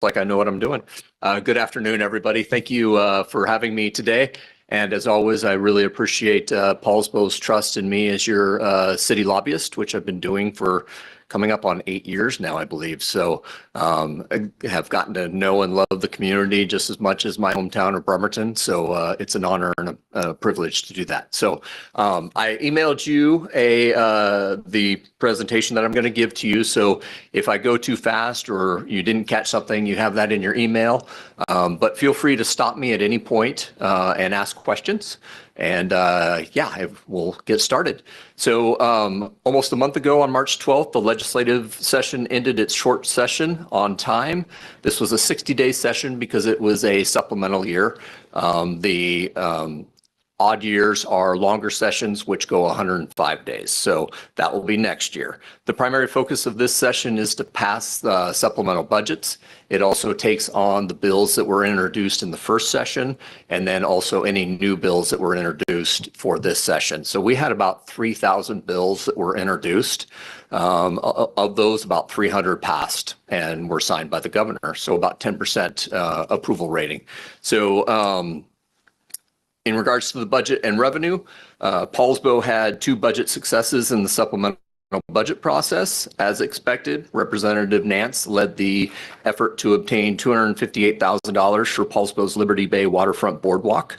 Like I know what I'm doing. Good afternoon, everybody. Thank you for having me today. And as always, I really appreciate Poulsbo's trust in me as your city lobbyist, which I've been doing for coming up on 8 years now, I believe. So I have gotten to know and love the community just as much as my hometown of Bremerton. So it's an honor and a privilege to do that. So I emailed you the presentation that I'm going to give to you. So if I go too fast or you didn't catch something, you have that in your email. But feel free to stop me at any point and ask questions. And we'll get started. So almost a month ago on March 12th, the legislative session ended its short session on time. This was a 60-day session because it was a supplemental year. The odd years are longer sessions, which go 105 days. So that will be next year. The primary focus of this session is to pass the supplemental budgets. It also takes on the bills that were introduced in the first session, and then also any new bills that were introduced for this session. So we had about 3,000 bills that were introduced. Of those, about 300 passed and were signed by the governor. So about 10% approval rating. So in regards to the budget and revenue, Poulsbo had 2 budget successes in the supplemental budget process. As expected, Representative Nance led the effort to obtain $258,000 for Poulsbo's Liberty Bay Waterfront Boardwalk.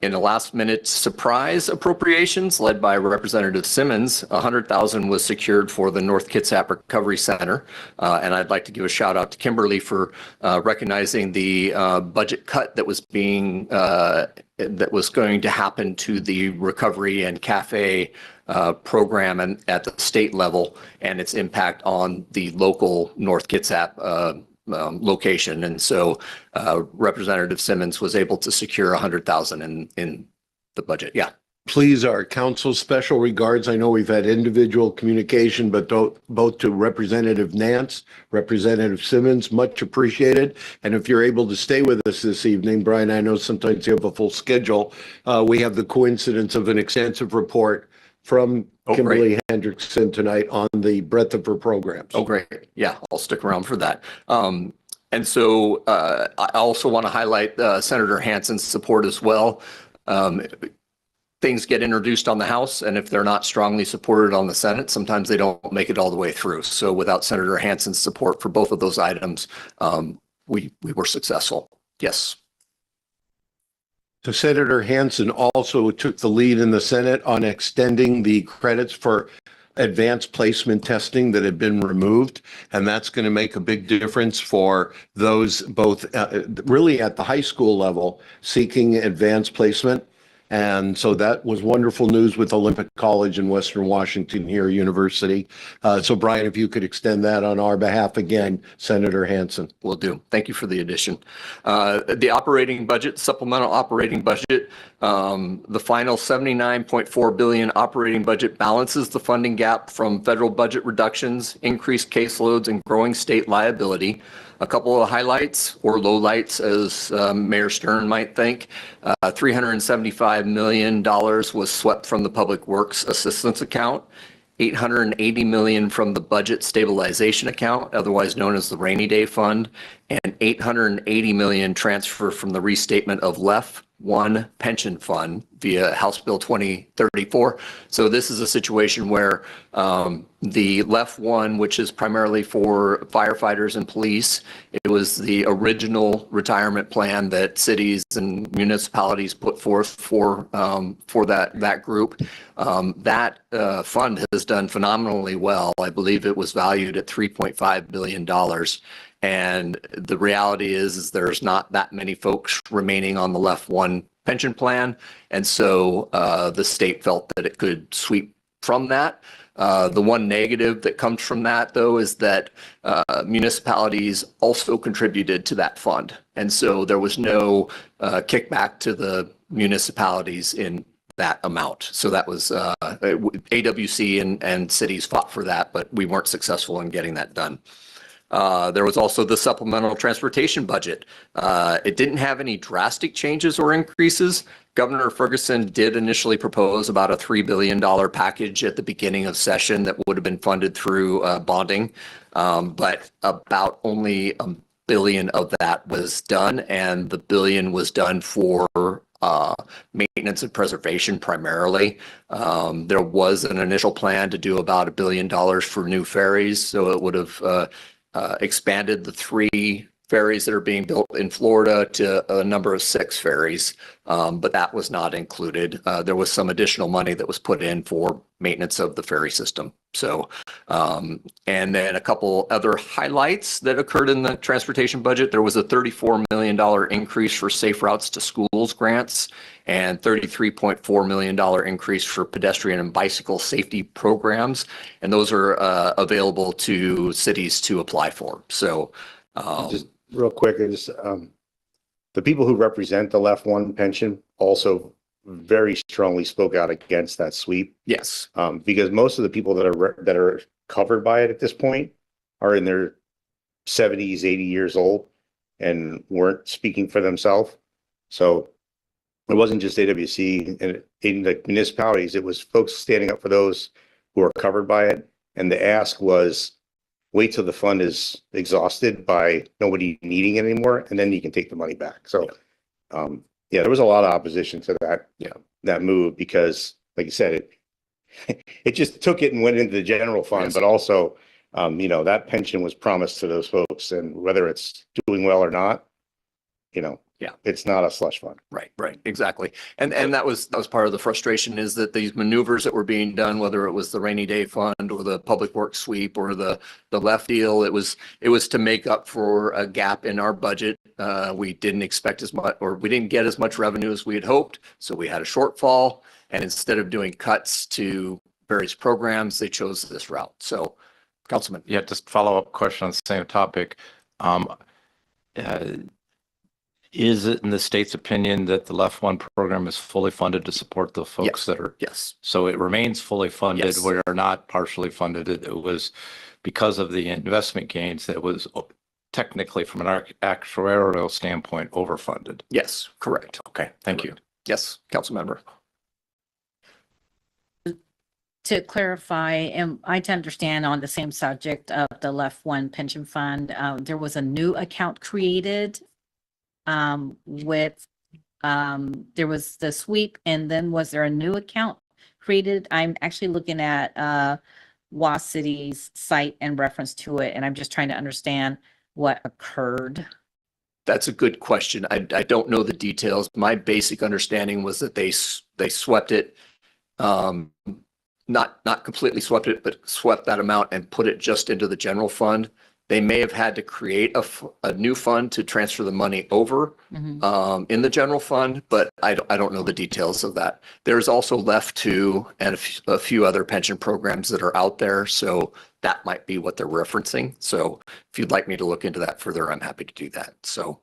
In a last-minute surprise appropriations led by Representative Simmons, $100,000 was secured for the North Kitsap Recovery Center. And I'd like to give a shout out to Kimberly for recognizing the budget cut that was going to happen to the recovery and cafe program and at the state level and its impact on the local North Kitsap location. And so Representative Simmons was able to secure $100,000 in the budget. Yeah. Please, our council, special regards. I know we've had individual communication, but both to Representative Nance, Representative Simmons, much appreciated. And if you're able to stay with us this evening, Brian, I know sometimes you have a full schedule. We have the coincidence of an extensive report from Kimberly Hendrickson tonight on the breadth of her programs. Oh, great. Yeah, I'll stick around for that. And so I also want to highlight Senator Hansen's support as well. Things get introduced on the House, and if they're not strongly supported on the Senate, sometimes they don't make it all the way through. So without Senator Hansen's support for both of those items, we were successful. Yes. So Senator Hansen also took the lead in the Senate on extending the credits for advanced placement testing that had been removed. And that's going to make a big difference for those both really at the high school level seeking advanced placement. And so that was wonderful news with Olympic College in Western Washington here, University. So Brian, if you could extend that on our behalf again, Senator Hansen. Will do. Thank you for the addition. The operating budget, supplemental operating budget, the final $79.4 billion operating budget balances the funding gap from federal budget reductions, increased caseloads, and growing state liability. A couple of highlights or lowlights, as Mayor Stern might think. $375 million was swept from the Public Works Assistance Account, $880 million from the Budget Stabilization Account, otherwise known as the Rainy Day Fund, and $880 million transfer from the restatement of LEF 1 pension fund via House Bill 2034. So this is a situation where the LEF 1, which is primarily for firefighters and police, it was the original retirement plan that cities and municipalities put forth for that group. That fund has done phenomenally well. I believe it was valued at $3.5 billion. And the reality is there's not that many folks remaining on the LEF 1 pension plan. And so the state felt that it could sweep from that. The one negative that comes from that, though, is that municipalities also contributed to that fund. And so there was no kickback to the municipalities in that amount. So that was AWC and cities fought for that, but we weren't successful in getting that done. There was also the supplemental transportation budget. It didn't have any drastic changes or increases. Governor Ferguson did initially propose about a $3 billion package at the beginning of session that would have been funded through bonding, but about only billion of that was done, and the billion was done for maintenance and preservation primarily. There was an initial plan to do about $1 billion for new ferries, so it would have expanded the 3 ferries that are being built in Florida to a number of 6 ferries, but that was not included. There was some additional money that was put in for maintenance of the ferry system. So, and then a couple other highlights that occurred in the transportation budget. There was a $34 million increase for Safe Routes to Schools grants and $33.4 million increase for pedestrian and bicycle safety programs. And those are available to cities to apply for. So, just real quick, the people who represent the Left One pension also very strongly spoke out against that sweep. yes, Because most of the people that are covered by it at this point are in their 70s, 80 years old, and weren't speaking for themselves. So it wasn't just AWC and in the municipalities; it was folks standing up for those who are covered by it. And the ask was, wait till the fund is exhausted by nobody needing it anymore, and then you can take the money back. So, yeah, there was a lot of opposition to that move because, like you said, it just took it and went into the general fund, Yes. but also, that pension was promised to those folks, and whether it's doing well or not, it's not a slush fund. right, exactly. And that was part of the frustration, is that these maneuvers that were being done, whether it was the rainy day fund or the public works sweep or the left deal, it was to make up for a gap in our budget. We didn't expect as much, or we didn't get as much revenue as we had hoped, so we had a shortfall. And instead of doing cuts to various programs, they chose this route. So, Councilman. Yeah, just follow-up question on the same topic. Is it in the state's opinion that the Left One program is fully funded to support the folks Yes. that are? Yes. So it remains fully funded. Yes. We are not partially funded. It was because of the investment gains that was technically, from an actuarial standpoint, overfunded. Yes, correct. Okay, thank you. Yes, council member. To clarify, and I to understand on the same subject of the Left One pension fund, there was a new account created with there was the sweep, and then was there a new account created? I'm actually looking at WA City's site and reference to it, and I'm just trying to understand what occurred. That's a good question. I don't know the details. My basic understanding was that they swept it, not completely swept it, but swept that amount and put it just into the general fund. They may have had to create a new fund to transfer the money over in the general fund, but I don't know the details of that. There's also Left Two and a few other pension programs that are out there, so that might be what they're referencing. So if you'd like me to look into that further, I'm happy to do that. So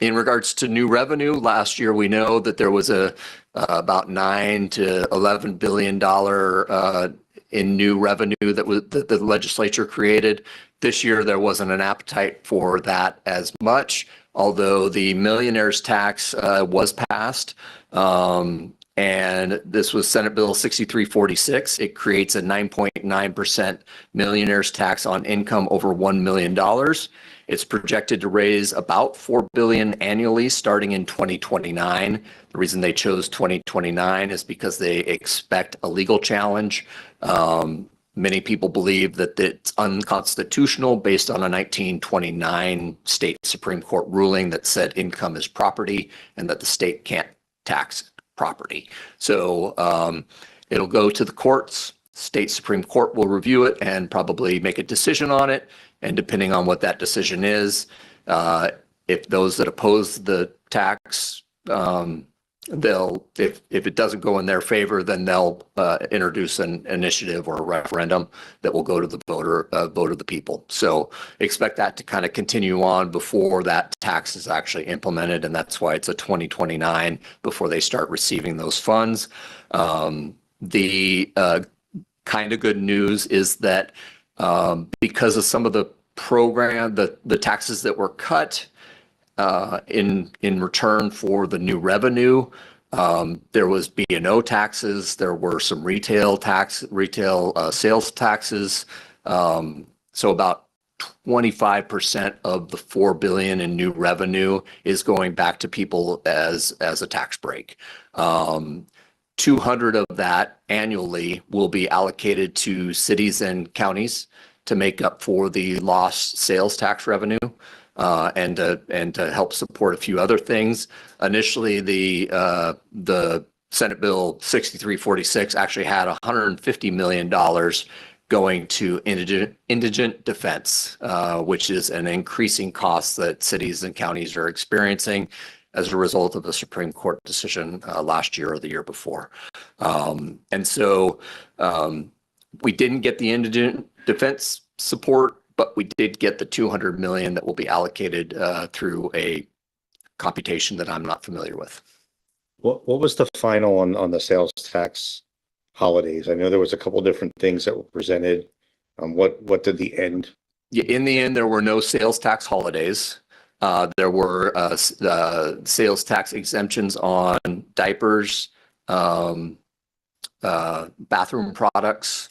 in regards to new revenue, last year we know that there was about $9 to $11 billion in new revenue that the legislature created. This year, there wasn't an appetite for that as much, although the millionaire's tax was passed. And this was Senate Bill 6346. It creates a 9.9% millionaire's tax on income over $1 million. It's projected to raise about $4 billion annually starting in 2029. The reason they chose 2029 is because they expect a legal challenge. Many people believe that it's unconstitutional based on a 1929 state Supreme Court ruling that said income is property and that the state can't tax property. So it'll go to the courts. State Supreme Court will review it and probably make a decision on it. And depending on what that decision is, if those that oppose the tax, if it doesn't go in their favor, then they'll introduce an initiative or a referendum that will go to the vote of the people. So expect that to kind of continue on before that tax is actually implemented, and that's why it's a 2029 before they start receiving those funds. The kind of good news is that because of some of the program, the taxes that were cut in return for the new revenue, there was B&O taxes, there were some retail sales taxes. So about 25% of the 4 billion in new revenue is going back to people as a tax break. 200 of that annually will be allocated to cities and counties to make up for the lost sales tax revenue, and to help support a few other things. Initially, the Senate Bill 6346 actually had $150 million going to indigent defense, which is an increasing cost that cities and counties are experiencing as a result of a Supreme Court decision last year or the year before. And so we didn't get the indigent defense support, but we did get the 200 million that will be allocated through a computation that I'm not familiar with. What was the final on the sales tax holidays? I know there was a couple different things that were presented. What did the end? Yeah, in the end, there were no sales tax holidays. There were sales tax exemptions on diapers, bathroom products,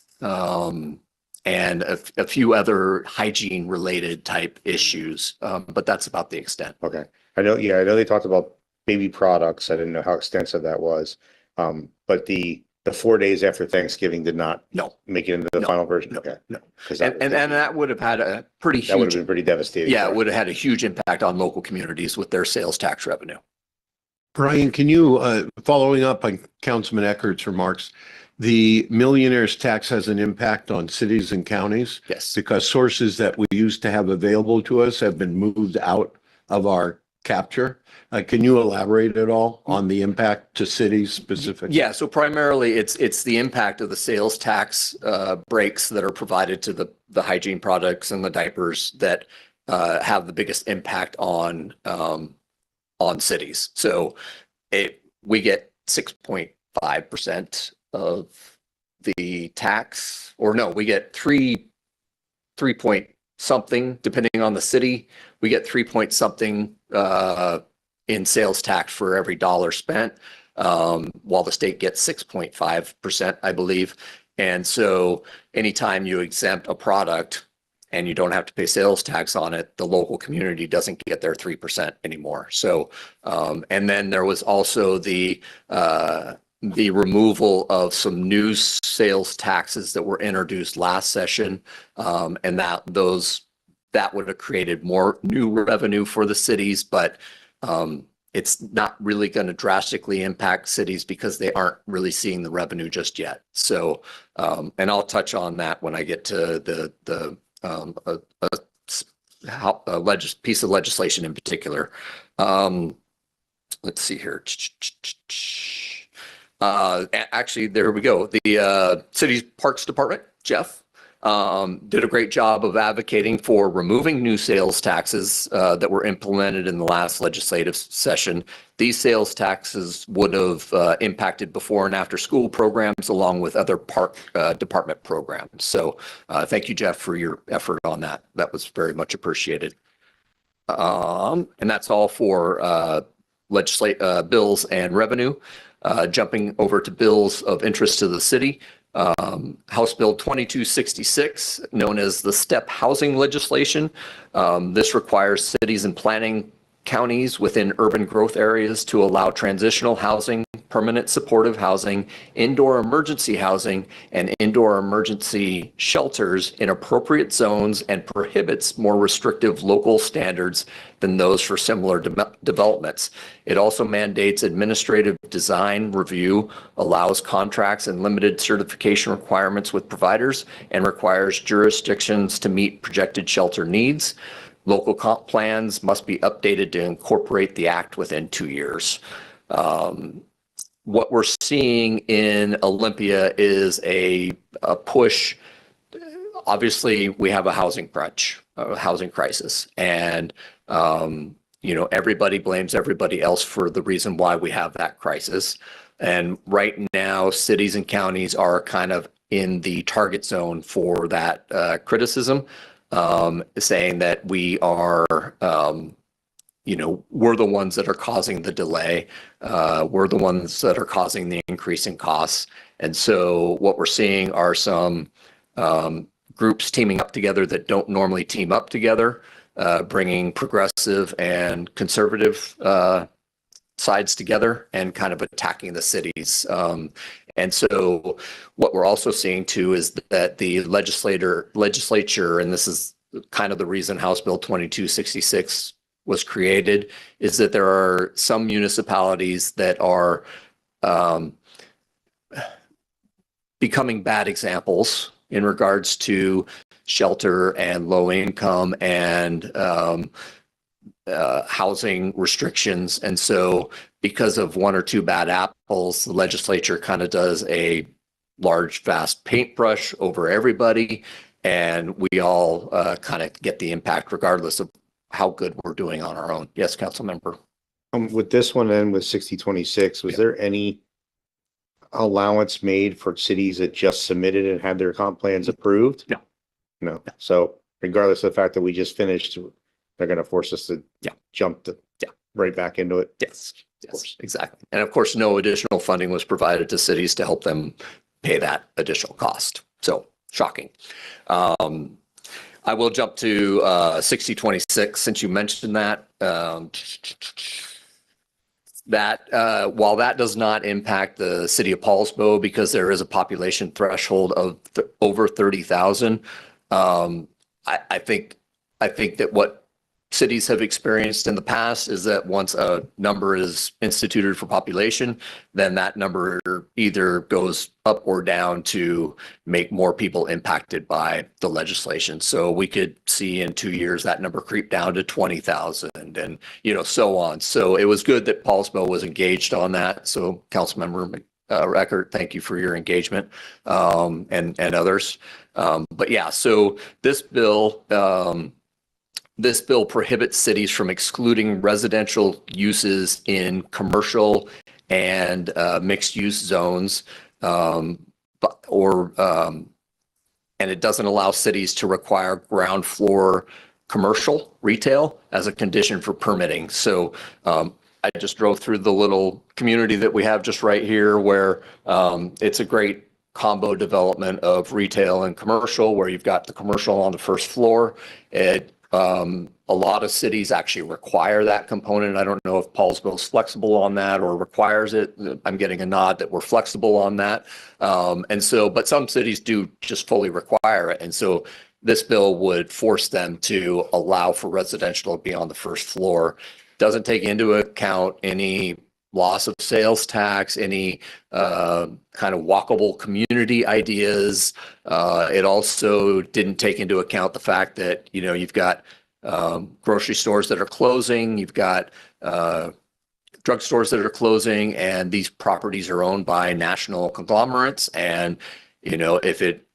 and a few other hygiene related type issues. But that's about the extent. Okay. I know they talked about baby products. I didn't know how extensive that was. But the 4 days after Thanksgiving did not make it into the final version. Okay. No. 'Cause And that would have had a pretty that would have huge, been pretty devastating. yeah, it would have had a huge impact on local communities with their sales tax revenue. Brian, can you, following up on Councilman Eckert's remarks, the millionaire's tax has an impact on cities and counties Yes. because sources that we used to have available to us have been moved out of our capture. Can you elaborate at all on the impact to cities specifically? Yeah, so primarily it's the impact of the sales tax breaks that are provided to the hygiene products and the diapers that have the biggest impact on cities. So we get 6.5% of the tax, or no, we get 3 point something depending on the city. We get 3 point something in sales tax for every dollar spent, while the state gets 6.5%, I believe. And so anytime you exempt a product and you don't have to pay sales tax on it, the local community doesn't get their 3% anymore. So, and then there was also the removal of some new sales taxes that were introduced last session, and that would have created more new revenue for the cities, but it's not really going to drastically impact cities because they aren't really seeing the revenue just yet. So, and I'll touch on that when I get to a piece of legislation in particular. Let's see here. Actually, there we go. The City's Parks Department, Jeff, did a great job of advocating for removing new sales taxes that were implemented in the last legislative session. These sales taxes would have impacted before and after school programs along with other park department programs. So thank you, Jeff, for your effort on that. That was very much appreciated. And that's all for bills and revenue. Jumping over to bills of interest to the city. House Bill 2266, known as the STEP housing legislation. This requires cities and planning counties within urban growth areas to allow transitional housing, permanent supportive housing, indoor emergency housing, and indoor emergency shelters in appropriate zones and prohibits more restrictive local standards than those for similar developments. It also mandates administrative design review, allows contracts and limited certification requirements with providers, and requires jurisdictions to meet projected shelter needs. Local comp plans must be updated to incorporate the act within 2 years. What we're seeing in Olympia is a push. Obviously, we have a housing crunch, a housing crisis, and everybody blames everybody else for the reason why we have that crisis. And right now, cities and counties are kind of in the target zone for that criticism. Saying that we are, we're the ones that are causing the delay. We're the ones that are causing the increase in costs. And so what we're seeing are some groups teaming up together that don't normally team up together, bringing progressive and conservative sides together and kind of attacking the cities. And so what we're also seeing too is that the legislature, and this is kind of the reason House Bill 2266 was created, is that there are some municipalities that are becoming bad examples in regards to shelter and low income and housing restrictions. And so because of one or two bad apples, the legislature kind of does a large, vast paintbrush over everybody. And we all kind of get the impact regardless of how good we're doing on our own. Yes, council member. With this one and with 6026, was there any allowance made for cities that just submitted and had their comp plans approved? No. No. So regardless of the fact that we just finished, they're going to force us to jump right back into it. Yes, exactly. And of course, no additional funding was provided to cities to help them pay that additional cost. So shocking. I will jump to 6026 since you mentioned that. While that does not impact the city of Poulsbo because there is a population threshold of over 30,000, I think that what cities have experienced in the past is that once a number is instituted for population, then that number either goes up or down to make more people impacted by the legislation. So we could see in 2 years that number creep down to 20,000 and, so on. So it was good that Poulsbo was engaged on that. So Councilmember Eckert, thank you for your engagement and others. But yeah, so this bill prohibits cities from excluding residential uses in commercial and mixed use zones, and it doesn't allow cities to require ground floor commercial retail as a condition for permitting. So I just drove through the little community that we have just right here where it's a great combo development of retail and commercial where you've got the commercial on the first floor. A lot of cities actually require that component. I don't know if Poulsbo is flexible on that or requires it. I'm getting a nod that we're flexible on that. But some cities do just fully require it. And so this bill would force them to allow for residential to be on the first floor. Doesn't take into account any loss of sales tax, any kind of walkable community ideas. It also didn't take into account the fact that, you've got grocery stores that are closing, you've got drugstores that are closing, and these properties are owned by national conglomerates. And, if it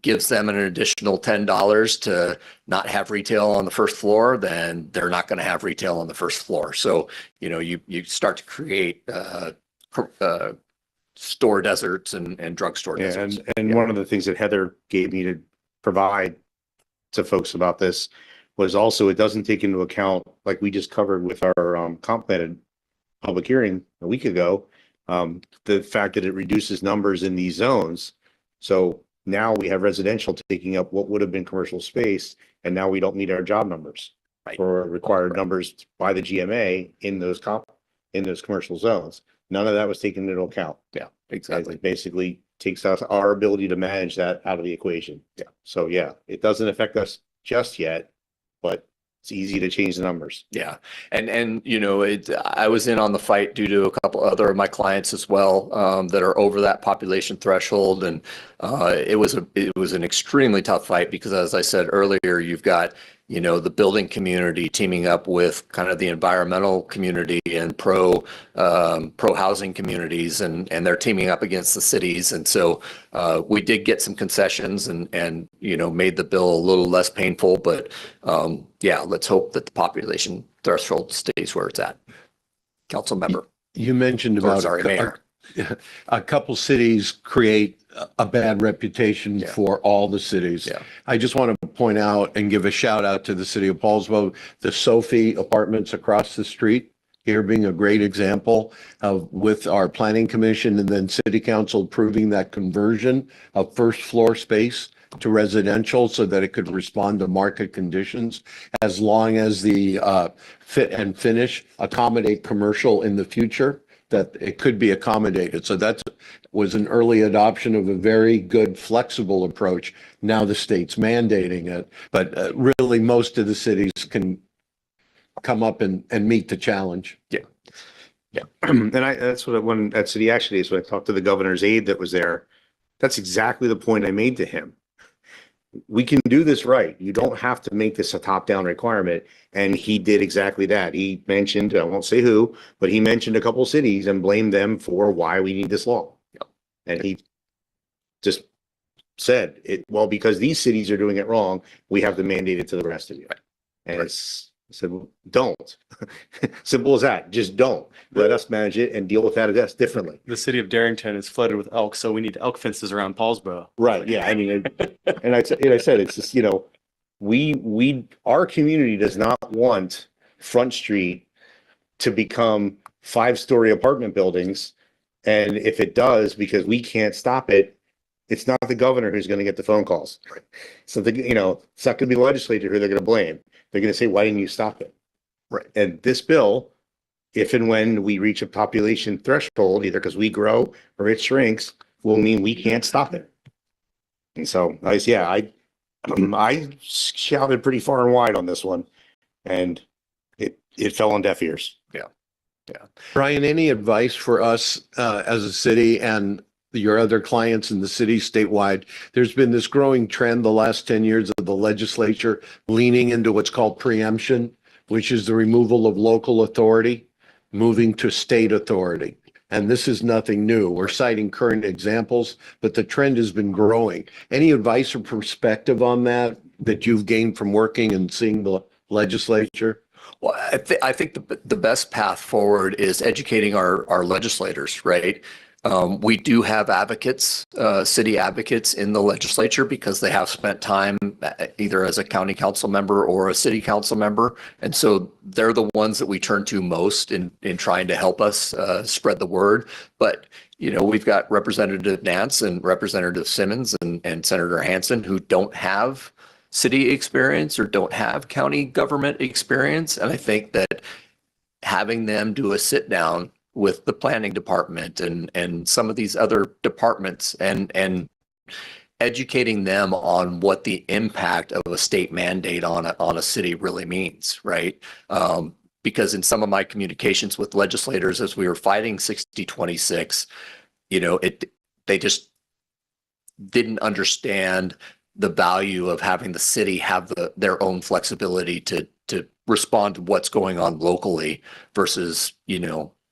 gives them an additional $10 to not have retail on the first floor, then they're not going to have retail on the first floor. So, you start to create store deserts and drugstore deserts. And one of the things that Heather gave me to provide to folks about this was also it doesn't take into account, like we just covered with our comp plan public hearing a week ago, the fact that it reduces numbers in these zones. So now we have residential taking up what would have been commercial space, and now we don't meet our job numbers or required numbers by the GMA in those commercial zones. None of that was taken into account. Yeah, exactly. It basically takes us our ability to manage that out of the equation. Yeah. So yeah, it doesn't affect us just yet, but it's easy to change the numbers. Yeah. And I was in on the fight due to a couple other of my clients as well that are over that population threshold. And it was an extremely tough fight because, as I said earlier, you've got, the building community teaming up with kind of the environmental community and pro housing communities, and they're teaming up against the cities. And so we did get some concessions and made the bill a little less painful. But let's hope that the population threshold stays where it's at. Council member. You mentioned about Mayor. A couple cities create a bad reputation for all the cities. Yeah. I just want to point out and give a shout out to the city of Poulsbo, the Sophie apartments across the street here being a great example of with our planning commission and then city council approving that conversion of first floor space to residential so that it could respond to market conditions, as long as the fit and finish accommodate commercial in the future, that it could be accommodated. So that was an early adoption of a very good flexible approach. Now the state's mandating it, but really most of the cities can come up and meet the challenge. Yeah. And that's what when at City Action Days, when I talked to the governor's aide that was there, that's exactly the point I made to him. We can do this right. You don't have to make this a top-down requirement. And he did exactly that. He mentioned, I won't say who, but he mentioned a couple cities and blamed them for why we need this law. And he just said it, well, because these cities are doing it wrong, we have to mandate it to the rest of you. And it's, I said, well, don't. Simple as that. Just don't. Let us manage it and deal with that differently. The city of Darrington is flooded with elk, so we need elk fences around Poulsbo. Right. Yeah. I mean, and I said, it's just, our community does not want Front Street to become 5-story apartment buildings. And if it does, because we can't stop it, it's not the governor who's going to get the phone calls. So it's not going to be the legislature who they're going to blame. They're going to say, why didn't you stop it? Right. And this bill, if and when we reach a population threshold, either because we grow or it shrinks, will mean we can't stop it. And so I shouted pretty far and wide on this one, and it fell on deaf ears. Yeah. Brian, any advice for us as a city and your other clients in the city statewide? There's been this growing trend the last 10 years of the legislature leaning into what's called preemption, which is the removal of local authority, moving to state authority. And this is nothing new. We're citing current examples, but the trend has been growing. Any advice or perspective on that you've gained from working and seeing the legislature? Well, I think the best path forward is educating our legislators, right? We do have advocates, city advocates in the legislature because they have spent time either as a county council member or a city council member. And so they're the ones that we turn to most in trying to help us spread the word. But, we've got Representative Nance and Representative Simmons and Senator Hansen who don't have city experience or don't have county government experience. And I think that having them do a sit down with the planning department and some of these other departments and educating them on what the impact of a state mandate on a city really means, right? Because in some of my communications with legislators as we were fighting 6026, they just didn't understand the value of having the city have their own flexibility to respond to what's going on locally versus,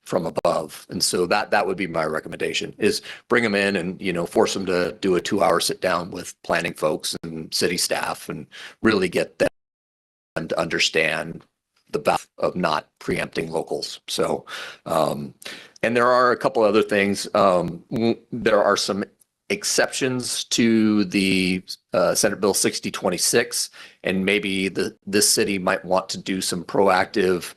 from above. And so that would be my recommendation, is bring them in and, force them to do a 2-hour sit down with planning folks and city staff and really get them to understand the value of not preempting locals. So, and there are a couple other things. There are some exceptions to the Senate Bill 6026, and maybe this city might want to do some proactive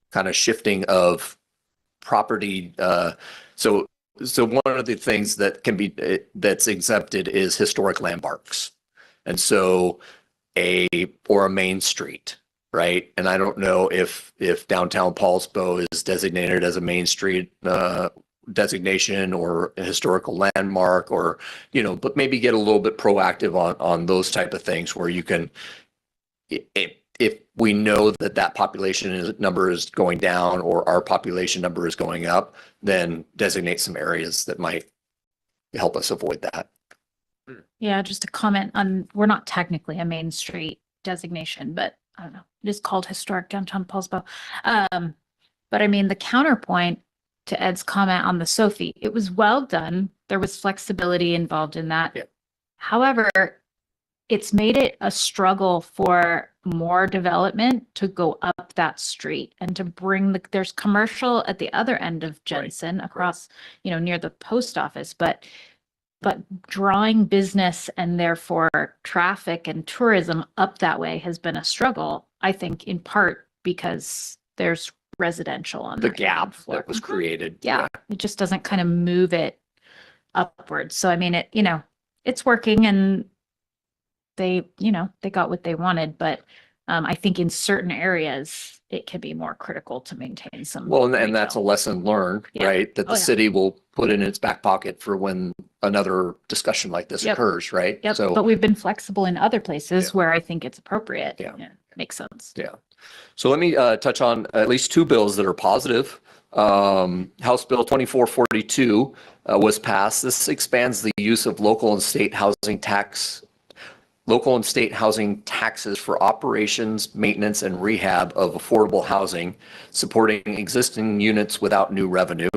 kind of shifting of property. So one of the things that can be that's exempted is historic landmarks, and so a main street. Right. And I don't know if downtown Poulsbo is designated as a main street designation or a historical landmark, or, but maybe get a little bit proactive on those type of things where you can, if we know that population number is going down or our population number is going up, then designate some areas that might help us avoid that. Yeah, just a comment on, we're not technically a main street designation, but I don't know, it is called historic downtown Poulsbo. But I mean, the counterpoint to Ed's comment on the Sophie, it was well done. There was flexibility involved in that. Yeah. However, it's made it a struggle for more development to go up that street and to bring there's commercial at the other end of Jensen across, near the post office, but drawing business and therefore traffic and tourism up that way has been a struggle, I think, in part because there's residential on The that gap floor. that was created. Yeah, it just doesn't kind of move it upwards. So I mean, it's working, and they got what they wanted, but I think in certain areas it can be more critical to maintain some. Well, and that's a retail. lesson learned, Yeah. right? That Oh, the yeah. city will put in its back pocket for when another discussion like this Yep. occurs, right? Yep, So, but we've been flexible in other places Yeah. where I think it's appropriate. Yeah. Makes sense. yeah. So let me touch on at least two bills that are positive. House Bill 2442 was passed. This expands the use of local and state housing taxes for operations, maintenance, and rehab of affordable housing, supporting existing units without new revenue.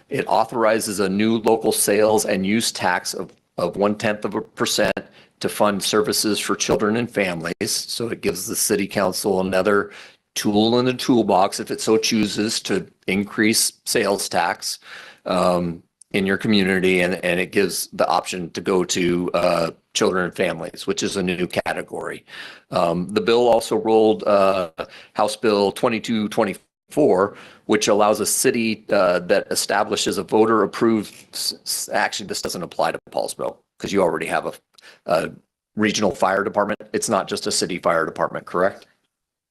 It authorizes a new local sales and use tax of 0.1% to fund services for children and families. So it gives the city council another tool in the toolbox, if it so chooses, to increase sales tax in your community, and it gives the option to go to children and families, which is a new category. The bill also rolled House Bill 2224, which allows a city that establishes a voter-approved, actually, this doesn't apply to Poulsbo because you already have a regional fire department. It's not just a city fire department, correct?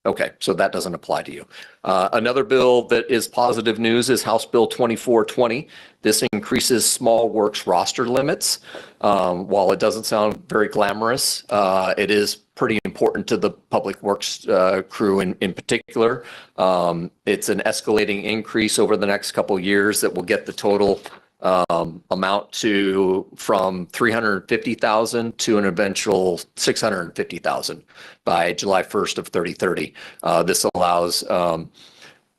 Okay, so that doesn't apply to you. Another bill that is positive news is House Bill 2420. This increases small works roster limits. While it doesn't sound very glamorous, it is pretty important to the public works crew in particular. It's an escalating increase over the next couple of years that will get the total amount to from 350,000 to an eventual 650,000 by July 1st of 2030. This allows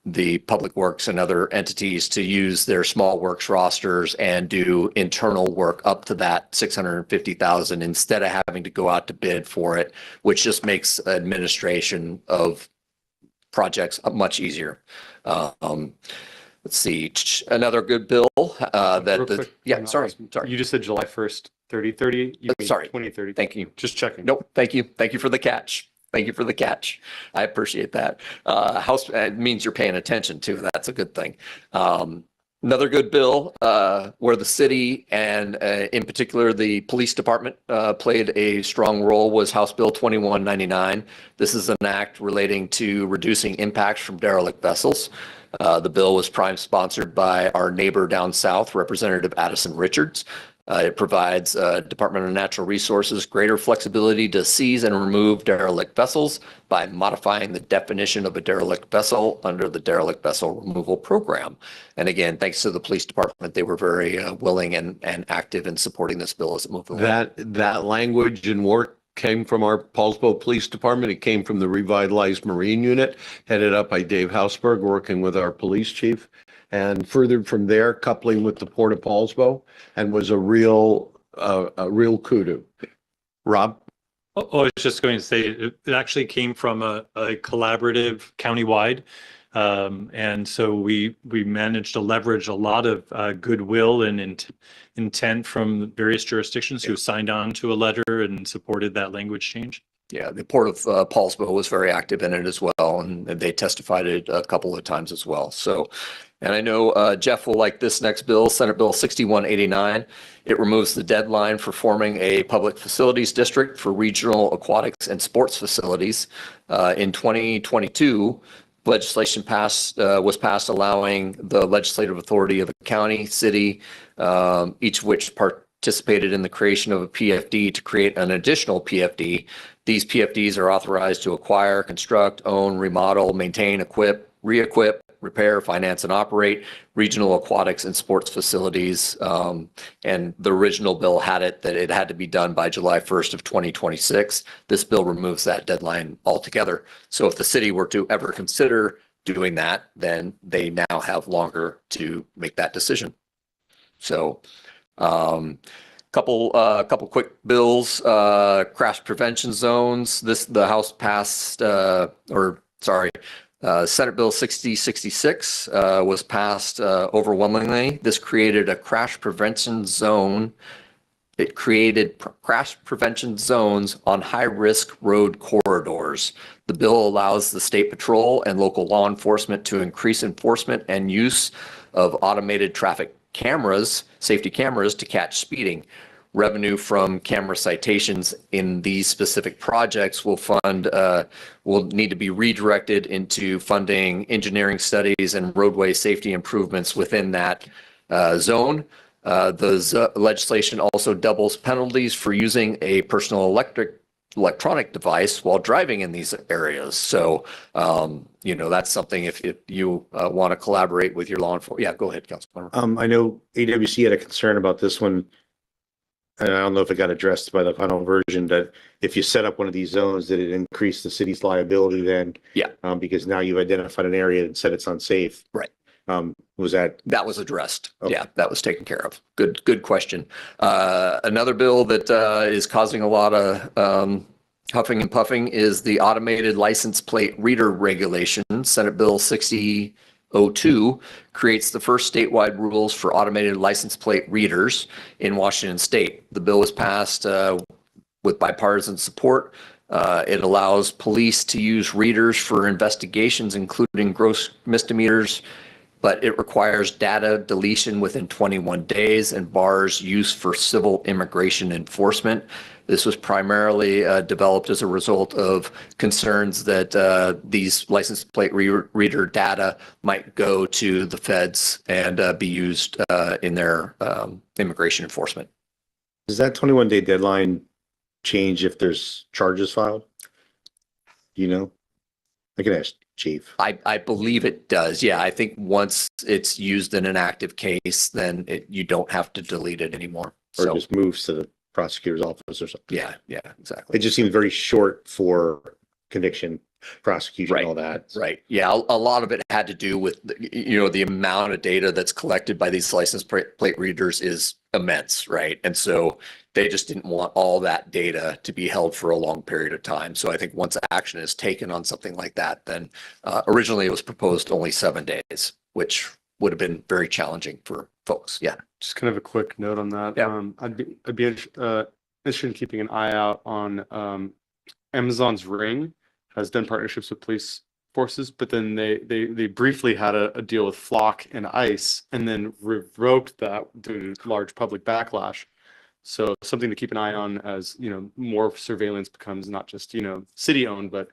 the public works and other entities to use their small works rosters and do internal work up to that 650,000 instead of having to go out to bid for it, which just makes administration of projects much easier. Let's see, another good bill Real quick, sorry. You just said July 1st, 3030. You mean Sorry. 2030. Thank you. Just checking. Nope, thank you. Thank you for the catch. Thank you for the catch. I appreciate that. It means you're paying attention too. That's a good thing. Another good bill where the city and in particular the police department played a strong role was House Bill 2199. This is an act relating to reducing impacts from derelict vessels. The bill was prime sponsored by our neighbor down south, Representative Addison Richards. It provides Department of Natural Resources greater flexibility to seize and remove derelict vessels by modifying the definition of a derelict vessel under the Derelict Vessel Removal Program. And again, thanks to the police department, they were very willing and active in supporting this bill as it moved along. That language and work came from our Poulsbo Police Department. It came from the revitalized Marine Unit, headed up by Dave Hausberg, working with our police chief, and furthered from there, coupling with the Port of Poulsbo, and was a real kudu. Rob? Oh, I was just going to say, it actually came from a collaborative countywide. And so we managed to leverage a lot of goodwill and intent from various jurisdictions who signed on to a letter and supported that language change. Yeah, the Port of Poulsbo was very active in it as well, and they testified it a couple of times as well. So, and I know Jeff will like this next bill, Senate Bill 6189. It removes the deadline for forming a public facilities district for regional aquatics and sports facilities. In 2022, legislation was passed allowing the legislative authority of a county, city, each of which participated in the creation of a PFD to create an additional PFD. These PFDs are authorized to acquire, construct, own, remodel, maintain, equip, re-equip, repair, finance, and operate regional aquatics and sports facilities. And the original bill had it that it had to be done by July 1st of 2026. This bill removes that deadline altogether. So if the city were to ever consider doing that, then they now have longer to make that decision. So couple quick bills, crash prevention zones. The House passed, Senate Bill 6066 was passed overwhelmingly. This created a crash prevention zone. It created crash prevention zones on high-risk road corridors. The bill allows the state patrol and local law enforcement to increase enforcement and use of automated traffic cameras, safety cameras to catch speeding. Revenue from camera citations in these specific projects will need to be redirected into funding engineering studies and roadway safety improvements within that zone. The legislation also doubles penalties for using a personal electronic device while driving in these areas. So, that's something if you want to collaborate with your law enforcement. Yeah, go ahead, Councilmember. I know AWC had a concern about this one. And I don't know if it got addressed by the final version, that if you set up one of these zones, that it increase the city's liability then? Yeah. Because now you've identified an area and said it's unsafe. Right. Was that? That was addressed. Okay. Yeah, that was taken care of. Good question. Another bill that is causing a lot of huffing and puffing is the automated license plate reader regulation. Senate Bill 6002 creates the first statewide rules for automated license plate readers in Washington State. The bill was passed with bipartisan support. It allows police to use readers for investigations, including gross misdemeanors, but it requires data deletion within 21 days and bars use for civil immigration enforcement. This was primarily developed as a result of concerns that these license plate reader data might go to the feds and be used in their immigration enforcement. Does that 21-day deadline change if there's charges filed? I can ask Chief. I believe it does. Yeah, I think once it's used in an active case, then you don't have to delete it anymore. Or So, just moves to the prosecutor's office or something? yeah, exactly. It just seems very short for conviction, prosecution, Right. all that. Right. Yeah. A lot of it had to do with, the amount of data that's collected by these license plate readers is immense. Right. And so they just didn't want all that data to be held for a long period of time. So I think once action is taken on something like that, then originally it was proposed only 7 days, which would have been very challenging for folks. Yeah. Just kind of a quick note on that. Yeah. I'd be interested in keeping an eye out on Amazon's Ring has done partnerships with police forces, but then they briefly had a deal with Flock and ICE and then revoked that due to large public backlash. So something to keep an eye on as, more surveillance becomes not just, city owned, but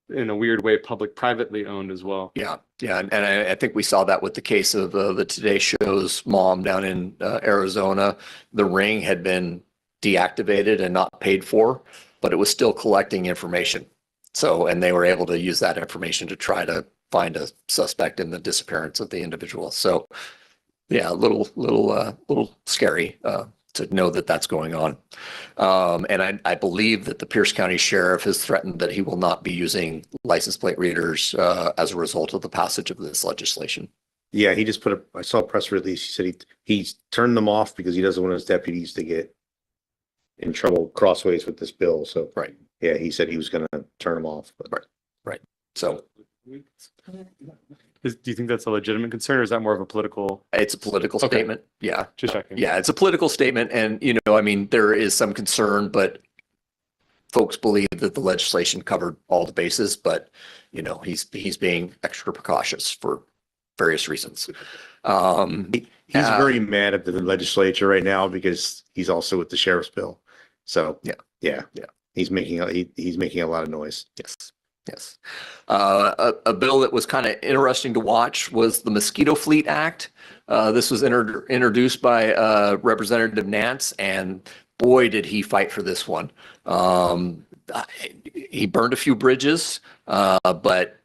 in a weird way, public privately owned as well. Yeah. And I think we saw that with the case of the Today Show's mom down in Arizona. The Ring had been deactivated and not paid for, but it was still collecting information. So, and they were able to use that information to try to find a suspect in the disappearance of the individual. So, yeah, a little scary to know that that's going on. And I believe that the Pierce County Sheriff has threatened that he will not be using license plate readers as a result of the passage of this legislation. Yeah, he just I saw a press release. He said he's turned them off because he doesn't want his deputies to get in trouble crossways with this bill. So, Right. Yeah, he said he was going to turn them off. But So Do you think that's a legitimate concern, or is that more of a political? it's a political Okay. statement. Yeah. Just checking. Yeah, it's a political statement. And, there is some concern, but folks believe that the legislation covered all the bases, but, he's being extra precautious for various reasons. he's very mad at the legislature right now because he's also with the sheriff's bill. So, yeah. He's making a lot of noise. Yes. A bill that was kind of interesting to watch was the Mosquito Fleet Act. This was introduced by Representative Nance, and boy, did he fight for this one. He burned a few bridges, but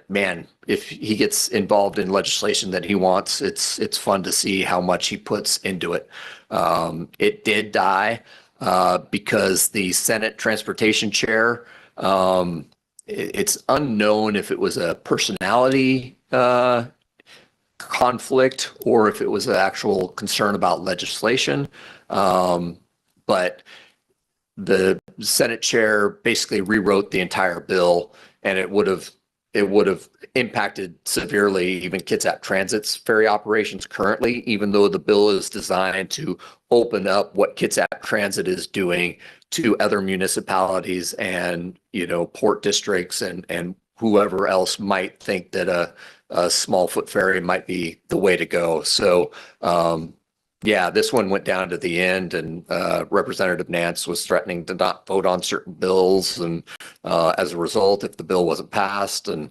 man, if he gets involved in legislation that he wants, it's fun to see how much he puts into it. It did die because the Senate Transportation Chair, it's unknown if it was a personality conflict or if it was an actual concern about legislation. But the Senate chair basically rewrote the entire bill, and it would have impacted severely even Kitsap Transit's ferry operations currently, even though the bill is designed to open up what Kitsap Transit is doing to other municipalities and, port districts and whoever else might think that a small foot ferry might be the way to go. So, yeah, this one went down to the end, and Representative Nance was threatening to not vote on certain bills. And as a result, if the bill wasn't passed, and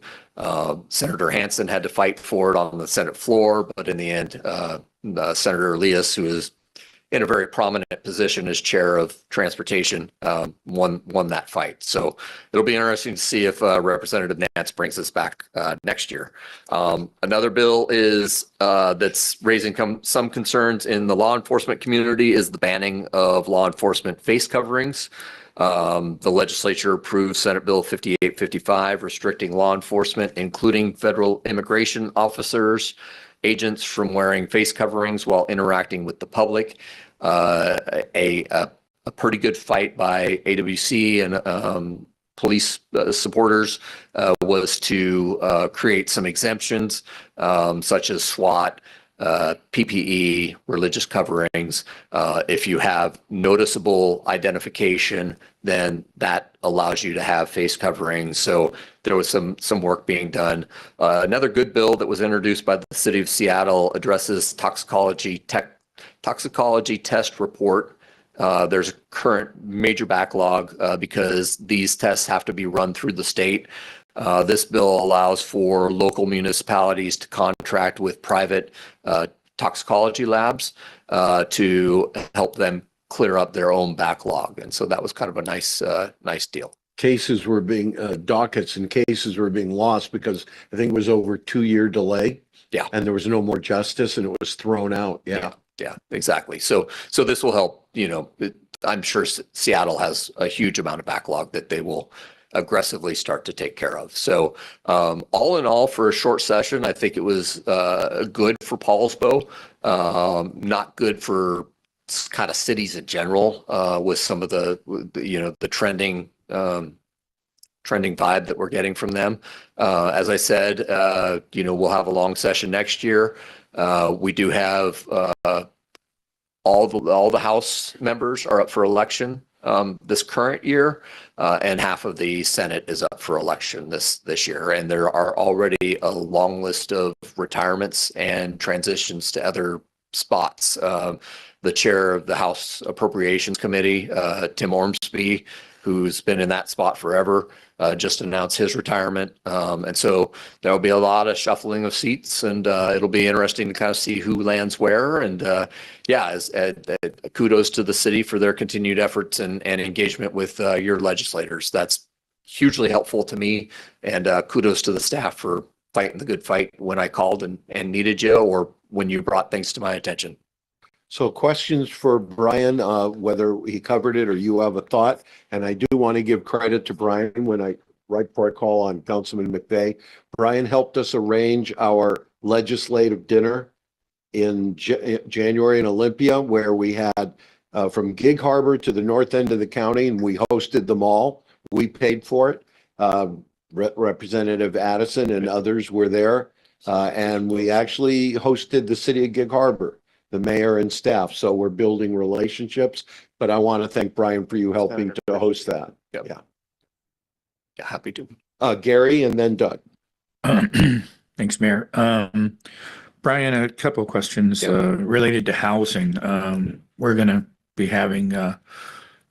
Senator Hansen had to fight for it on the Senate floor, but in the end, Senator Elias, who is in a very prominent position as chair of transportation, won that fight. So it'll be interesting to see if Representative Nance brings this back next year. Another bill is that's raising some concerns in the law enforcement community is the banning of law enforcement face coverings. The legislature approved Senate Bill 5855, restricting law enforcement, including federal immigration officers, agents, from wearing face coverings while interacting with the public. A pretty good fight by AWC and police supporters was to create some exemptions, such as SWAT, PPE, religious coverings. If you have noticeable identification, then that allows you to have face coverings. So there was some work being done. Another good bill that was introduced by the city of Seattle addresses toxicology test report. There's a current major backlog because these tests have to be run through the state. This bill allows for local municipalities to contract with private toxicology labs to help them clear up their own backlog. And so that was kind of a nice deal. Cases were being, dockets and cases were being lost because I think it was over 2-year delay. Yeah. And there was no more justice and it was thrown out. Yeah. Yeah, exactly. So this will help, I'm sure Seattle has a huge amount of backlog that they will aggressively start to take care of. So all in all, for a short session, I think it was good for Poulsbo, not good for kind of cities in general, with some of the trending vibe that we're getting from them. As I said, we'll have a long session next year. We do have all the House members are up for election this current year, and half of the Senate is up for election this year. And there are already a long list of retirements and transitions to other spots. The chair of the House Appropriations Committee, Tim Ormsby, who's been in that spot forever, just announced his retirement. And so there'll be a lot of shuffling of seats, and it'll be interesting to kind of see who lands where. And kudos to the city for their continued efforts and engagement with your legislators. That's hugely helpful to me. And kudos to the staff for fighting the good fight when I called and needed you, or when you brought things to my attention. So questions for Brian, whether he covered it or you have a thought. And I do want to give credit to Brian right before I call on Councilman McVeigh. Brian helped us arrange our legislative dinner in January in Olympia, where we had from Gig Harbor to the north end of the county, and we hosted them all. We paid for it. Representative Addison and others were there. And we actually hosted the city of Gig Harbor, the mayor and staff. So we're building relationships, but I want to thank Brian for you helping to host that. Yep. Yeah. Yeah, happy to. Gary and then Doug. Thanks, Mayor. Brian, a couple of questions related to housing. We're going to be having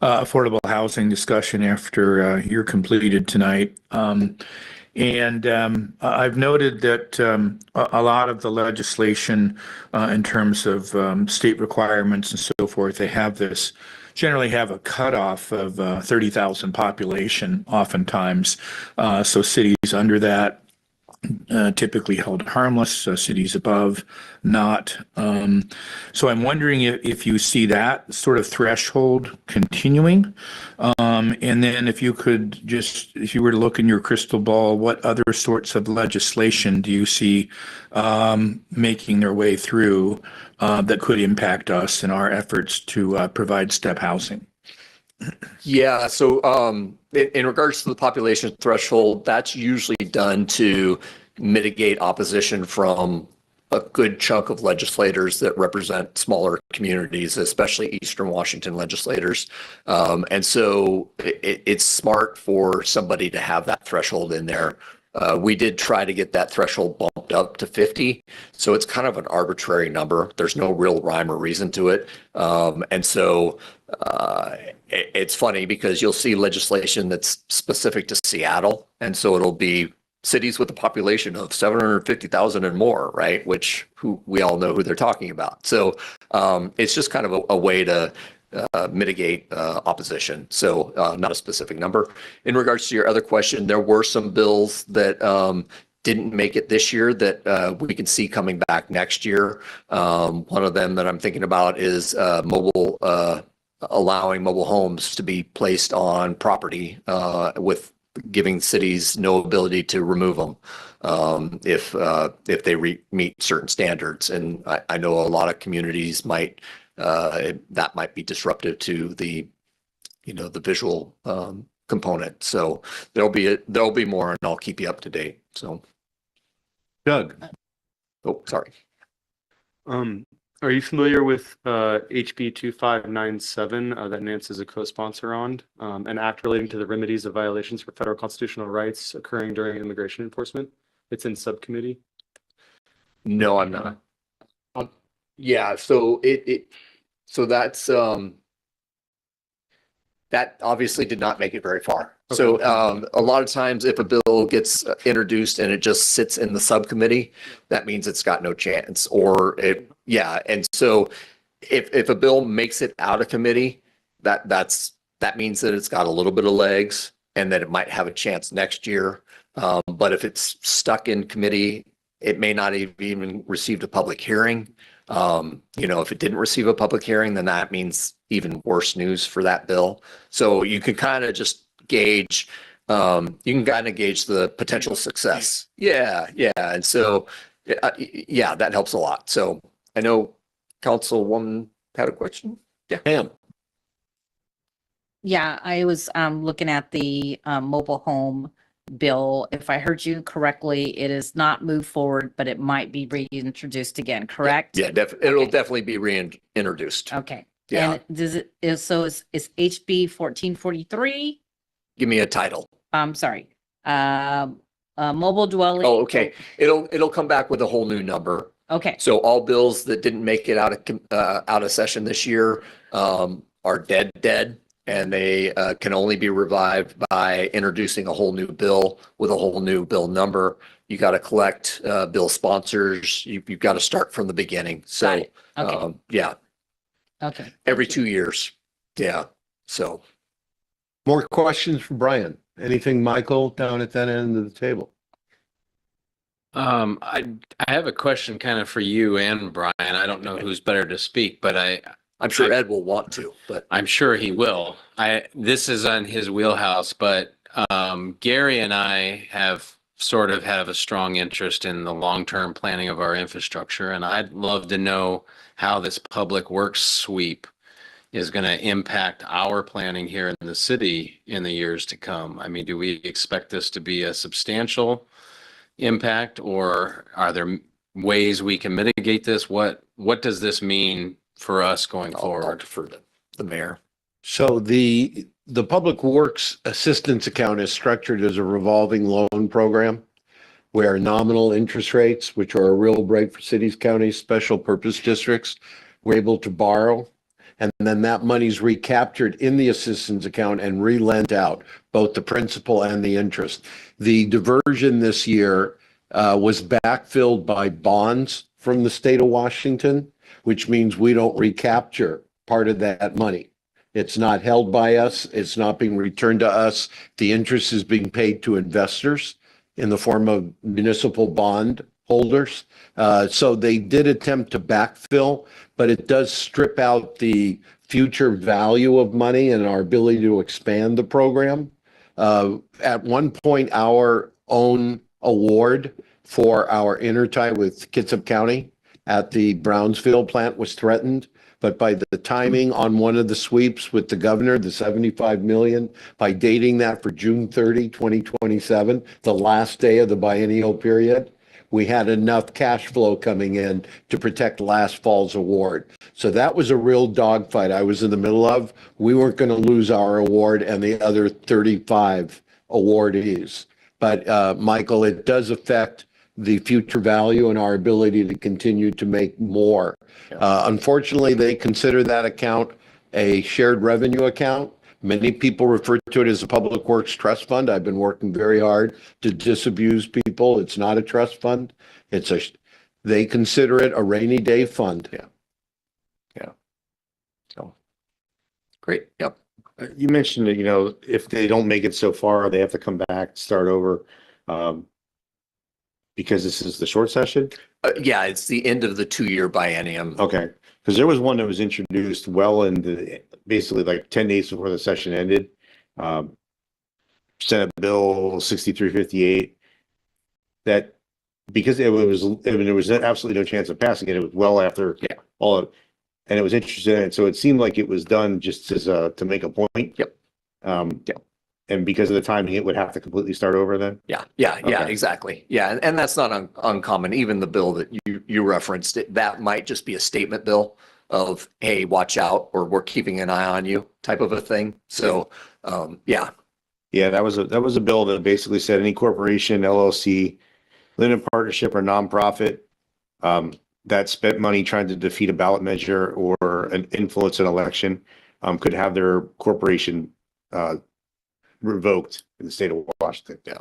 affordable housing discussion after you're completed tonight. And I've noted that a lot of the legislation in terms of state requirements and so forth, they generally have a cutoff of 30,000 population oftentimes. So cities under that typically held harmless, cities above not. So I'm wondering if you see that sort of threshold continuing. And then if you were to look in your crystal ball, what other sorts of legislation do you see making their way through that could impact us in our efforts to provide step housing? Yeah, so in regards to the population threshold, that's usually done to mitigate opposition from a good chunk of legislators that represent smaller communities, especially Eastern Washington legislators. And so it's smart for somebody to have that threshold in there. We did try to get that threshold bumped up to 50. So it's kind of an arbitrary number. There's no real rhyme or reason to it. And so it's funny because you'll see legislation that's specific to Seattle. And so it'll be cities with a population of 750,000 and more, right? Which we all know who they're talking about. So it's just kind of a way to mitigate opposition. So not a specific number. In regards to your other question, there were some bills that didn't make it this year that we can see coming back next year. One of them that I'm thinking about is allowing mobile homes to be placed on property with giving cities no ability to remove them if they meet certain standards. And I know a lot of communities might that might be disruptive to the the visual component. So there'll be more, and I'll keep you up to date. So, Doug, oh, sorry. Are you familiar with HB 2597 that Nance is a co-sponsor on, an act relating to the remedies of violations for federal constitutional rights occurring during immigration enforcement? It's in subcommittee. No, I'm not. Yeah, so so that's that obviously did not make it very far. Okay. So a lot of times if a bill gets introduced and it just sits in the subcommittee, that means it's got no chance. Or and so if a bill makes it out of committee, that means that it's got a little bit of legs and that it might have a chance next year. But if it's stuck in committee, it may not have even received a public hearing. If it didn't receive a public hearing, then that means even worse news for that bill. So you can kind of just gauge, the potential success. Yeah. And so, that helps a lot. So I know Councilwoman had a question. Yeah. Pam. Yeah, I was looking at the mobile home bill. If I heard you correctly, it is not moved forward, but it might be reintroduced again, correct? Yeah, it'll definitely be reintroduced. Okay. Yeah. And is HB 1443? Give me a title. I'm sorry. Mobile dwelling. Oh, okay. It'll come back with a whole new number. Okay. So all bills that didn't make it out of session this year are dead, and they can only be revived by introducing a whole new bill with a whole new bill number. You got to collect bill sponsors. You've got to start from the beginning. So Okay. Okay. every 2 years. Yeah. So More questions for Brian? Anything, Michael, down at that end of the table? I have a question kind of for you and Brian. I don't know who's better to speak, but I'm sure Ed will want to, but I'm sure he will. This is on his wheelhouse, but Gary and I have a strong interest in the long-term planning of our infrastructure, and I'd love to know how this public works sweep is going to impact our planning here in the city in the years to come. I mean, do we expect this to be a substantial impact, or are there ways we can mitigate this? What does this mean for us going I'll forward? defer to the mayor. So the Public Works Assistance Account is structured as a revolving loan program where nominal interest rates, which are a real break for cities, counties, special purpose districts, we're able to borrow. And then that money's recaptured in the assistance account and relent out, both the principal and the interest. The diversion this year was backfilled by bonds from the state of Washington, which means we don't recapture part of that money. It's not held by us. It's not being returned to us. The interest is being paid to investors in the form of municipal bond holders. So they did attempt to backfill, but it does strip out the future value of money and our ability to expand the program. At one point, our own award for our intertie with Kitsap County at the Brownsville plant was threatened. But by the timing on one of the sweeps with the governor, the 75 million, by dating that for June 30, 2027, the last day of the biennial period, we had enough cash flow coming in to protect last fall's award. So that was a real dogfight I was in the middle of. We weren't going to lose our award and the other 35 awardees. But Michael, it does affect the future value and our ability to continue to make more. Unfortunately, they consider that account a shared revenue account. Many people refer to it as a public works trust fund. I've been working very hard to disabuse people. It's not a trust fund. They consider it a rainy day fund. So, great. Yep. You mentioned that, if they don't make it so far, they have to come back, start over. Because this is the short session? Yeah, it's the end of the 2-year biennium. Okay, because there was one that was introduced well into basically like 10 days before the session ended. Senate Bill 6358. That because there was absolutely no chance of passing it. It was well after all of, and it was interesting. And so it seemed like it was done just as to make a point. Yep. And because of the timing, it would have to completely start over then? Yeah, Okay. exactly. Yeah, and that's not uncommon. Even the bill that you referenced, that might just be a statement bill of, hey, watch out, or we're keeping an eye on you type of a thing. So, yeah. Yeah, that was a bill that basically said any corporation, LLC, limited partnership or nonprofit that spent money trying to defeat a ballot measure or influence an election could have their corporation revoked in the state of Washington. Yeah.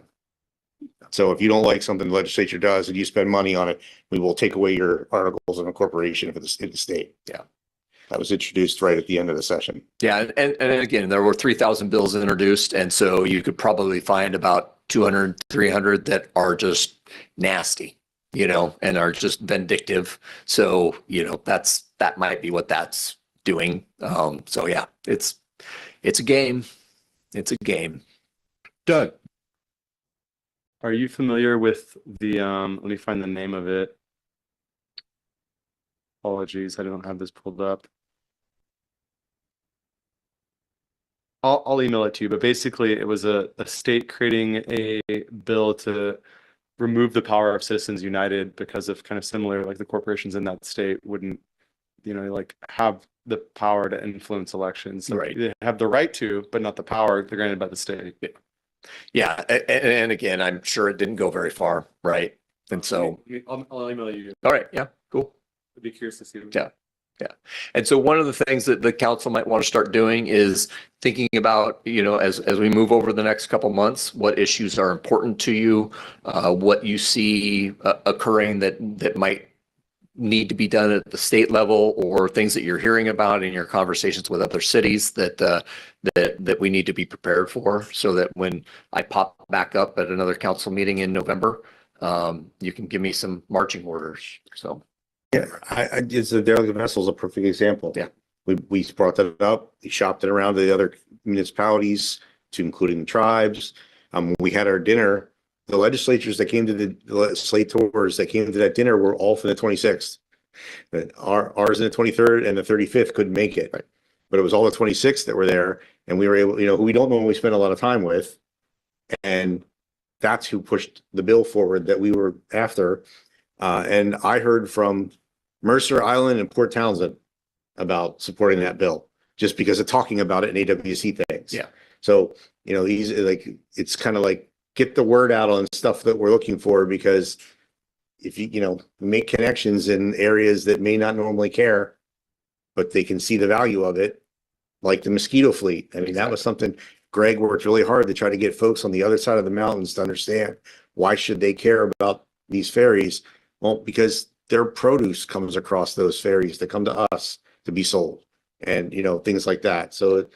So if you don't like something the legislature does and you spend money on it, we will take away your articles of incorporation in the state. Yeah. That was introduced right at the end of the session. Yeah, and again, there were 3,000 bills introduced, and so you could probably find about 200, 300 that are just nasty, and are just vindictive. So, that might be what that's doing. So yeah, it's a game. It's a game. Doug, Are you familiar with the, let me find the name of it. Apologies, I don't have this pulled up. I'll email it to you, but basically it was a state creating a bill to remove the power of Citizens United because of kind of similar, like the corporations in that state wouldn't, like have the power to influence elections. So Right. They have the right to, but not the power. They're granted by the state. Yeah, and again, I'm sure it didn't go very far, right? And so, I'll email you. all right, yeah, cool. I'd be curious to see. Yeah. And so one of the things that the council might want to start doing is thinking about, as we move over the next couple months, what issues are important to you, what you see occurring that might need to be done at the state level, or things that you're hearing about in your conversations with other cities that we need to be prepared for, so that when I pop back up at another council meeting in November, you can give me some marching orders. So. Yeah, it's the derelict vessel is a perfect example. Yeah. We brought that up. We shopped it around to the other municipalities, to including the tribes. When we had our dinner, the legislators that came to the legislators that came to that dinner were all for the 26th. Ours in the 23rd and the 35th couldn't make it, right? But it was all the 26th that were there, and we were able, who we don't normally spend a lot of time with, and that's who pushed the bill forward that we were after. And I heard from Mercer Island and Port Townsend about supporting that bill just because of talking about it in AWC things. Yeah. So, these it's kind of like get the word out on stuff that we're looking for, because if you, make connections in areas that may not normally care, but they can see the value of it, like the mosquito fleet. I mean, that was something Greg worked really hard to try to get folks on the other side of the mountains to understand why should they care about these ferries. Well, because their produce comes across those ferries that come to us to be sold, and things like that. So,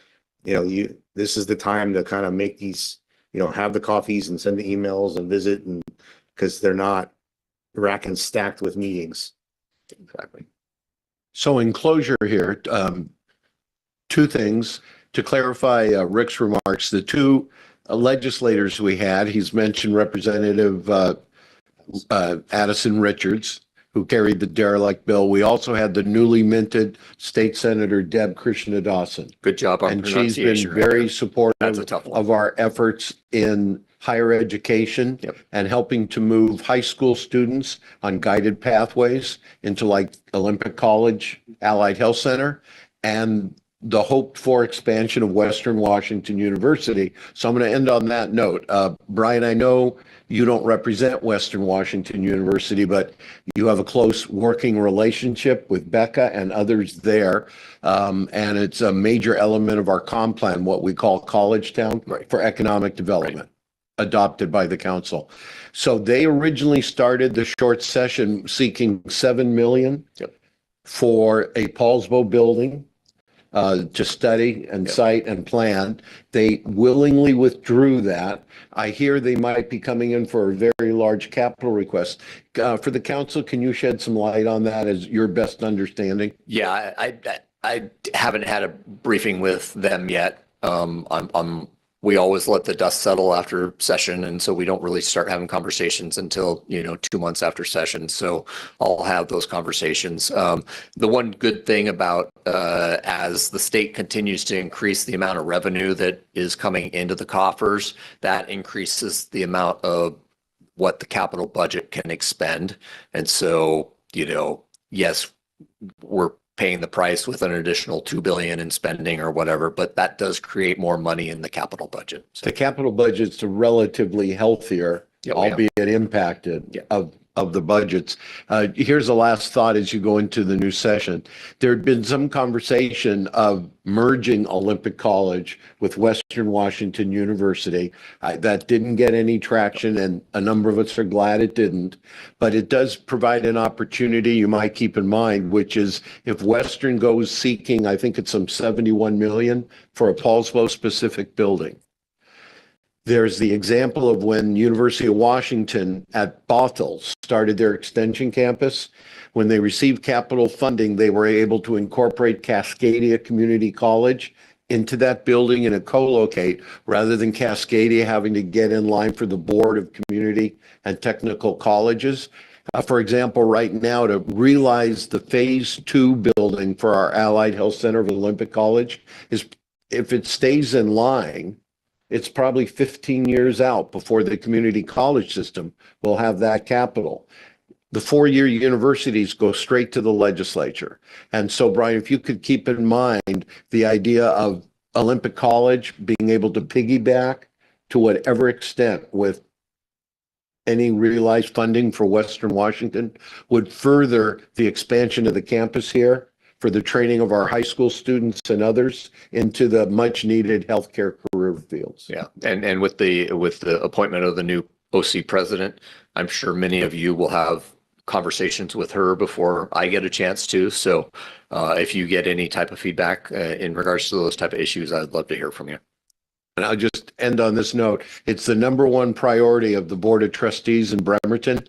this is the time to kind of make these, have the coffees and send the emails and visit, and because they're not rack and stacked with meetings. Exactly. so in closure here, two things to clarify Rick's remarks. The two legislators we had, he's mentioned Representative Addison Richards, who carried the derelict bill. We also had the newly minted State Senator Deb Krishna Dawson. Good job on And she's been pronunciation. very That's supportive a tough one. of our efforts in higher education. Yep. And helping to move high school students on guided pathways into like Olympic College Allied Health Center, and the hoped for expansion of Western Washington University. So I'm going to end on that note. Brian, I know you don't represent Western Washington University, but you have a close working relationship with Becca and others there. And it's a major element of our comp plan, what we call College Town for Economic Development, adopted by the council. So they originally started the short session seeking 7 million for a Poulsbo building to study and cite and plan. They willingly withdrew that. I hear they might be coming in for a very large capital request. For the council, can you shed some light on that as your best understanding? Yeah, I haven't had a briefing with them yet. We always let the dust settle after session, and so we don't really start having conversations until, 2 months after session. So I'll have those conversations. The one good thing about as the state continues to increase the amount of revenue that is coming into the coffers, that increases the amount of what the capital budget can expend. And so, yes, we're paying the price with an additional 2 billion in spending or whatever, but that does create more money in the capital budget. So, The capital budget's a relatively healthier, albeit impacted, of the budgets. Here's the last thought as you go into the new session. There had been some conversation of merging Olympic College with Western Washington University. That didn't get any traction, and a number of us are glad it didn't. But it does provide an opportunity you might keep in mind, which is if Western goes seeking, I think it's some 71 million for a Poulsbo specific building. There's the example of when University of Washington at Bothell started their extension campus. When they received capital funding, they were able to incorporate Cascadia Community College into that building and co-locate rather than Cascadia having to get in line for the Board of Community and Technical Colleges. For example, right now to realize the phase 2 building for our Allied Health Center of Olympic College is, if it stays in line, it's probably 15 years out before the community college system will have that capital. The 4-year universities go straight to the legislature. And so, Brian, if you could keep in mind the idea of Olympic College being able to piggyback to whatever extent with any realized funding for Western Washington would further the expansion of the campus here for the training of our high school students and others into the much needed healthcare career fields. Yeah, and with the appointment of the new OC president, I'm sure many of you will have conversations with her before I get a chance to. So if you get any type of feedback in regards to those type of issues, I'd love to hear from you. And I'll just end on this note. It's the #1 priority of the Board of Trustees in Bremerton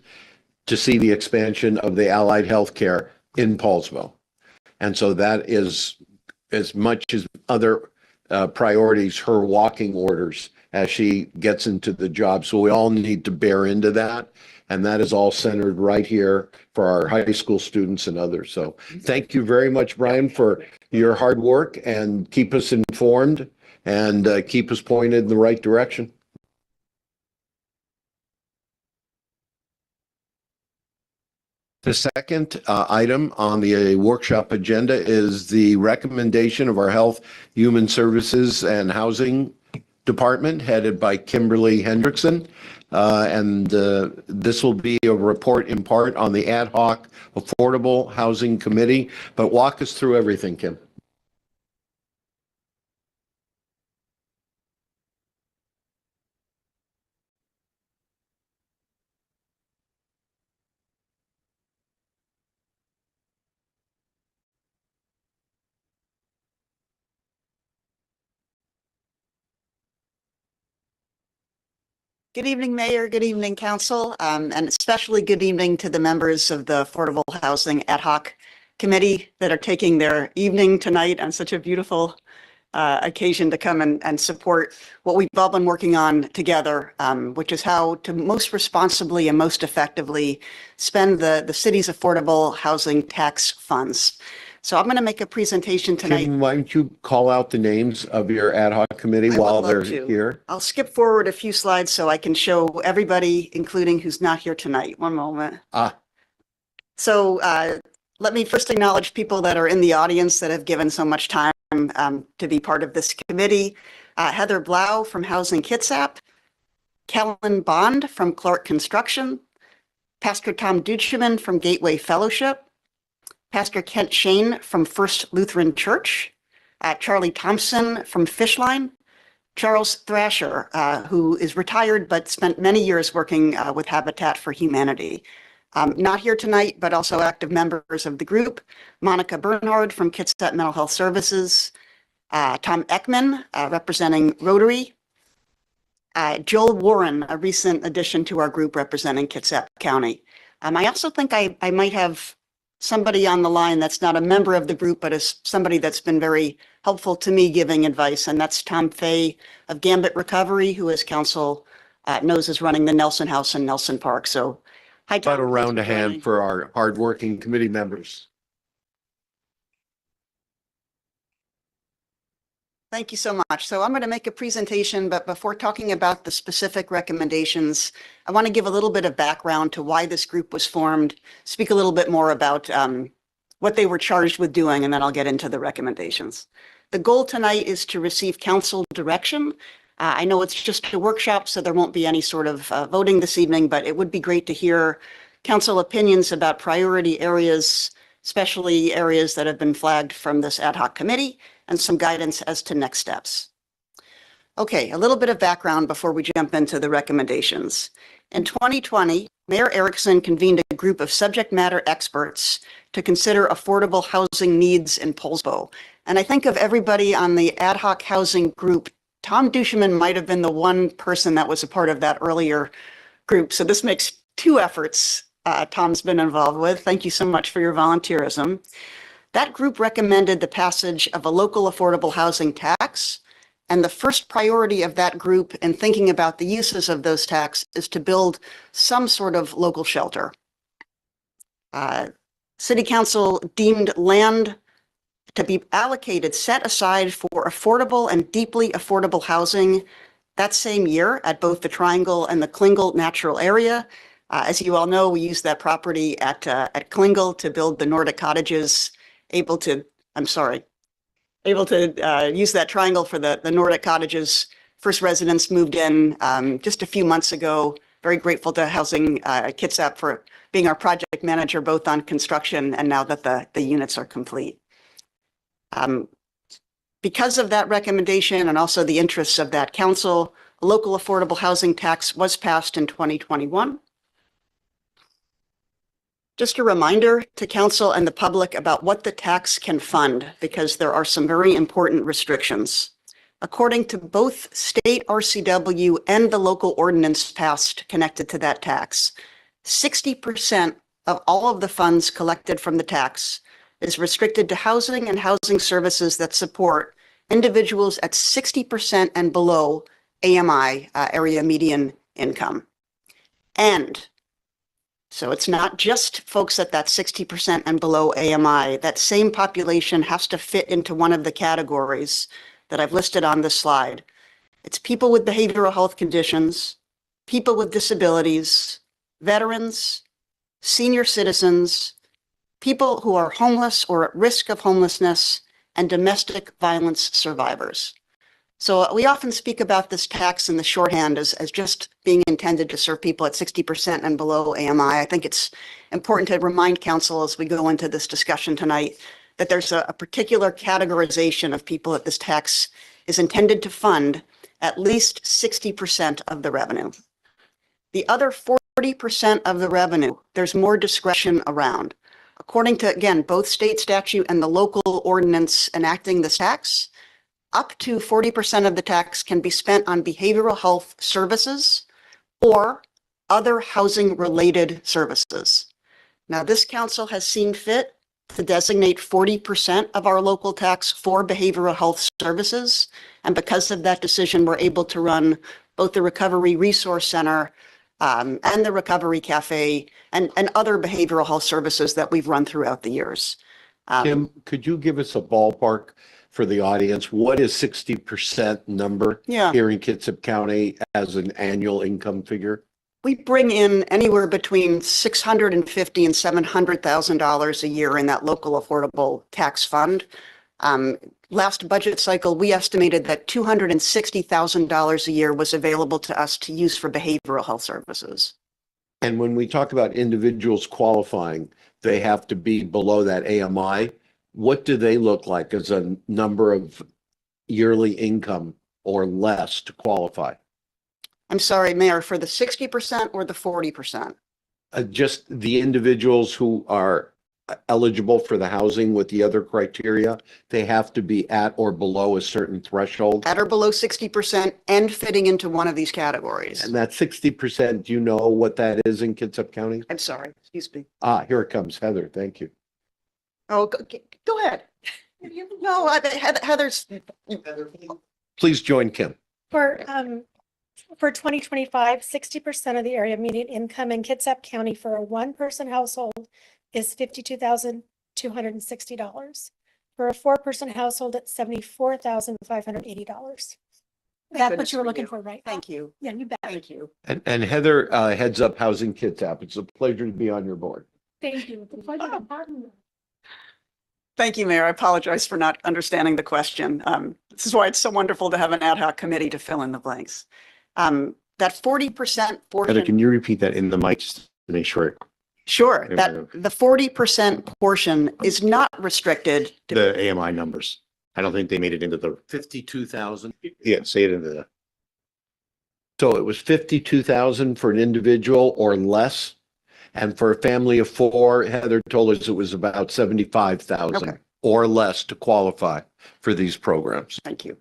to see the expansion of the allied healthcare in Poulsbo. And so that is, as much as other priorities, her walking orders as she gets into the job. So we all need to bear into that. And that is all centered right here for our high school students and others. So thank you very much, Brian, for your hard work, and keep us informed and keep us pointed in the right direction. The second item on the workshop agenda is the recommendation of our Health, Human Services, and Housing Department, headed by Kimberly Hendrickson. This will be a report in part on the ad hoc Affordable Housing Committee. But walk us through everything, Kim. Good evening, Mayor. Good evening, Council, and especially good evening to the members of the Affordable Housing Ad Hoc Committee that are taking their evening tonight on such a beautiful occasion to come and support what we've all been working on together, which is how to most responsibly and most effectively spend the city's affordable housing tax funds. So I'm going to make a presentation tonight. Kim, why don't you call out the names of your ad hoc committee while they're here? I'll skip forward a few slides so I can show everybody, including who's not here tonight. One moment. So let me first acknowledge people that are in the audience that have given so much time to be part of this committee. Heather Blau from Housing Kitsap, Kellen Bond from Clark Construction, Pastor Tom Duchemin from Gateway Fellowship, Pastor Kent Shane from First Lutheran Church, Charlie Thompson from Fishline, Charles Thrasher, who is retired but spent many years working with Habitat for Humanity. Not here tonight, but also active members of the group, Monica Bernhard from Kitsap Mental Health Services, Tom Ekman, representing Rotary, Joel Warren, a recent addition to our group representing Kitsap County. I also think I might have somebody on the line that's not a member of the group, but is somebody that's been very helpful to me giving advice, and that's Tom Fay of Gambit Recovery, who, as council knows, is running the Nelson House in Nelson Park. So, hi, Tom. About a round Thanks of for hand joining. for our hardworking committee members. Thank you so much. So I'm going to make a presentation, but before talking about the specific recommendations, I want to give a little bit of background to why this group was formed, speak a little bit more about what they were charged with doing, and then I'll get into the recommendations. The goal tonight is to receive council direction. I know it's just a workshop, so there won't be any sort of voting this evening, but it would be great to hear council opinions about priority areas, especially areas that have been flagged from this ad hoc committee, and some guidance as to next steps. Okay, a little bit of background before we jump into the recommendations. In 2020, Mayor Erickson convened a group of subject matter experts to consider affordable housing needs in Poulsbo. And I think of everybody on the ad hoc housing group, Tom Duchemin might have been the one person that was a part of that earlier group. So this makes two efforts Tom's been involved with. Thank you so much for your volunteerism. That group recommended the passage of a local affordable housing tax, and the first priority of that group in thinking about the uses of those tax is to build some sort of local shelter. City Council deemed land to be allocated, set aside for affordable and deeply affordable housing that same year at both the Triangle and the Klingel Natural Area. As you all know, we used that property at Klingel to build the Nordic cottages, able to use that triangle for the Nordic cottages. First residents moved in just a few months ago. Very grateful to Housing Kitsap for being our project manager, both on construction and now that the units are complete. Because of that recommendation and also the interests of that council, a local affordable housing tax was passed in 2021. Just a reminder to council and the public about what the tax can fund, because there are some very important restrictions. According to both state RCW and the local ordinance passed connected to that tax, 60% of all of the funds collected from the tax is restricted to housing and housing services that support individuals at 60% and below AMI, area median income. And so it's not just folks at that 60% and below AMI. That same population has to fit into one of the categories that I've listed on this slide. It's people with behavioral health conditions, people with disabilities, veterans, senior citizens, people who are homeless or at risk of homelessness, and domestic violence survivors. So we often speak about this tax in the shorthand as just being intended to serve people at 60% and below AMI. I think it's important to remind council as we go into this discussion tonight that there's a particular categorization of people that this tax is intended to fund at least 60% of the revenue. The other 40% of the revenue, there's more discretion around. According to, again, both state statute and the local ordinance enacting this tax, up to 40% of the tax can be spent on behavioral health services or other housing-related services. Now, this council has seen fit to designate 40% of our local tax for behavioral health services. And because of that decision, we're able to run both the Recovery Resource Center and the Recovery Cafe and other behavioral health services that we've run throughout the years. Kim, could you give us a ballpark for the audience? What is 60% number here in Kitsap County as an annual income figure? We bring in anywhere between $650,000 and $700,000 a year in that local affordable tax fund. Last budget cycle, we estimated that $260,000 a year was available to us to use for behavioral health services. And when we talk about individuals qualifying, they have to be below that AMI. What do they look like as a number of yearly income or less to qualify? I'm sorry, Mayor, for the 60% or the 40%? Just the individuals who are eligible for the housing with the other criteria, they have to be at or below a certain threshold. At or below 60% and fitting into one of these categories. And that 60%, do you know what that is in Kitsap County? I'm sorry, excuse me. Here it comes, Heather. Thank you. Oh, go ahead. No, Heather's. Please join Kim. For 2025, 60% of the area median income in Kitsap County for a one-person household is $52,260. For a four-person household, it's $74,580. That's what you were looking for, right? Thank you. Yeah, you bet. Thank you. And Heather heads up Housing Kitsap. It's a pleasure to be on your board. Thank you. Thank you, Mayor. I apologize for not understanding the question. This is why it's so wonderful to have an ad hoc committee to fill in the blanks. That 40% portion. Heather, can you repeat that in the mic just to make sure? Sure, that the 40% portion is not restricted to The AMI numbers. I don't think they made it into the, 52,000. yeah, say it into the, So it was 52,000 for an individual or less. And for a family of four, Heather told us it was about 75,000 Okay. or less to qualify for these programs. Thank you.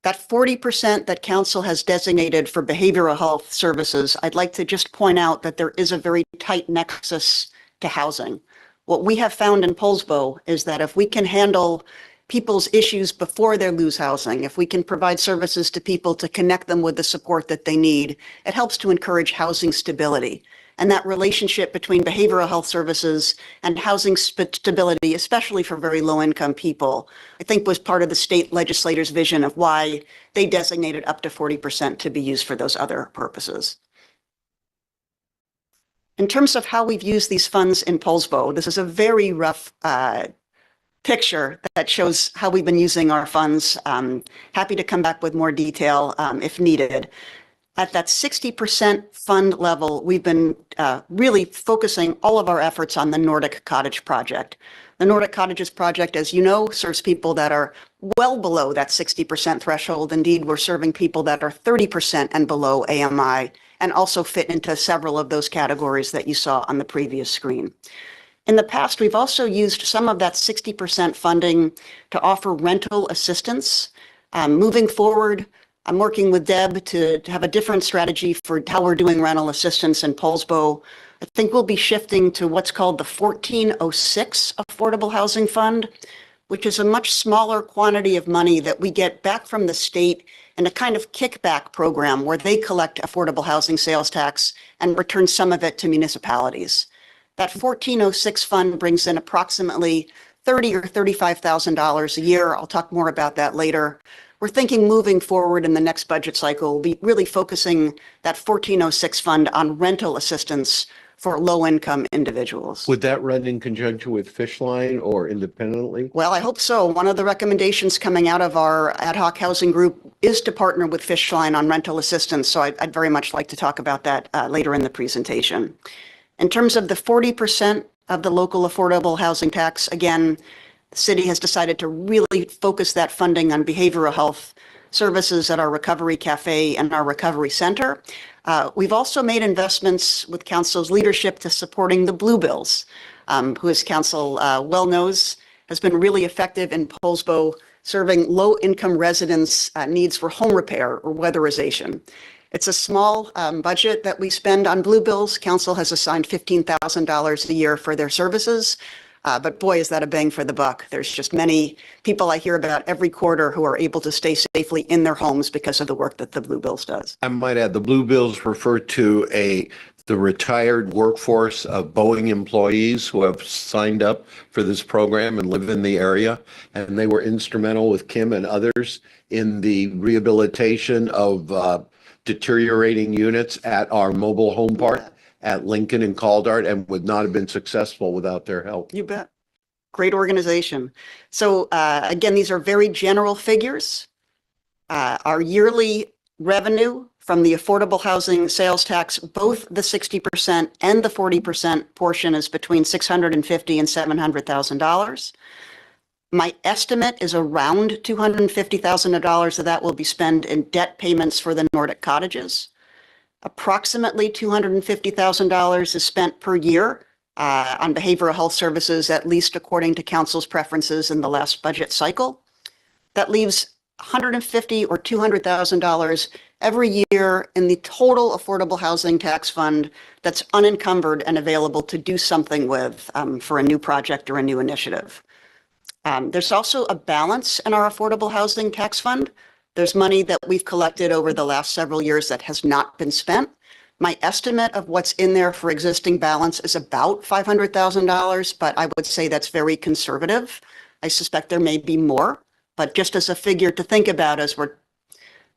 That 40% that council has designated for behavioral health services, I'd like to just point out that there is a very tight nexus to housing. What we have found in Poulsbo is that if we can handle people's issues before they lose housing, if we can provide services to people to connect them with the support that they need, it helps to encourage housing stability. And that relationship between behavioral health services and housing stability, especially for very low income people, I think was part of the state legislators' vision of why they designated up to 40% to be used for those other purposes. In terms of how we've used these funds in Poulsbo, this is a very rough picture that shows how we've been using our funds. Happy to come back with more detail if needed. At that 60% fund level, we've been really focusing all of our efforts on the Nordic Cottage project. The Nordic Cottages project, as you know, serves people that are well below that 60% threshold. Indeed, we're serving people that are 30% and below AMI and also fit into several of those categories that you saw on the previous screen. In the past, we've also used some of that 60% funding to offer rental assistance. Moving forward, I'm working with Deb to have a different strategy for how we're doing rental assistance in Poulsbo. I think we'll be shifting to what's called the 1406 Affordable Housing Fund, which is a much smaller quantity of money that we get back from the state in a kind of kickback program where they collect affordable housing sales tax and return some of it to municipalities. That 1406 fund brings in approximately $30,000 or $35,000 a year. I'll talk more about that later. We're thinking moving forward in the next budget cycle, we'll be really focusing that 1406 fund on rental assistance for low-income individuals. Would that run in conjunction with Fishline or independently? Well, I hope so. One of the recommendations coming out of our ad hoc housing group is to partner with Fishline on rental assistance. So I'd very much like to talk about that later in the presentation. In terms of the 40% of the local affordable housing tax, again, the city has decided to really focus that funding on behavioral health services at our Recovery Cafe and our Recovery Center. We've also made investments with council's leadership to supporting the Blue Bills, who, as council well knows, has been really effective in Poulsbo, serving low-income residents' needs for home repair or weatherization. It's a small budget that we spend on Blue Bills. Council has assigned $15,000 a year for their services. But boy, is that a bang for the buck. There's just many people I hear about every quarter who are able to stay safely in their homes because of the work that the Blue Bills does. I might add, the Blue Bills refer to the retired workforce of Boeing employees who have signed up for this program and live in the area. And they were instrumental with Kim and others in the rehabilitation of deteriorating units at our mobile home park at Lincoln and Caldart, and would not have been successful without their help. You bet. great organization. So again, these are very general figures. Our yearly revenue from the affordable housing sales tax, both the 60% and the 40% portion is between $650,000 and $700,000. My estimate is around $250,000 of that will be spent in debt payments for the Nordic cottages. Approximately $250,000 is spent per year on behavioral health services, at least according to council's preferences in the last budget cycle. That leaves $150,000 or $200,000 every year in the total affordable housing tax fund that's unencumbered and available to do something with for a new project or a new initiative. There's also a balance in our affordable housing tax fund. There's money that we've collected over the last several years that has not been spent. My estimate of what's in there for existing balance is about $500,000, but I would say that's very conservative. I suspect there may be more, but just as a figure to think about as we're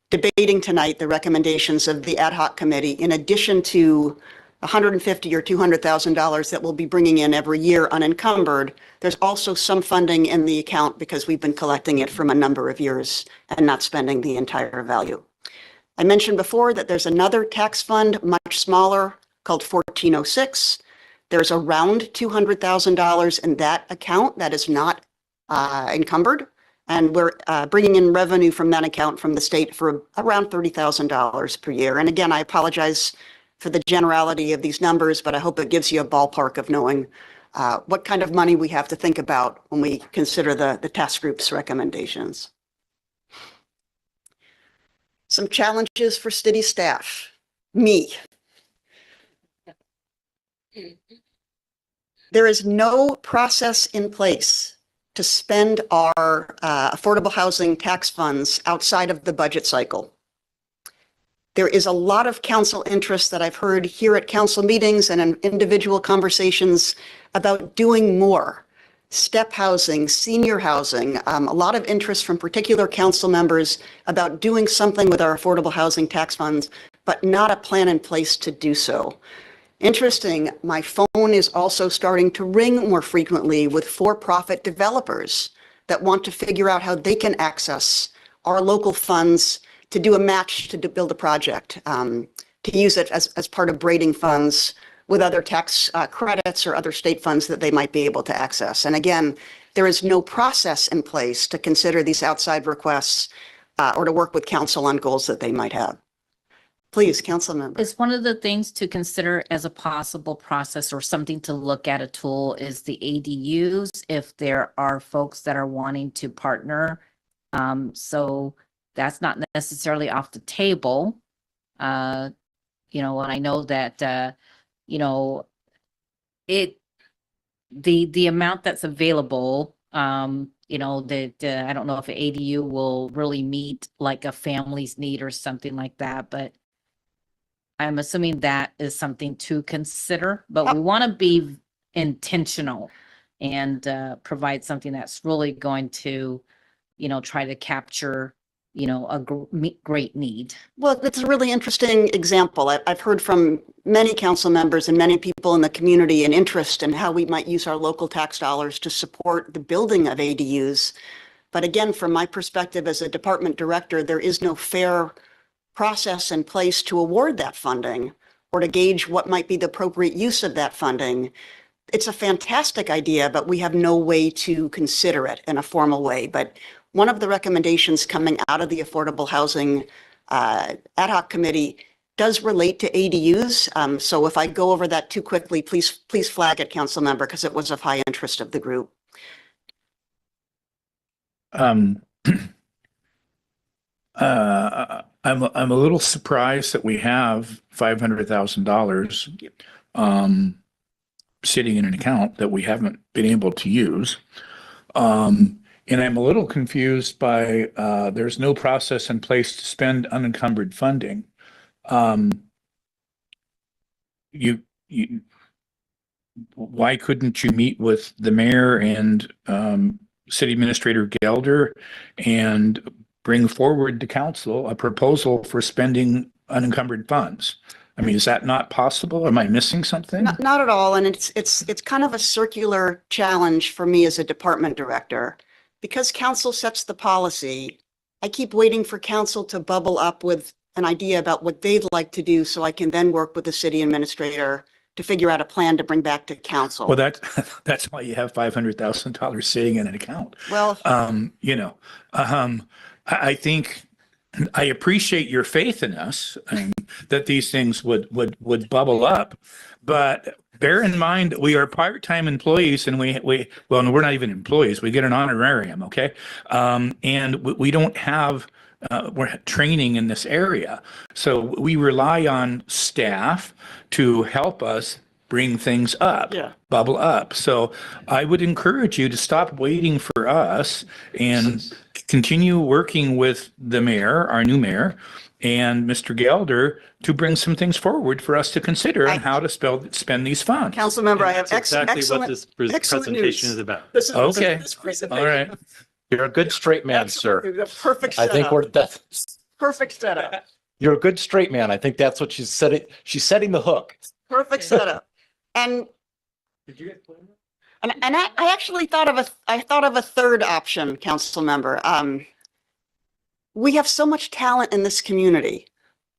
debating tonight the recommendations of the ad hoc committee, in addition to $150,000 or $200,000 that we'll be bringing in every year unencumbered, there's also some funding in the account because we've been collecting it from a number of years and not spending the entire value. I mentioned before that there's another tax fund, much smaller, called 1406. There's around $200,000 in that account that is not encumbered. And we're bringing in revenue from that account from the state for around $30,000 per year. And again, I apologize for the generality of these numbers, but I hope it gives you a ballpark of knowing what kind of money we have to think about when we consider the task group's recommendations. Some challenges for city staff. Me. There is no process in place to spend our affordable housing tax funds outside of the budget cycle. There is a lot of council interest that I've heard here at council meetings and in individual conversations about doing more. Step housing, senior housing, a lot of interest from particular council members about doing something with our affordable housing tax funds, but not a plan in place to do so. Interesting, my phone is also starting to ring more frequently with for-profit developers that want to figure out how they can access our local funds to do a match to build a project, to use it as part of braiding funds with other tax credits or other state funds that they might be able to access. And again, there is no process in place to consider these outside requests or to work with council on goals that they might have. Please, council member. Is one of the things to consider as a possible process or something to look at a tool is the ADUs, if there are folks that are wanting to partner. So that's not necessarily off the table. And I know that, the amount that's available, I don't know if an ADU will really meet like a family's need or something like that, but I'm assuming that is something to consider, but we want to be intentional and provide something that's really going to, try to capture, a great need. Well, that's a really interesting example. I've heard from many council members and many people in the community an interest in how we might use our local tax dollars to support the building of ADUs. But again, from my perspective as a department director, there is no fair process in place to award that funding or to gauge what might be the appropriate use of that funding. It's a fantastic idea, but we have no way to consider it in a formal way. But one of the recommendations coming out of the Affordable Housing Ad hoc Committee does relate to ADUs. So if I go over that too quickly, please flag it, council member, because it was of high interest of the group. I'm a little surprised that we have $500,000 sitting in an account that we haven't been able to use. And I'm a little confused by there's no process in place to spend unencumbered funding. Why couldn't you meet with the mayor and City Administrator Gelder and bring forward to council a proposal for spending unencumbered funds? I mean, is that not possible? Am I missing something? Not at all. And it's kind of a circular challenge for me as a department director. Because council sets the policy, I keep waiting for council to bubble up with an idea about what they'd like to do so I can then work with the city administrator to figure out a plan to bring back to council. Well, that's why you have $500,000 sitting in an account. Well, I think I appreciate your faith in us and that these things would bubble up, but bear in mind that we are part-time employees and well, no, we're not even employees. We get an honorarium. Okay. And we don't have, we're training in this area. So we rely on staff to help us bring things up, bubble up. So I would encourage you to stop waiting for us and continue working with the mayor, our new mayor, and Mr. Gelder to bring some things forward for us to consider on how to spend these funds. council member, I have That's exactly what this excellent presentation news. is about. This is Okay. this All presentation. right. You're a good straight man, sir. The perfect I setup. think we're, Perfect setup. you're a good straight man. I think that's what she's setting. She's setting the hook. Perfect setup. And Did you get planned? and I actually thought of a third option, council member. We have so much talent in this community.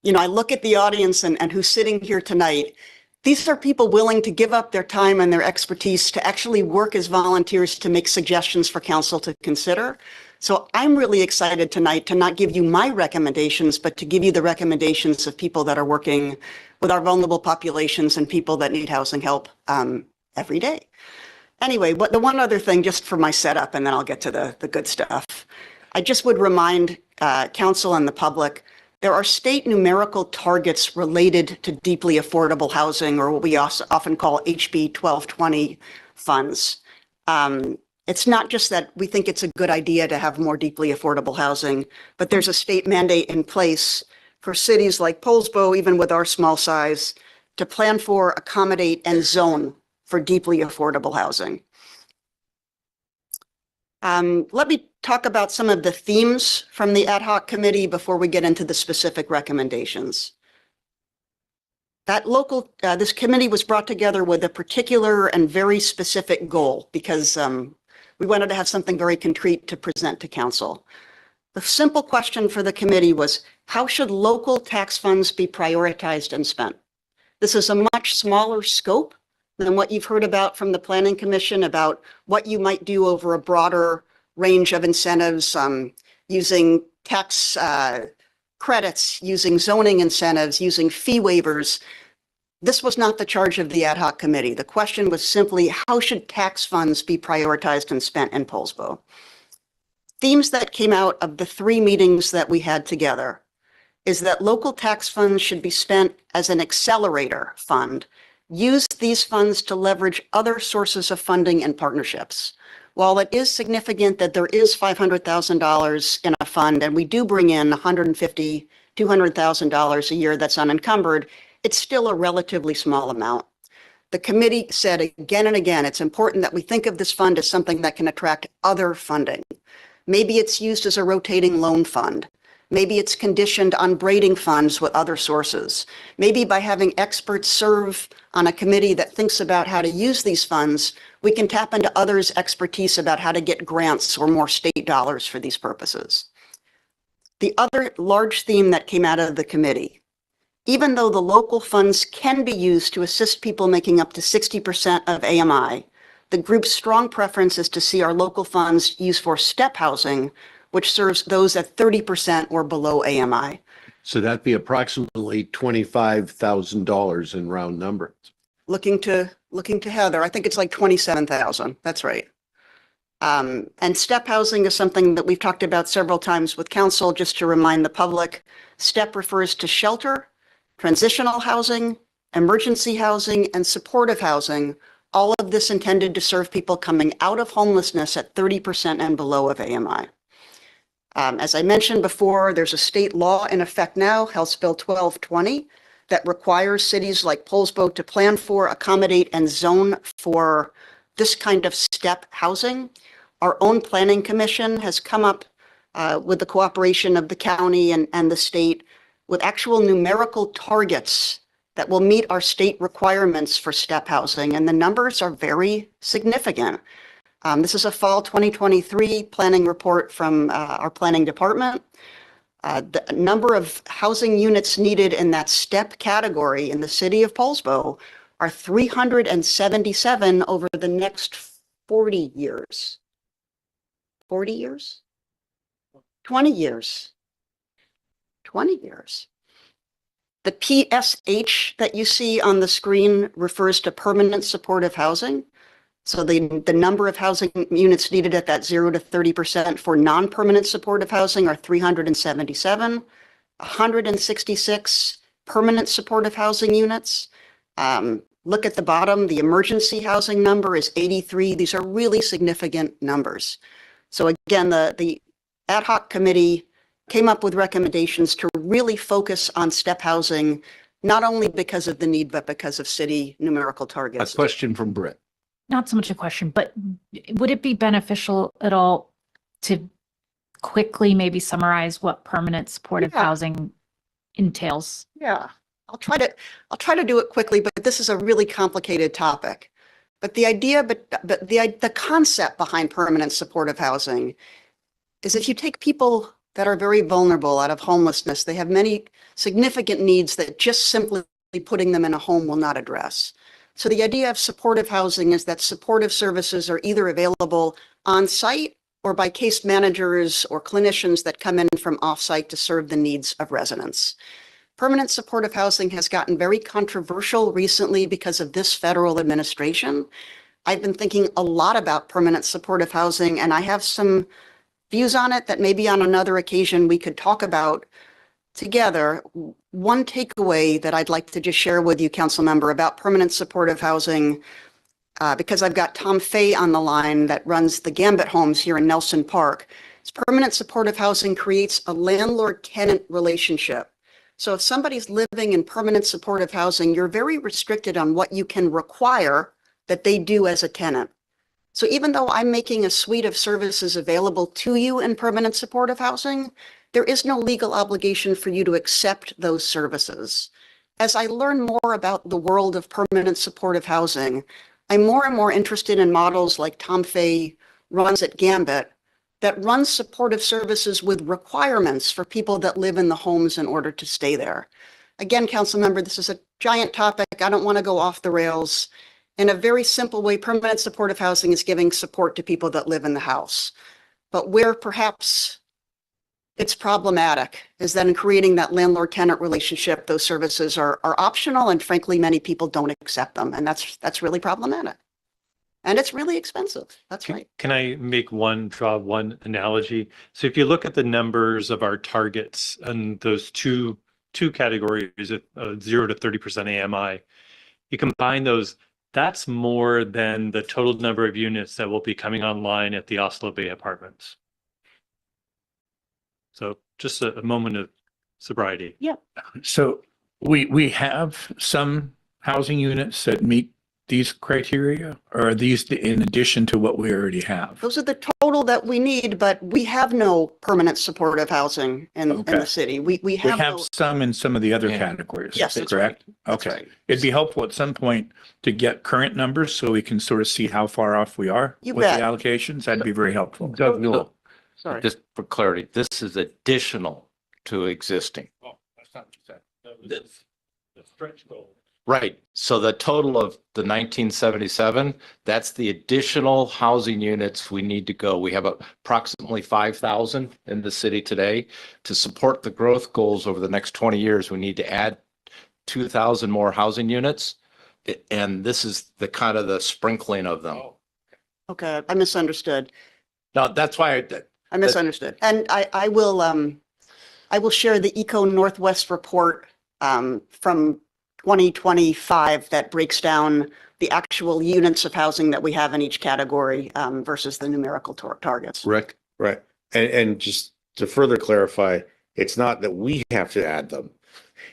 You know, I look at the audience and who's sitting here tonight. These are people willing to give up their time and their expertise to actually work as volunteers to make suggestions for council to consider. So I'm really excited tonight to not give you my recommendations, but to give you the recommendations of people that are working with our vulnerable populations and people that need housing help every day. Anyway, the one other thing just for my setup, and then I'll get to the good stuff. I just would remind council and the public, there are state numerical targets related to deeply affordable housing, or what we also often call HB 1220 funds. It's not just that we think it's a good idea to have more deeply affordable housing, but there's a state mandate in place for cities like Poulsbo, even with our small size, to plan for, accommodate, and zone for deeply affordable housing. Let me talk about some of the themes from the ad hoc committee before we get into the specific recommendations. This committee was brought together with a particular and very specific goal because we wanted to have something very concrete to present to council. The simple question for the committee was, how should local tax funds be prioritized and spent? This is a much smaller scope than what you've heard about from the Planning Commission about what you might do over a broader range of incentives, using tax credits, using zoning incentives, using fee waivers. This was not the charge of the ad hoc committee. The question was simply, how should tax funds be prioritized and spent in Poulsbo? Themes that came out of the 3 meetings that we had together is that local tax funds should be spent as an accelerator fund. Use these funds to leverage other sources of funding and partnerships. While it is significant that there is $500,000 in a fund and we do bring in $150,000, $200,000 a year that's unencumbered, it's still a relatively small amount. The committee said again and again, it's important that we think of this fund as something that can attract other funding. Maybe it's used as a rotating loan fund. Maybe it's conditioned on braiding funds with other sources. Maybe by having experts serve on a committee that thinks about how to use these funds, we can tap into others' expertise about how to get grants or more state dollars for these purposes. The other large theme that came out of the committee, even though the local funds can be used to assist people making up to 60% of AMI, the group's strong preference is to see our local funds used for step housing, which serves those at 30% or below AMI. So that'd be approximately $25,000 in round numbers. Looking to Heather, I think it's like 27,000. That's right. And step housing is something that we've talked about several times with council. Just to remind the public, step refers to shelter, transitional housing, emergency housing, and supportive housing. All of this intended to serve people coming out of homelessness at 30% and below of AMI. As I mentioned before, there's a state law in effect now, House Bill 1220, that requires cities like Poulsbo to plan for, accommodate, and zone for this kind of step housing. Our own planning commission has come up with the cooperation of the county and the state with actual numerical targets that will meet our state requirements for step housing, and the numbers are very significant. This is a fall 2023 planning report from our planning department. The number of housing units needed in that step category in the city of Poulsbo are 377 over the next 40 years. 40 years? 20 years. 20 years. The PSH that you see on the screen refers to permanent supportive housing. So the number of housing units needed at that 0 to 30% for non-permanent supportive housing are 377, 166 permanent supportive housing units. Look at the bottom, the emergency housing number is 83. These are really significant numbers. So again, the ad hoc committee came up with recommendations to really focus on step housing, not only because of the need, but because of city numerical A targets. question from Brett. Not so much a question, but would it be beneficial at all to quickly maybe summarize what permanent supportive Yeah. housing entails? Yeah, I'll try to do it quickly, but this is a really complicated topic. But the idea, the concept behind permanent supportive housing is if you take people that are very vulnerable out of homelessness, they have many significant needs that just simply putting them in a home will not address. So the idea of supportive housing is that supportive services are either available on site or by case managers or clinicians that come in from off-site to serve the needs of residents. Permanent supportive housing has gotten very controversial recently because of this federal administration. I've been thinking a lot about permanent supportive housing, and I have some views on it that maybe on another occasion we could talk about together. One takeaway that I'd like to just share with you, council member, about permanent supportive housing, because I've got Tom Fay on the line that runs the Gambit Homes here in Nelson Park. Permanent supportive housing creates a landlord-tenant relationship. So if somebody's living in permanent supportive housing, you're very restricted on what you can require that they do as a tenant. So even though I'm making a suite of services available to you in permanent supportive housing, there is no legal obligation for you to accept those services. As I learn more about the world of permanent supportive housing, I'm more and more interested in models like Tom Fay runs at Gambit that runs supportive services with requirements for people that live in the homes in order to stay there. Again, council member, this is a giant topic. I don't want to go off the rails. In a very simple way, permanent supportive housing is giving support to people that live in the house. But where perhaps it's problematic is that in creating that landlord-tenant relationship, those services are optional, and frankly, many people don't accept them, and that's really problematic. And it's really expensive. That's right. Can I draw one analogy? So if you look at the numbers of our targets and those two categories of 0 to 30% AMI, you combine those, that's more than the total number of units that will be coming online at the Oslo Bay Apartments. So just a moment of sobriety. Yep. So we have some housing units that meet these criteria, or are these in addition to what we already have? Those are the total that we need, but we have no permanent supportive housing in Okay. the city. We We have have no, some in some of the other Yeah. categories. Yes, that's right. Correct? That's Okay. right. It'd be helpful at some point to get current numbers so we can sort of see how far off we are You with the bet. allocations. That'd be very helpful. Doug Newell. sorry. Just for clarity, this is additional to existing. Oh, that's not what you said. The stretch goal. Right. So the total of the 1977, that's the additional housing units we need to go. We have approximately 5,000 in the city today. To support the growth goals over the next 20 years, we need to add 2,000 more housing units. And this is the kind of the sprinkling of them. Okay, I misunderstood. Now, that's why I misunderstood. And I will share the Eco Northwest report from 2025 that breaks down the actual units of housing that we have in each category versus the numerical targets. Rick? Right. And just to further clarify, it's not that we have to add them.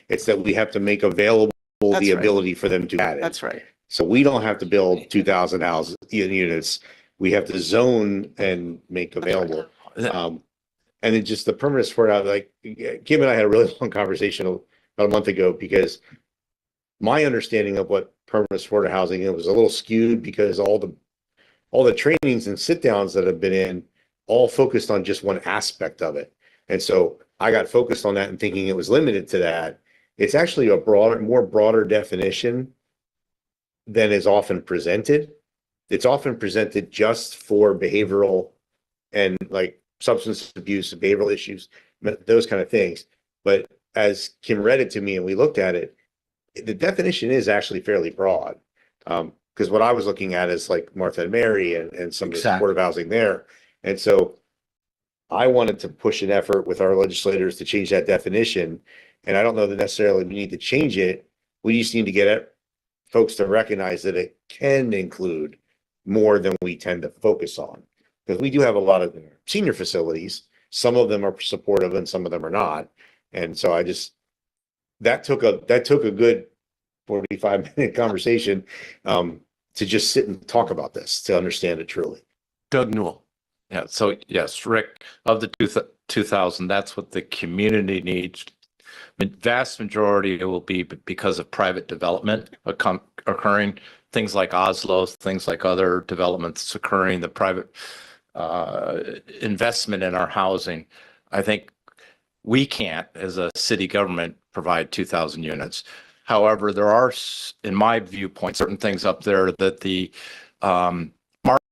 It's that we have to make available That's the right. ability for them to add it. That's right. So we don't have to build 2,000 houses, units. We have to zone and make available. And then just the permanent support out, like Kim and I had a really long conversation about a month ago, because my understanding of what permanent supportive housing, it was a little skewed because all the trainings and sit downs that I've been in all focused on just one aspect of it. And so I got focused on that and thinking it was limited to that. It's actually a broader definition than is often presented. It's often presented just for behavioral and like substance abuse, behavioral issues, those kind of things. But as Kim read it to me and we looked at it, the definition is actually fairly broad. Because what I was looking at is like Martha and Mary and some of the Exactly. supportive housing there. And so I wanted to push an effort with our legislators to change that definition. And I don't know that necessarily we need to change it. We just need to get folks to recognize that it can include more than we tend to focus on. Because we do have a lot of senior facilities. Some of them are supportive and some of them are not. And so that took a good 45-minute conversation to just sit and talk about this, to understand it truly. Doug Newell. Yeah, so yes, Rick, of the 2000, that's what the community needs. Vast majority it will be because of private development occurring, things like Oslo, things like other developments occurring, the private investment in our housing. I think we can't, as a city government, provide 2,000 units. However, there are, in my viewpoint, certain things up there that the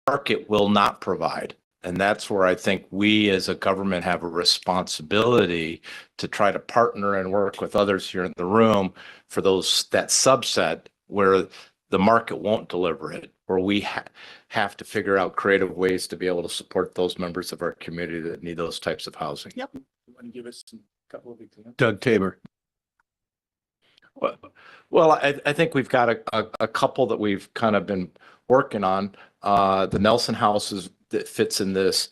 market will not provide. And that's where I think we as a government have a responsibility to try to partner and work with others here in the room for that subset where the market won't deliver it, where we have to figure out creative ways to be able to support those members of our community that need those types of housing. Yep. You want to give us a couple of examples? Doug Tabor. Well, I think we've got a couple that we've kind of been working on. The Nelson House that fits in this.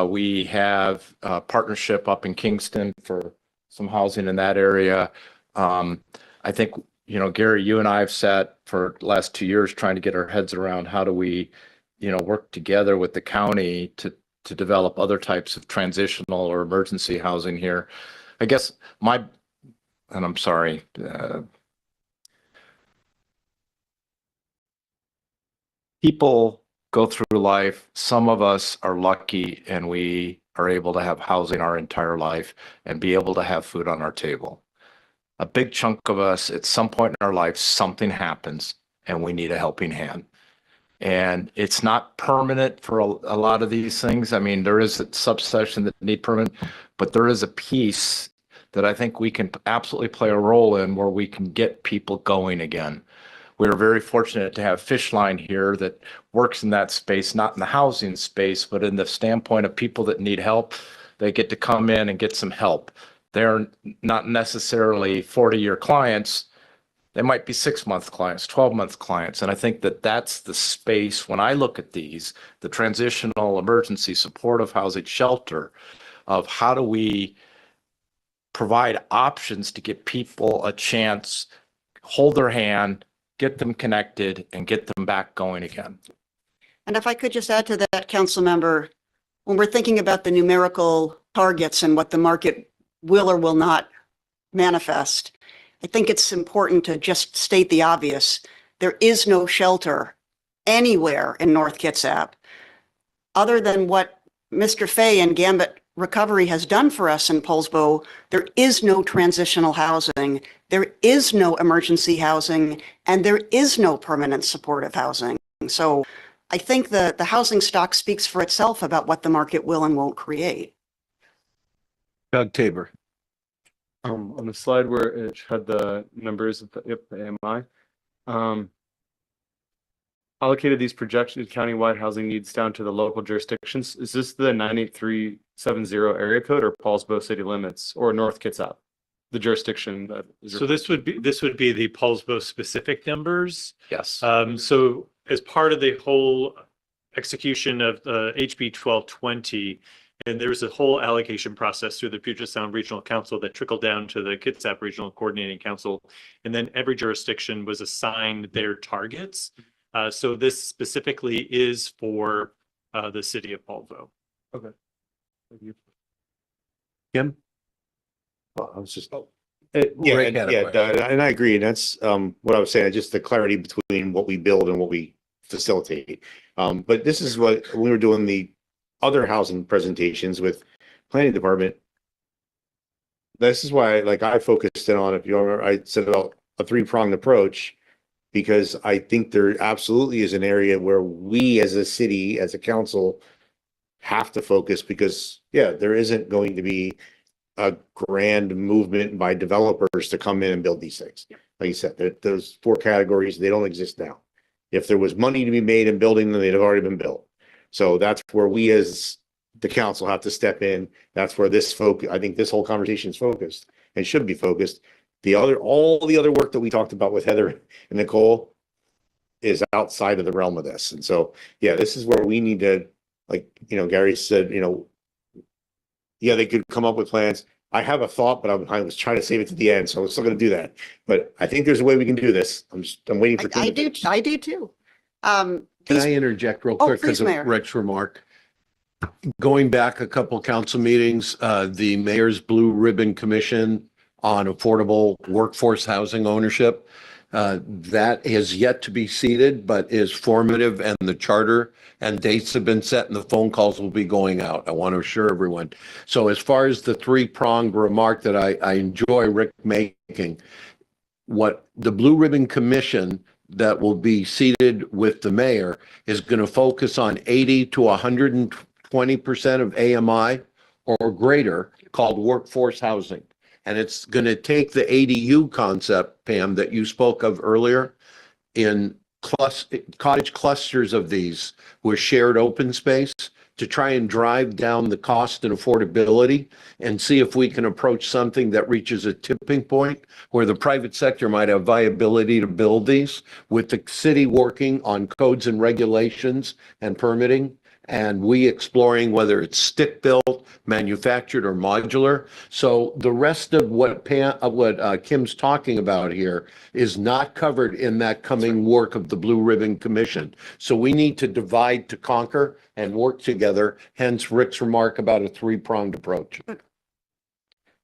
We have a partnership up in Kingston for some housing in that area. I think, Gary, you and I have sat for the last 2 years trying to get our heads around how do we, work together with the county to develop other types of transitional or emergency housing here. I guess and I'm sorry, people go through life. Some of us are lucky and we are able to have housing our entire life and be able to have food on our table. A big chunk of us, at some point in our life, something happens and we need a helping hand. And it's not permanent for a lot of these things. I mean, there is a subsection that need permanent, but there is a piece that I think we can absolutely play a role in where we can get people going again. We're very fortunate to have Fishline here that works in that space, not in the housing space, but in the standpoint of people that need help. They get to come in and get some help. They're not necessarily 40-year clients. They might be 6-month clients, 12-month clients. And I think that that's the space when I look at these, the transitional emergency supportive housing shelter, of how do we provide options to give people a chance, hold their hand, get them connected and get them back going again. And if I could just add to that, council member, when we're thinking about the numerical targets and what the market will or will not manifest, I think it's important to just state the obvious. There is no shelter anywhere in North Kitsap other than what Mr. Fay and Gambit Recovery has done for us in Poulsbo. There is no transitional housing, there is no emergency housing, and there is no permanent supportive housing. So I think the housing stock speaks for itself about what the market will and won't create. Doug Tabor. On the slide where it had the numbers of the AMI, allocated these projected countywide housing needs down to the local jurisdictions. Is this the 98370 area code or Poulsbo city limits or North Kitsap, the jurisdiction that is? So this would be the Poulsbo specific numbers. Yes. So as part of the whole execution of HB 1220, and there's a whole allocation process through the Puget Sound Regional Council that trickled down to the Kitsap Regional Coordinating Council. And then every jurisdiction was assigned their targets. So this specifically is for the city of Poulsbo. Okay. Thank you. Kim? Well, I was just, Yeah, Rick had a yeah, question. and I agree. And that's what I was saying, just the clarity between what we build and what we facilitate. But this is what we were doing the other housing presentations with planning department. This is why, like, I focused in on, if you remember, I said about a three-pronged approach, because I think there absolutely is an area where we as a city, as a council, have to focus, because yeah, there isn't going to be a grand movement by developers to come in and build these things. Like you said, those four categories, they don't exist now. If there was money to be made in building them, they'd have already been built. So that's where we as the council have to step in. That's where this focus, I think this whole conversation is focused and should be focused. All the other work that we talked about with Heather and Nicole is outside of the realm of this. And so, yeah, this is where we need to, like, Gary said, yeah, they could come up with plans. I have a thought, but I was trying to save it to the end, so I'm still going to do that. But I think there's a way we can do this. I'm waiting for. I do too. Can I interject real Oh, quick please, because of Mayor. Rick's remark? Going back a couple council meetings, the Mayor's Blue Ribbon Commission on affordable workforce housing ownership, that is yet to be seated, but is formative, and the charter and dates have been set and the phone calls will be going out. I want to assure everyone. So as far as the three-pronged remark that I enjoy Rick making, what the Blue Ribbon Commission that will be seated with the mayor is going to focus on 80 to 120% of AMI or greater, called workforce housing. And it's going to take the ADU concept, Pam, that you spoke of earlier, in cottage clusters of these with shared open space, to try and drive down the cost and affordability and see if we can approach something that reaches a tipping point where the private sector might have viability to build these, with the city working on codes and regulations and permitting, and we exploring whether it's stick built, manufactured, or modular. So the rest of what Kim's talking about here is not covered in that coming work of the Blue Ribbon Commission. So we need to divide to conquer and work together, hence Rick's remark about a three-pronged approach.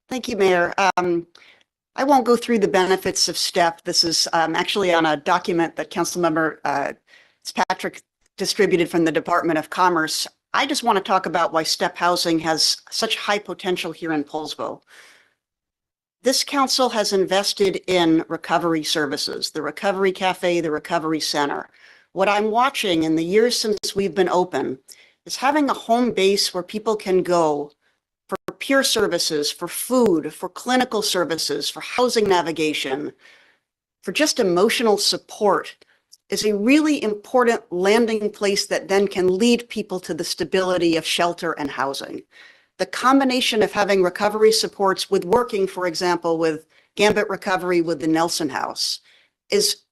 Thank you, Mayor. I won't go through the benefits of STEP. This is actually on a document that Councilmember Patrick distributed from the Department of Commerce. I just want to talk about why STEP housing has such high potential here in Poulsbo. This council has invested in recovery services, the Recovery Cafe, the Recovery Center. What I'm watching in the years since we've been open is having a home base where people can go for peer services, for food, for clinical services, for housing navigation, for just emotional support, is a really important landing place that then can lead people to the stability of shelter and housing. The combination of having recovery supports with working, for example, with Gambit Recovery with the Nelson House is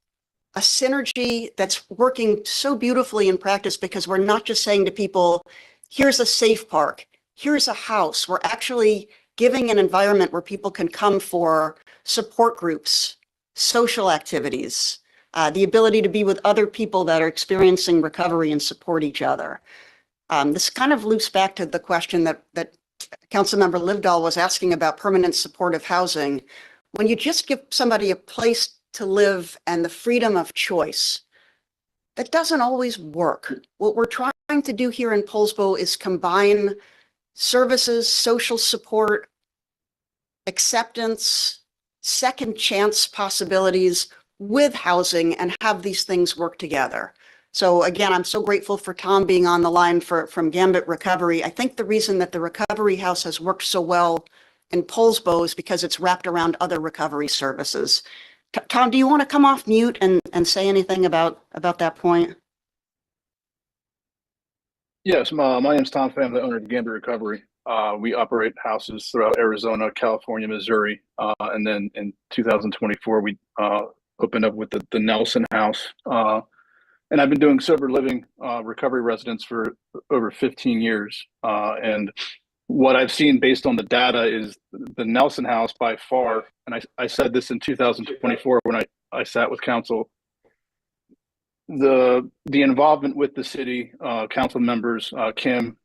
a synergy that's working so beautifully in practice, because we're not just saying to people, here's a safe park, here's a house. We're actually giving an environment where people can come for support groups, social activities, the ability to be with other people that are experiencing recovery and support each other. This kind of loops back to the question that Councilmember Livedall was asking about permanent supportive housing. When you just give somebody a place to live and the freedom of choice, that doesn't always work. What we're trying to do here in Poulsbo is combine services, social support, acceptance, second chance possibilities with housing, and have these things work together. So again, I'm so grateful for Tom being on the line from Gambit Recovery. I think the reason that the Recovery House has worked so well in Poulsbo is because it's wrapped around other recovery services. Tom, do you want to come off mute and say anything about that point? Yes, my name's Tom Pham, the owner of Gambit Recovery. We operate houses throughout Arizona, California, Missouri, and then in 2024 we opened up with the Nelson House. And I've been doing sober living recovery residents for over 15 years. And what I've seen based on the data is the Nelson House by far, and I said this in 2024 when I sat with council, the involvement with the city council members, Kim,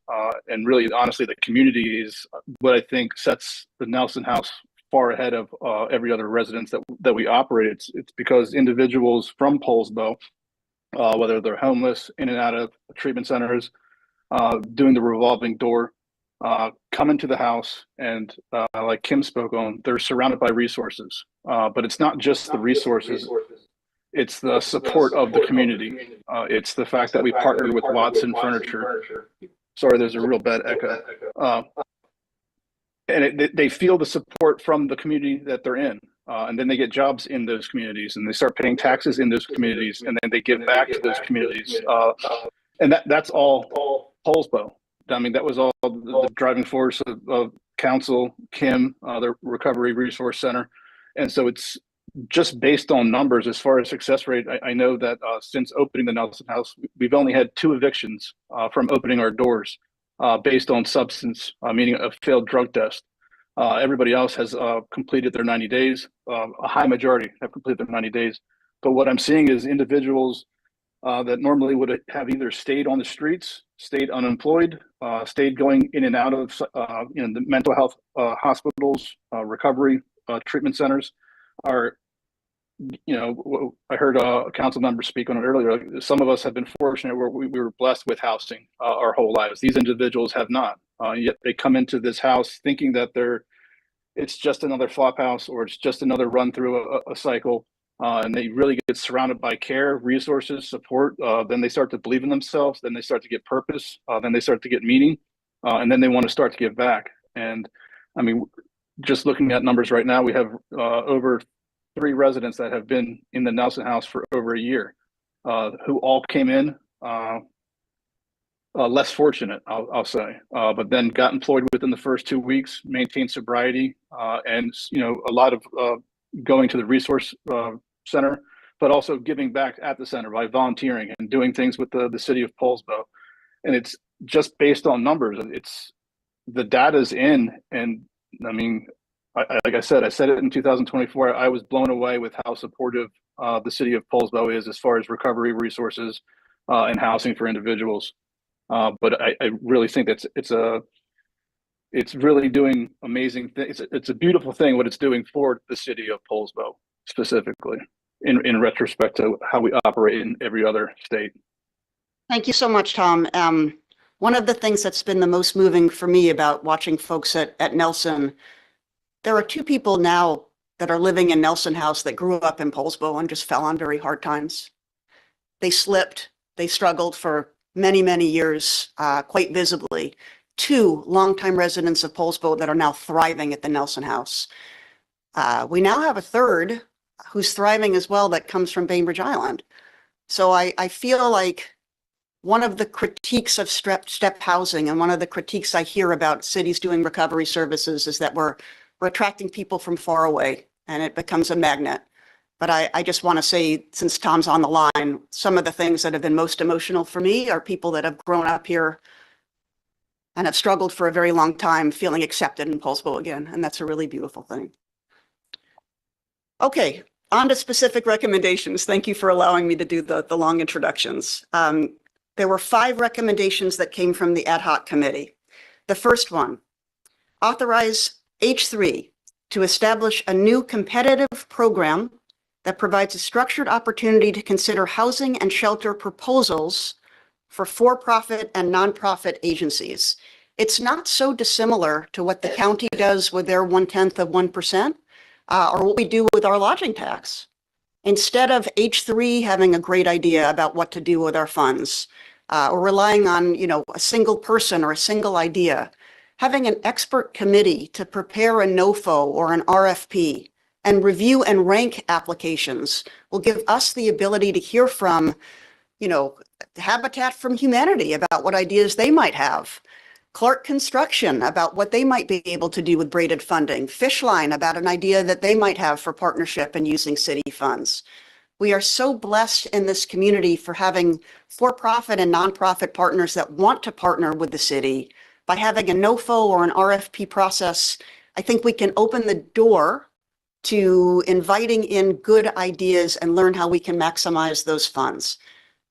and really honestly the community is what I think sets the Nelson House far ahead of every other residence that we operate. It's because individuals from Poulsbo, whether they're homeless, in and out of treatment centers, doing the revolving door, come into the house, and like Kim spoke on, they're surrounded by resources. But it's not just the resources, it's the support of the community. It's the fact that we partnered with Watson Furniture. Sorry, there's a real bad echo. And they feel the support from the community that they're in. And then they get jobs in those communities, and they start paying taxes in those communities, and then they give back to those communities. And that's all Poulsbo. I mean, that was all the driving force of Council, Kim, the Recovery Resource Center. And so it's just based on numbers as far as success rate. I know that since opening the Nelson House, we've only had 2 evictions from opening our doors based on substance, meaning a failed drug test. Everybody else has completed their 90 days. A high majority have completed their 90 days. But what I'm seeing is individuals that normally would have either stayed on the streets, stayed unemployed, stayed going in and out of the mental health hospitals, recovery treatment centers, are, I heard a council member speak on it earlier. Some of us have been fortunate where we were blessed with housing our whole lives. These individuals have not. Yet they come into this house thinking that it's just another flop house, or it's just another run through a cycle. And they really get surrounded by care, resources, support. Then they start to believe in themselves. Then they start to get purpose. Then they start to get meaning. And then they want to start to give back. And I mean, just looking at numbers right now, we have over 3 residents that have been in the Nelson House for over a year, who all came in less fortunate, I'll say, but then got employed within the first 2 weeks, maintained sobriety, and a lot of going to the resource center, but also giving back at the center by volunteering and doing things with the city of Poulsbo. And it's just based on numbers. It's the data's in, and I mean, like I said it in 2024. I was blown away with how supportive the city of Poulsbo is as far as recovery resources and housing for individuals. But I really think that it's really doing amazing things. It's a beautiful thing what it's doing for the city of Poulsbo specifically, in retrospect to how we operate in every other state. Thank you so much, Tom. One of the things that's been the most moving for me about watching folks at Nelson, there are 2 people now that are living in Nelson House that grew up in Poulsbo and just fell on very hard times. They slipped, they struggled for many, many years, quite visibly. 2 longtime residents of Poulsbo that are now thriving at the Nelson House. We now have a 3rd who's thriving as well that comes from Bainbridge Island. So I feel like one of the critiques of step housing, and one of the critiques I hear about cities doing recovery services, is that we're attracting people from far away and it becomes a magnet. But I just want to say, since Tom's on the line, some of the things that have been most emotional for me are people that have grown up here and have struggled for a very long time feeling accepted in Poulsbo again. And that's a really beautiful thing. Okay, on to specific recommendations. Thank you for allowing me to do the long introductions. There were 5 recommendations that came from the ad hoc committee. The first one, authorize H3 to establish a new competitive program that provides a structured opportunity to consider housing and shelter proposals for for-profit and nonprofit agencies. It's not so dissimilar to what the county does with their 1/10%, or what we do with our lodging tax. Instead of H3 having a great idea about what to do with our funds, or relying on, a single person or a single idea, having an expert committee to prepare a NOFO or an RFP and review and rank applications will give us the ability to hear from, Habitat from Humanity about what ideas they might have, Clark Construction about what they might be able to do with braided funding, Fishline about an idea that they might have for partnership and using city funds. We are so blessed in this community for having for-profit and nonprofit partners that want to partner with the city. By having a NOFO or an RFP process, I think we can open the door to inviting in good ideas and learn how we can maximize those funds.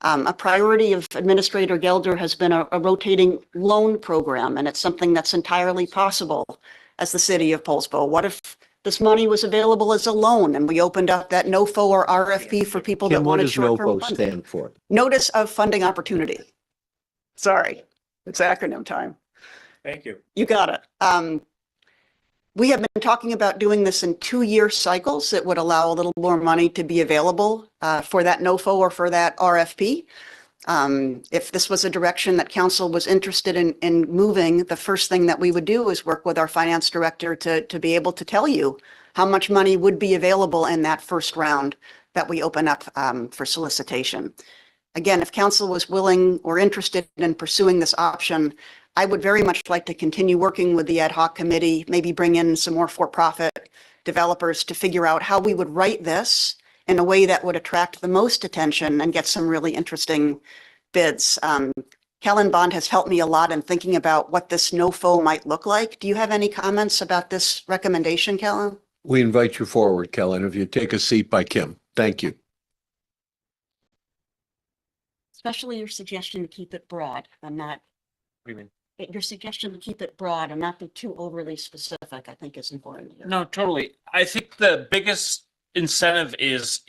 A priority of Administrator Gelder has been a rotating loan program, and it's something that's entirely possible as the city of Poulsbo. What if this money was available as a loan and we opened up that NOFO or RFP for people that Kim, what wanted does short-term NOFO funding. stand for? Notice of Funding Opportunity. Sorry, it's acronym time. Thank you. You got it. We have been talking about doing this in 2-year cycles. It would allow a little more money to be available for that NOFO or for that RFP. If this was a direction that council was interested in moving, the first thing that we would do is work with our finance director to be able to tell you how much money would be available in that first round that we open up for solicitation. Again, if council was willing or interested in pursuing this option, I would very much like to continue working with the ad hoc committee, maybe bring in some more for-profit developers to figure out how we would write this in a way that would attract the most attention and get some really interesting bids. Kellen Bond has helped me a lot in thinking about what this NOFO might look like. Do you have any comments about this recommendation, Kellen? We invite you forward, Kellen, if you take a seat by Kim. Thank you. Especially your suggestion to keep it broad and not. What do you mean? Your suggestion to keep it broad and not be too overly specific, I think is important here. No, totally. I think the biggest incentive is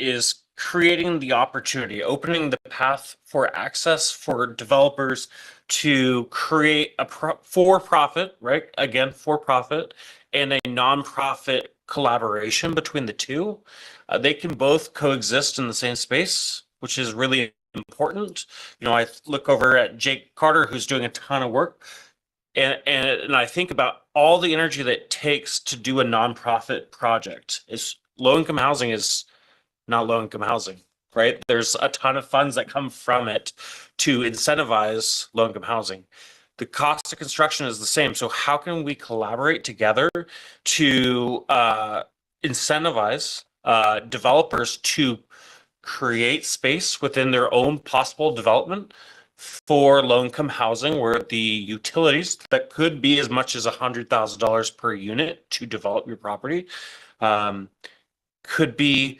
creating the opportunity, opening the path for access for developers to create a for-profit, right? Again, for-profit and a nonprofit collaboration between the two. They can both coexist in the same space, which is really important. You know, I look over at Jake Carter, who's doing a ton of work, and I think about all the energy that it takes to do a nonprofit project. Low-income housing is not low-income housing, right? There's a ton of funds that come from it to incentivize low-income housing. The cost of construction is the same. So how can we collaborate together to incentivize developers to create space within their own possible development for low-income housing, where the utilities that could be as much as $100,000 per unit to develop your property could be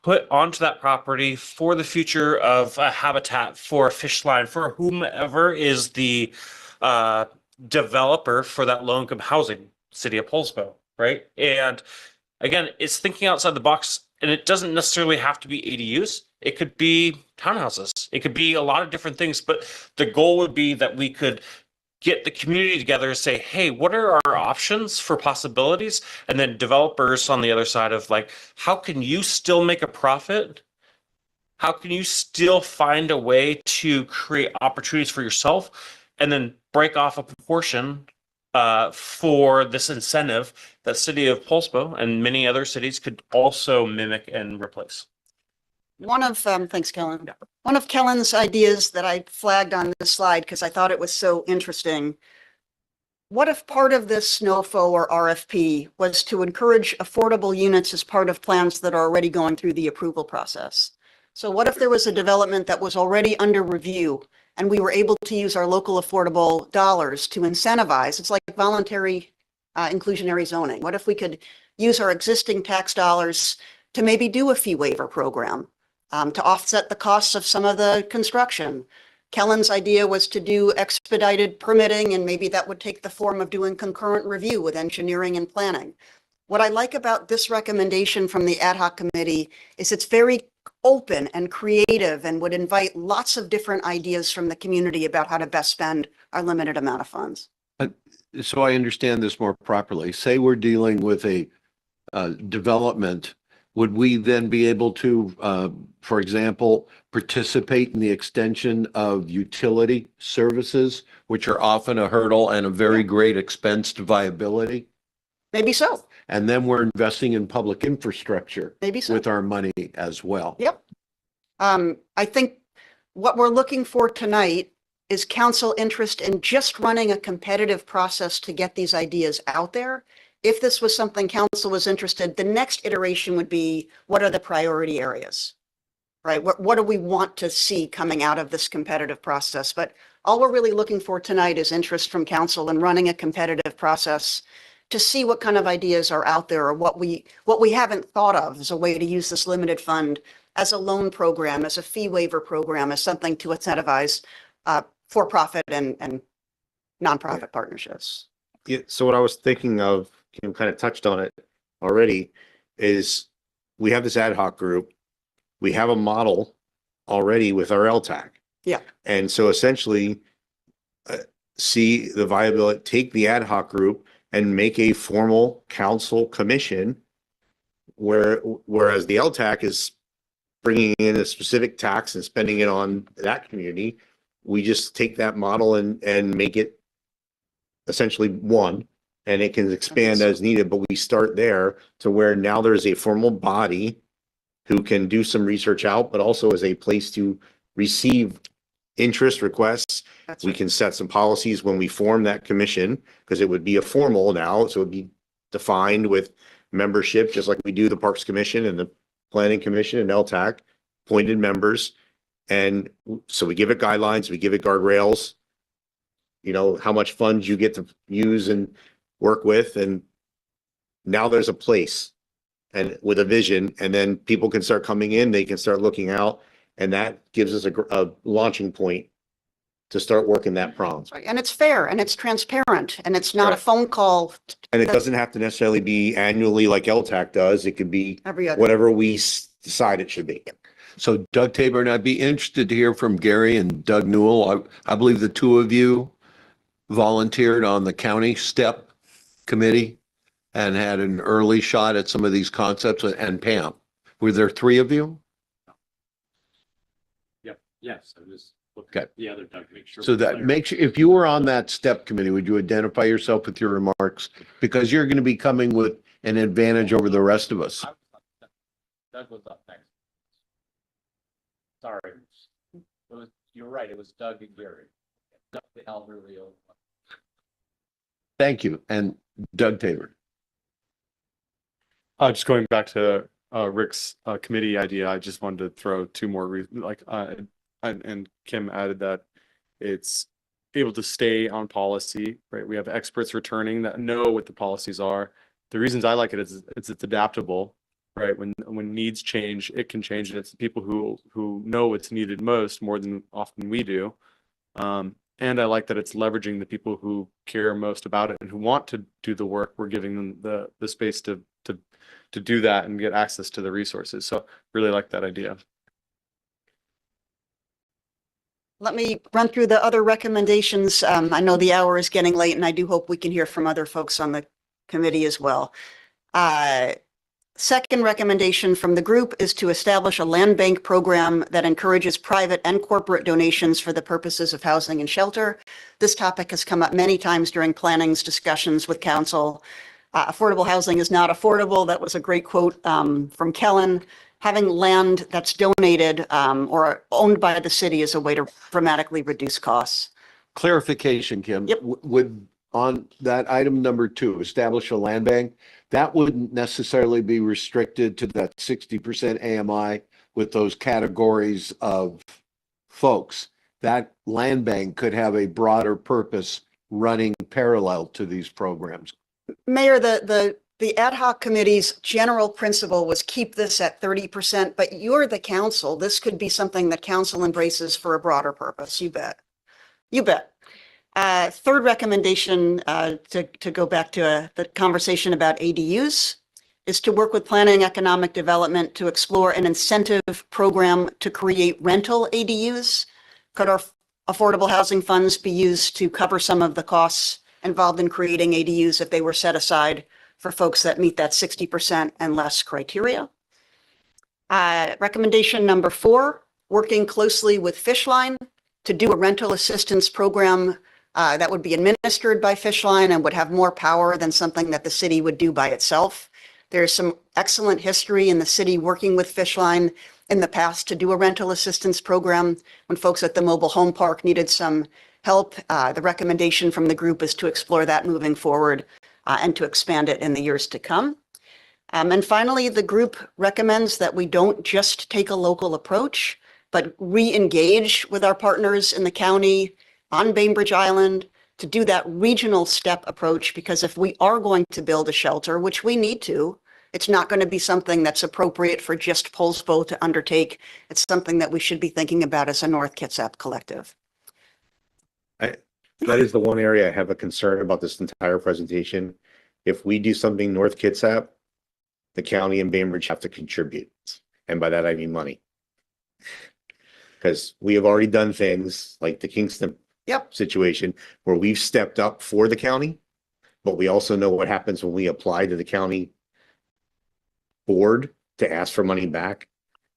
put onto that property for the future of a habitat, for a fish line, for whomever is the developer for that low-income housing, City of Poulsbo, right? And again, it's thinking outside the box, and it doesn't necessarily have to be ADUs. It could be townhouses. It could be a lot of different things, but the goal would be that we could get the community together and say, hey, what are our options for possibilities? And then developers on the other side of like, how can you still make a profit? How can you still find a way to create opportunities for yourself and then break off a proportion for this incentive that City of Poulsbo and many other cities could also mimic and replace? Thanks, Kellen. One of Kellen's ideas that I flagged on this slide because I thought it was so interesting. What if part of this NOFO or RFP was to encourage affordable units as part of plans that are already going through the approval process? So what if there was a development that was already under review and we were able to use our local affordable dollars to incentivize? It's like voluntary inclusionary zoning. What if we could use our existing tax dollars to maybe do a fee waiver program to offset the costs of some of the construction? Kellen's idea was to do expedited permitting, and maybe that would take the form of doing concurrent review with engineering and planning. What I like about this recommendation from the ad hoc committee is it's very open and creative and would invite lots of different ideas from the community about how to best spend our limited amount of funds. So I understand this more properly. Say we're dealing with a development. Would we then be able to, for example, participate in the extension of utility services, which are often a hurdle and a very great expense to viability? Maybe so. And then we're investing in public infrastructure Maybe so. with our money as well. Yep. I think what we're looking for tonight is council interest in just running a competitive process to get these ideas out there. If this was something council was interested, the next iteration would be, what are the priority areas, right? What do we want to see coming out of this competitive process? But all we're really looking for tonight is interest from council in running a competitive process to see what kind of ideas are out there, or what we haven't thought of as a way to use this limited fund as a loan program, as a fee waiver program, as something to incentivize for-profit and nonprofit partnerships. Yeah, so what I was thinking of, Kim kind of touched on it. already is we have this ad hoc group. We have a model already with our LTAC. Yeah. And so essentially see the viability, take the ad hoc group and make a formal council commission whereas the LTAC is bringing in a specific tax and spending it on that community. We just take that model and make it essentially one, and it can expand as needed, but we start there to where now there's a formal body who can do some research out, but also as a place to receive interest requests. That's We right. can set some policies when we form that commission, because it would be a formal now, so it'd be defined with membership, just like we do the Parks Commission and the Planning Commission and LTAC, appointed members. And so we give it guidelines, we give it guardrails, how much funds you get to use and work with. And now there's a place and with a vision, and then people can start coming in, they can start looking out, and that gives us a launching point to start working that prompt. Right. And it's fair and it's transparent and it's not a Correct. phone call And it doesn't have to necessarily be annually like LTAC does. It could be every other. whatever we decide it should be. So Doug Tabor, and I'd be interested to hear from Gary and Doug Newell. I believe the two of you volunteered on the county STEP committee and had an early shot at some of these concepts, and Pam. Were there three of you? Yep. Yes. I just looked Okay. at the other Doug to make sure. So we're that clear. makes you, if you were on that STEP committee, would you identify yourself with your remarks? Because you're going to be coming with an advantage over the rest of us. Doug was up next. Sorry. You're right. It was Doug and Gary. Doug, the elderly old one. Thank you. And Doug Tabor. Just going back to Rick's committee idea, I just wanted to throw two more, and Kim added that it's able to stay on policy, right? We have experts returning that know what the policies are. The reasons I like it is it's adaptable, right? When needs change, it can change, and it's the people who know what's needed most more than often we do. And I like that it's leveraging the people who care most about it and who want to do the work. We're giving them the space to do that and get access to the resources. So really like that idea. Let me run through the other recommendations. I know the hour is getting late and I do hope we can hear from other folks on the committee as well. Second recommendation from the group is to establish a land bank program that encourages private and corporate donations for the purposes of housing and shelter. This topic has come up many times during planning's discussions with council. Affordable housing is not affordable. That was a great quote from Kellen. Having land that's donated or owned by the city is a way to dramatically reduce costs. Clarification, Kim. Yep. Would on that item number 2, establish a land bank, that wouldn't necessarily be restricted to that 60% AMI with those categories of folks. That land bank could have a broader purpose running parallel to these programs. Mayor, the ad hoc committee's general principle was keep this at 30%, but you're the council. This could be something that council embraces for a broader purpose. You bet. You bet. Third recommendation, to go back to the conversation about ADUs, is to work with planning economic development to explore an incentive program to create rental ADUs. Could our affordable housing funds be used to cover some of the costs involved in creating ADUs if they were set aside for folks that meet that 60% and less criteria? Recommendation number 4, working closely with Fishline to do a rental assistance program that would be administered by Fishline and would have more power than something that the city would do by itself. There's some excellent history in the city working with Fishline in the past to do a rental assistance program when folks at the mobile home park needed some help. The recommendation from the group is to explore that moving forward and to expand it in the years to come. And finally, the group recommends that we don't just take a local approach, but re-engage with our partners in the county on Bainbridge Island to do that regional step approach, because if we are going to build a shelter, which we need to, it's not going to be something that's appropriate for just Poulsbo to undertake. It's something that we should be thinking about as a North Kitsap collective. That is the one area I have a concern about this entire presentation. If we do something North Kitsap, the county and Bainbridge have to contribute. And by that, I mean money. Because we have already done things like the Kingston situation where we've stepped up for the county, but we also know what happens when we apply to the county board to ask for money back.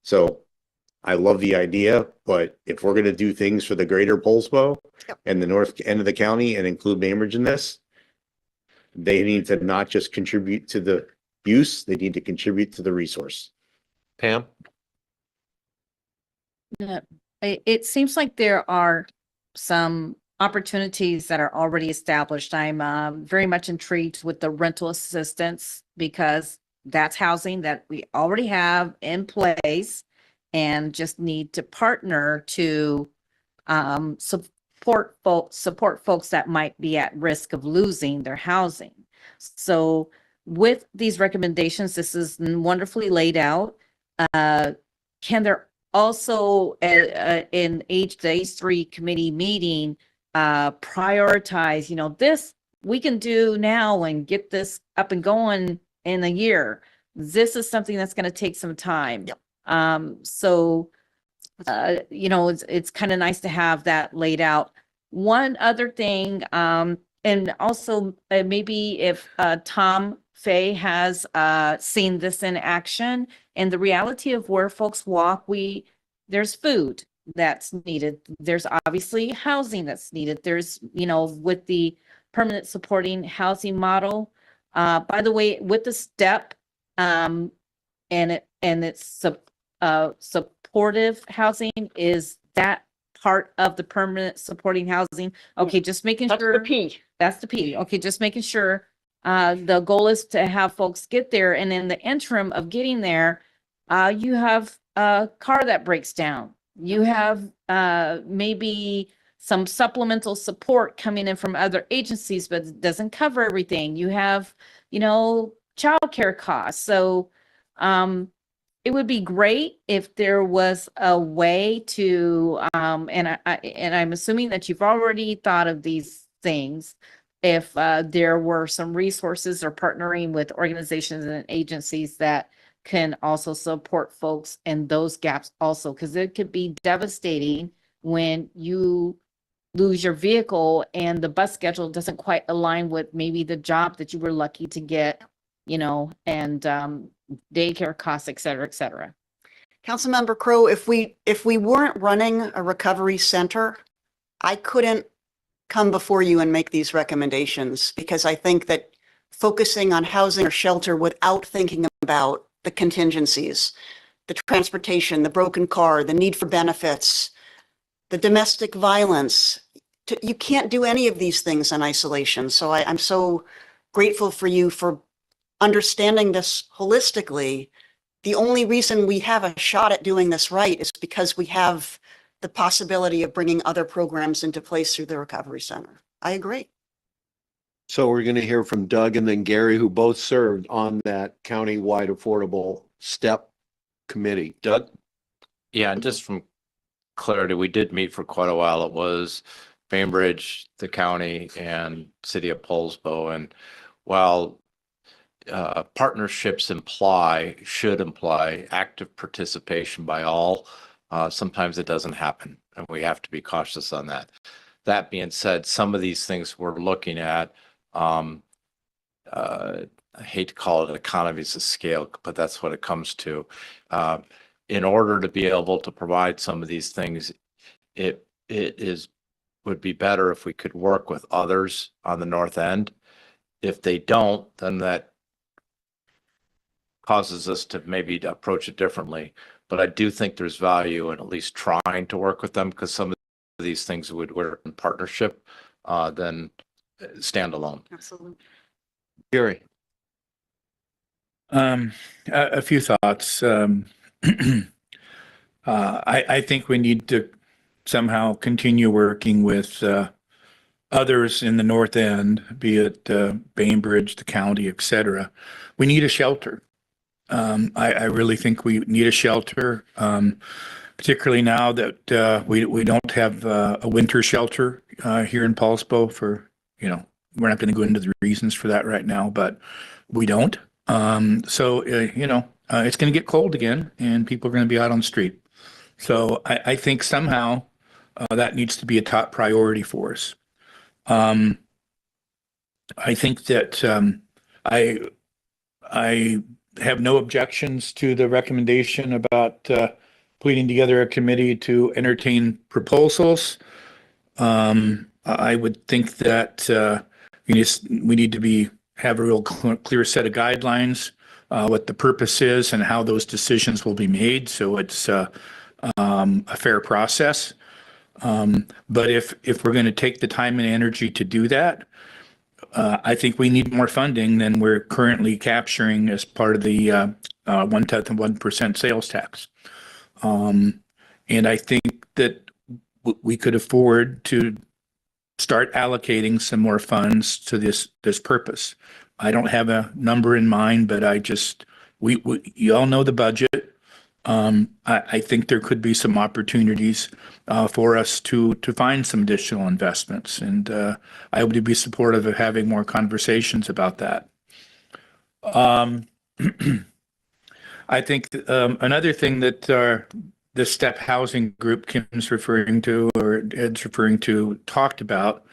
So I love the idea, but if we're going to do things for the greater Poulsbo and the north end of the county and include Bainbridge in this, they need to not just contribute to the use, they need to contribute to the resource. Pam? Yeah, it seems like there are some opportunities that are already established. I'm very much intrigued with the rental assistance because that's housing that we already have in place and just need to partner to support folks that might be at risk of losing their housing. So with these recommendations, this is wonderfully laid out. Can there also in the H3 committee meeting prioritize, this we can do now and get this up and going in a year. This is something that's going to take some time. So it's kind of nice to have that laid out. One other thing, and also maybe if Tom Fay has seen this in action, and the reality of where folks walk, there's food that's needed. There's obviously housing that's needed. There's, with the permanent supporting housing model. By the way, with the STEP, and it's supportive housing, is that part of the permanent supporting housing? Okay, just making sure. That's the P. That's the P. Okay, just making sure. The goal is to have folks get there, and in the interim of getting there, you have a car that breaks down. You have maybe some supplemental support coming in from other agencies, but it doesn't cover everything. You have, childcare costs. So it would be great if there was a way to, and I'm assuming that you've already thought of these things. If there were some resources or partnering with organizations and agencies that can also support folks in those gaps also, because it could be devastating when you lose your vehicle and the bus schedule doesn't quite align with maybe the job that you were lucky to get, and daycare costs, et cetera, et cetera. Councilmember Crowe, if we weren't running a recovery center, I couldn't come before you and make these recommendations, because I think that focusing on housing or shelter without thinking about the contingencies, the transportation, the broken car, the need for benefits, the domestic violence, you can't do any of these things in isolation. So I'm so grateful for you for understanding this holistically. The only reason we have a shot at doing this right is because we have the possibility of bringing other programs into place through the Recovery Center. I agree. So we're going to hear from Doug and then Gary, who both served on that countywide affordable STEP committee. Doug? Yeah, and just from clarity, we did meet for quite a while. It was Bainbridge, the county, and city of Poulsbo. And while partnerships should imply active participation by all, sometimes it doesn't happen, and we have to be cautious on that. That being said, some of these things we're looking at, I hate to call it economies of scale, but that's what it comes to. In order to be able to provide some of these things, would be better if we could work with others on the north end. If they don't, then that causes us to maybe approach it differently. But I do think there's value in at least trying to work with them, because some of these things would work in partnership than standalone. Absolutely. Gary? A few thoughts. I think we need to somehow continue working with others in the north end, be it Bainbridge, the county, et cetera. We need a shelter. I really think we need a shelter, particularly now that we don't have a winter shelter here in Poulsbo for, we're not going to go into the reasons for that right now, but we don't. So, it's going to get cold again and people are going to be out on the street. So I think somehow that needs to be a top priority for us. I think that I have no objections to the recommendation about putting together a committee to entertain proposals. I would think that we need to have a real clear set of guidelines, what the purpose is and how those decisions will be made. So it's a fair process. But if we're going to take the time and energy to do that, I think we need more funding than we're currently capturing as part of the 1/10 of 1% sales tax. And I think that we could afford to start allocating some more funds to this purpose. I don't have a number in mind, but you all know the budget. I think there could be some opportunities for us to find some additional investments, and I would be supportive of having more conversations about that. I think another thing that the STEP housing group Kim's referring to, or Ed's referring to, talked about,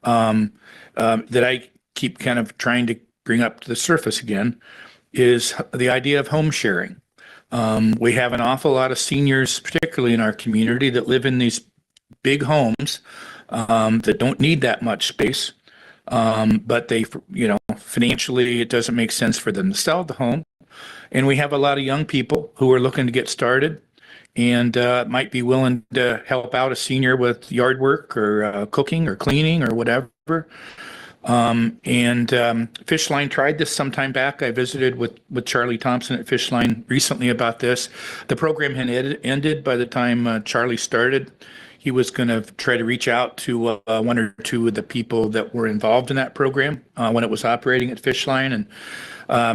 that I keep kind of trying to bring up to the surface again, is the idea of home sharing. We have an awful lot of seniors, particularly in our community, that live in these big homes that don't need that much space. But financially, it doesn't make sense for them to sell the home. And we have a lot of young people who are looking to get started and might be willing to help out a senior with yard work or cooking or cleaning or whatever. Fishline tried this some time back. I visited with Charlie Thompson at Fishline recently about this. The program had ended by the time Charlie started. He was going to try to reach out to one or two of the people that were involved in that program when it was operating at Fishline, and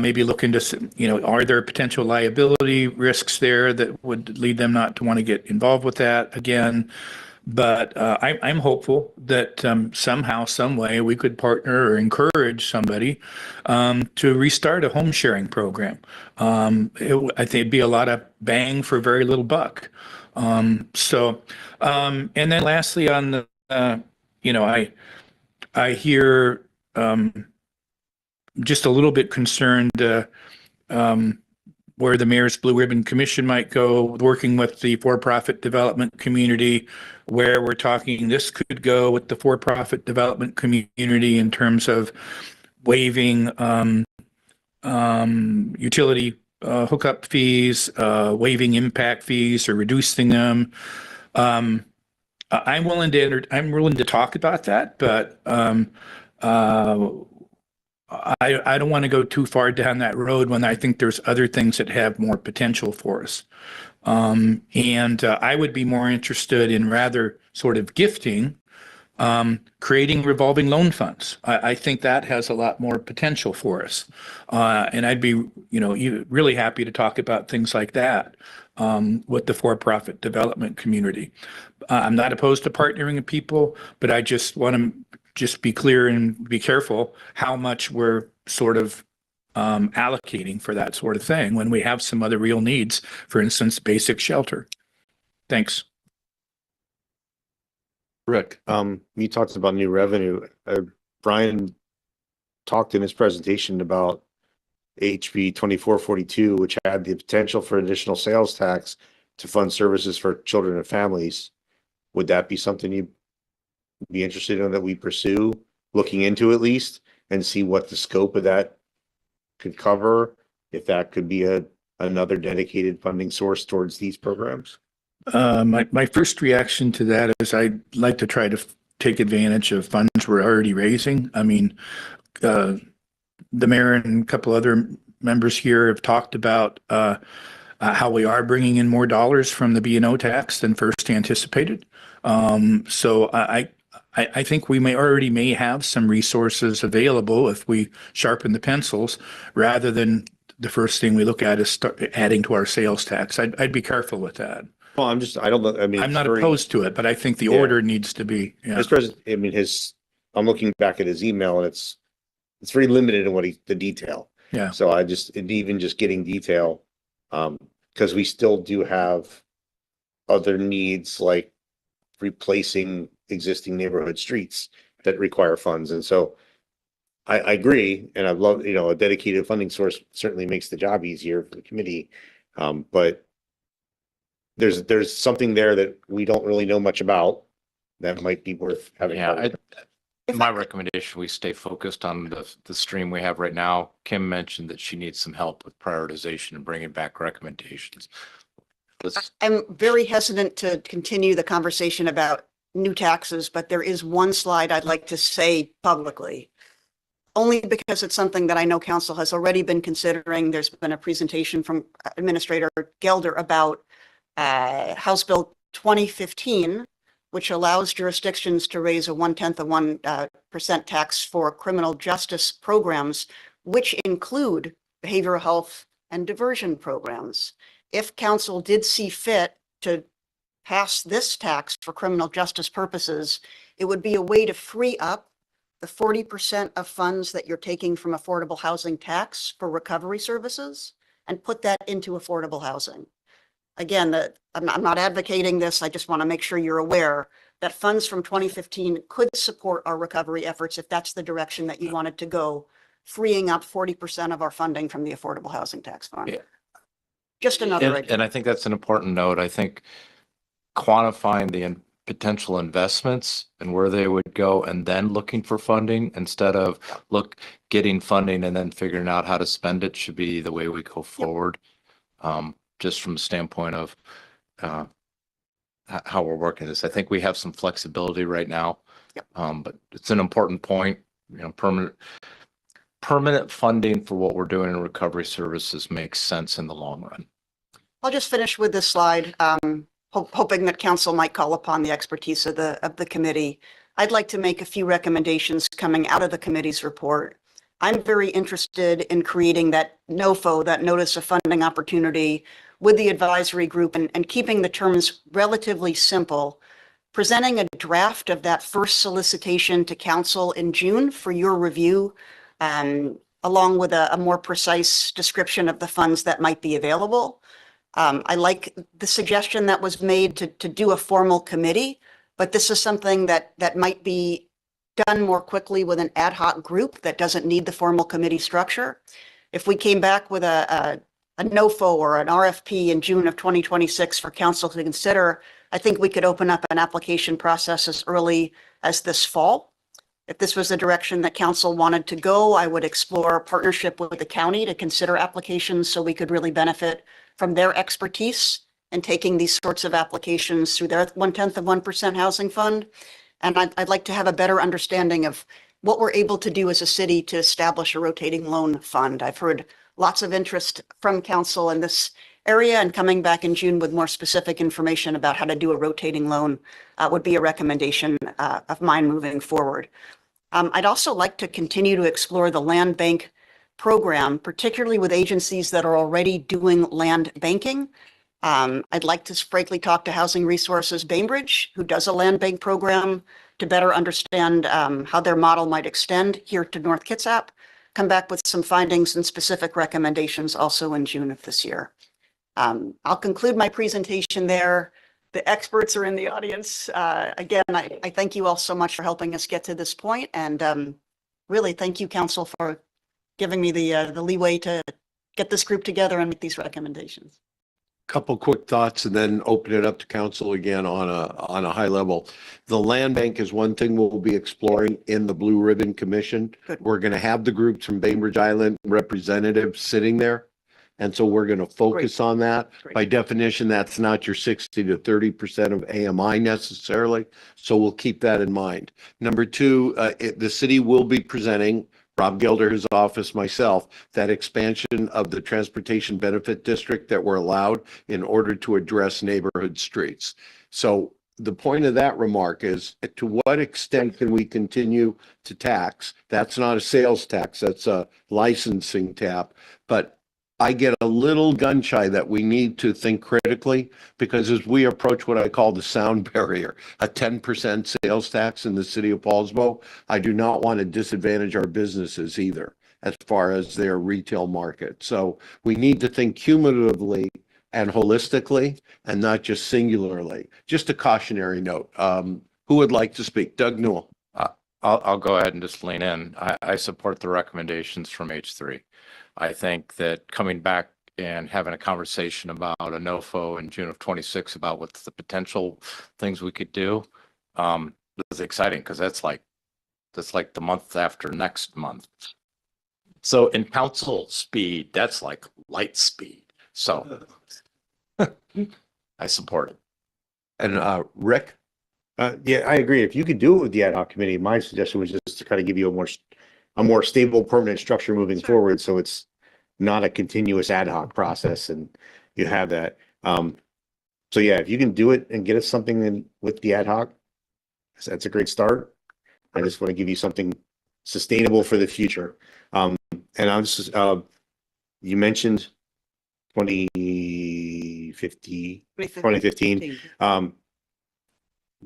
maybe look into, are there potential liability risks there that would lead them not to want to get involved with that again. But I'm hopeful that somehow, some way, we could partner or encourage somebody to restart a home sharing program. I think it'd be a lot of bang for very little buck. And then lastly, on the, I hear just a little bit concerned where the Mayor's Blue Ribbon Commission might go, working with the for-profit development community, where we're talking this could go with the for-profit development community in terms of waiving utility hookup fees, waiving impact fees or reducing them. I'm willing to talk about that, but I don't want to go too far down that road when I think there's other things that have more potential for us. I would be more interested in rather sort of gifting, creating revolving loan funds. I think that has a lot more potential for us. And I'd be, really happy to talk about things like that with the for-profit development community. I'm not opposed to partnering with people, but I just want to be clear and be careful how much we're sort of allocating for that sort of thing when we have some other real needs, for instance, basic shelter. Thanks. Rick, you talked about new revenue. Brian talked in his presentation about HB 2442, which had the potential for additional sales tax to fund services for children and families. Would that be something you'd be interested in that we pursue, looking into at least, and see what the scope of that could cover, if that could be another dedicated funding source towards these programs? My first reaction to that is I'd like to try to take advantage of funds we're already raising. I mean, the mayor and a couple other members here have talked about how we are bringing in more dollars from the B&O tax than first anticipated. So I think we may have some resources available if we sharpen the pencils, rather than the first thing we look at is adding to our sales tax. I'd be careful with that. Well, I'm not opposed to it, but I think the order needs to be. Yeah. I'm looking back at his email, and it's very limited in the detail. Yeah. So even just getting detail, because we still do have other needs like replacing existing neighborhood streets that require funds. And so I agree, and I'd love, a dedicated funding source certainly makes the job easier for the committee. But there's something there that we don't really know much about that might be worth having. Yeah, my recommendation, we stay focused on the stream we have right now. Kim mentioned that she needs some help with prioritization and bringing back recommendations. I'm very hesitant to continue the conversation about new taxes, but there is one slide I'd like to say publicly. Only because it's something that I know council has already been considering. There's been a presentation from Administrator Gelder about House Bill 2015, which allows jurisdictions to raise a 0.1% tax for criminal justice programs, which include behavioral health and diversion programs. If council did see fit to pass this tax for criminal justice purposes, it would be a way to free up the 40% of funds that you're taking from affordable housing tax for recovery services and put that into affordable housing. Again, I'm not advocating this. I just want to make sure you're aware that funds from 2015 could support our recovery efforts if that's the direction that you wanted to go, freeing up 40% of our funding from the affordable housing tax fund. Yeah. Just another idea. And I think that's an important note. I think quantifying the potential investments and where they would go and then looking for funding instead of getting funding and then figuring out how to spend it should be the way we go forward. Just from the standpoint of how we're working this. I think we have some flexibility right now, but it's an important point. Permanent funding for what we're doing in recovery services makes sense in the long run. I'll just finish with this slide, hoping that council might call upon the expertise of the committee. I'd like to make a few recommendations coming out of the committee's report. I'm very interested in creating that NOFO, that Notice of Funding Opportunity, with the advisory group and keeping the terms relatively simple, presenting a draft of that first solicitation to council in June for your review, along with a more precise description of the funds that might be available. I like the suggestion that was made to do a formal committee, but this is something that might be done more quickly with an ad hoc group that doesn't need the formal committee structure. If we came back with a NOFO or an RFP in June of 2026 for council to consider, I think we could open up an application process as early as this fall. If this was the direction that council wanted to go, I would explore a partnership with the county to consider applications so we could really benefit from their expertise in taking these sorts of applications through their 0.1% housing fund. And I'd like to have a better understanding of what we're able to do as a city to establish a rotating loan fund. I've heard lots of interest from council in this area, and coming back in June with more specific information about how to do a rotating loan would be a recommendation of mine moving forward. I'd also like to continue to explore the land bank program, particularly with agencies that are already doing land banking. I'd like to frankly talk to Housing Resources Bainbridge, who does a land bank program, to better understand how their model might extend here to North Kitsap, come back with some findings and specific recommendations also in June of this year. I'll conclude my presentation there. The experts are in the audience. Again, I thank you all so much for helping us get to this point, and really thank you, council, for giving me the leeway to get this group together and make these recommendations. Couple quick thoughts and then open it up to council again on a high level. The land bank is one thing we'll be exploring in the Blue Ribbon Commission. Good. We're going to have the groups from Bainbridge Island representatives sitting there. And so we're going to focus on that. Great. By definition, that's not your 60 to 30% of AMI necessarily. So we'll keep that in mind. Number two, the city will be presenting, Rob Gelder, his office, myself, that expansion of the transportation benefit district that we're allowed in order to address neighborhood streets. So the point of that remark is, to what extent can we continue to tax? That's not a sales tax, that's a licensing tap. But I get a little gun shy that we need to think critically, because as we approach what I call the sound barrier, a 10% sales tax in the city of Poulsbo, I do not want to disadvantage our businesses either. as far as their retail market. So we need to think cumulatively and holistically and not just singularly. Just a cautionary note. Who would like to speak? Doug Newell. I'll go ahead and just lean in. I support the recommendations from H3. I think that coming back and having a conversation about a NOFO in June of 26 about what's the potential things we could do is exciting because that's like the month after next month. So in council speed, that's like light speed. So I support it. And Rick? Yeah, I agree. If you could do it with the ad hoc committee, my suggestion was just to kind of give you a more stable, permanent structure moving forward. So it's not a continuous ad hoc process and you have that. So yeah, if you can do it and get us something in with the ad hoc, that's a great start. I just want to give you something sustainable for the future. And I'm just, you mentioned 2015.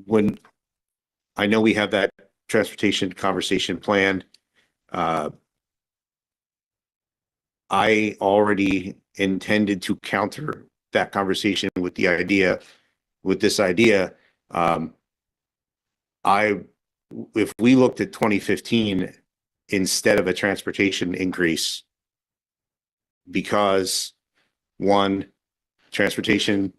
When I know we have that transportation conversation planned, I already intended to counter that conversation with this idea. If we looked at 2015 instead of a transportation increase, because one, transportation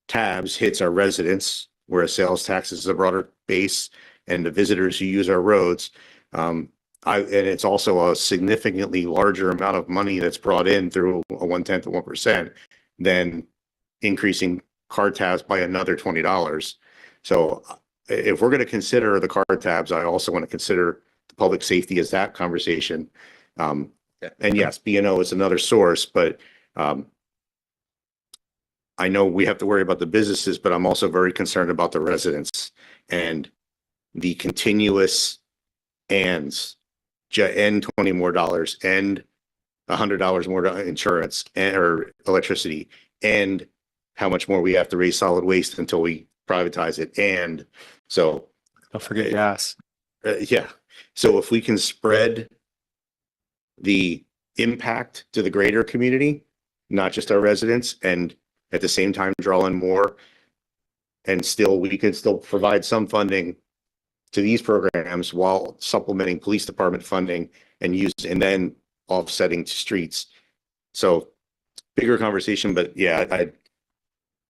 tabs hits our residents, whereas sales tax is a broader base, and the visitors who use our roads. And it's also a significantly larger amount of money that's brought in through a 1/10 of 1% than increasing car tabs by another $20. So if we're going to consider the car tabs, I also want to consider the public safety as that conversation. And yes, B&O is another source, but I know we have to worry about the businesses, but I'm also very concerned about the residents and the continuous and $20 more and $100 more to insurance or electricity, and how much more we have to raise solid waste until we privatize it. And so Don't forget gas. yeah. So if we can spread the impact to the greater community, not just our residents, and at the same time draw in more, and we can still provide some funding to these programs while supplementing police department funding and then offsetting to streets. So bigger conversation, but yeah,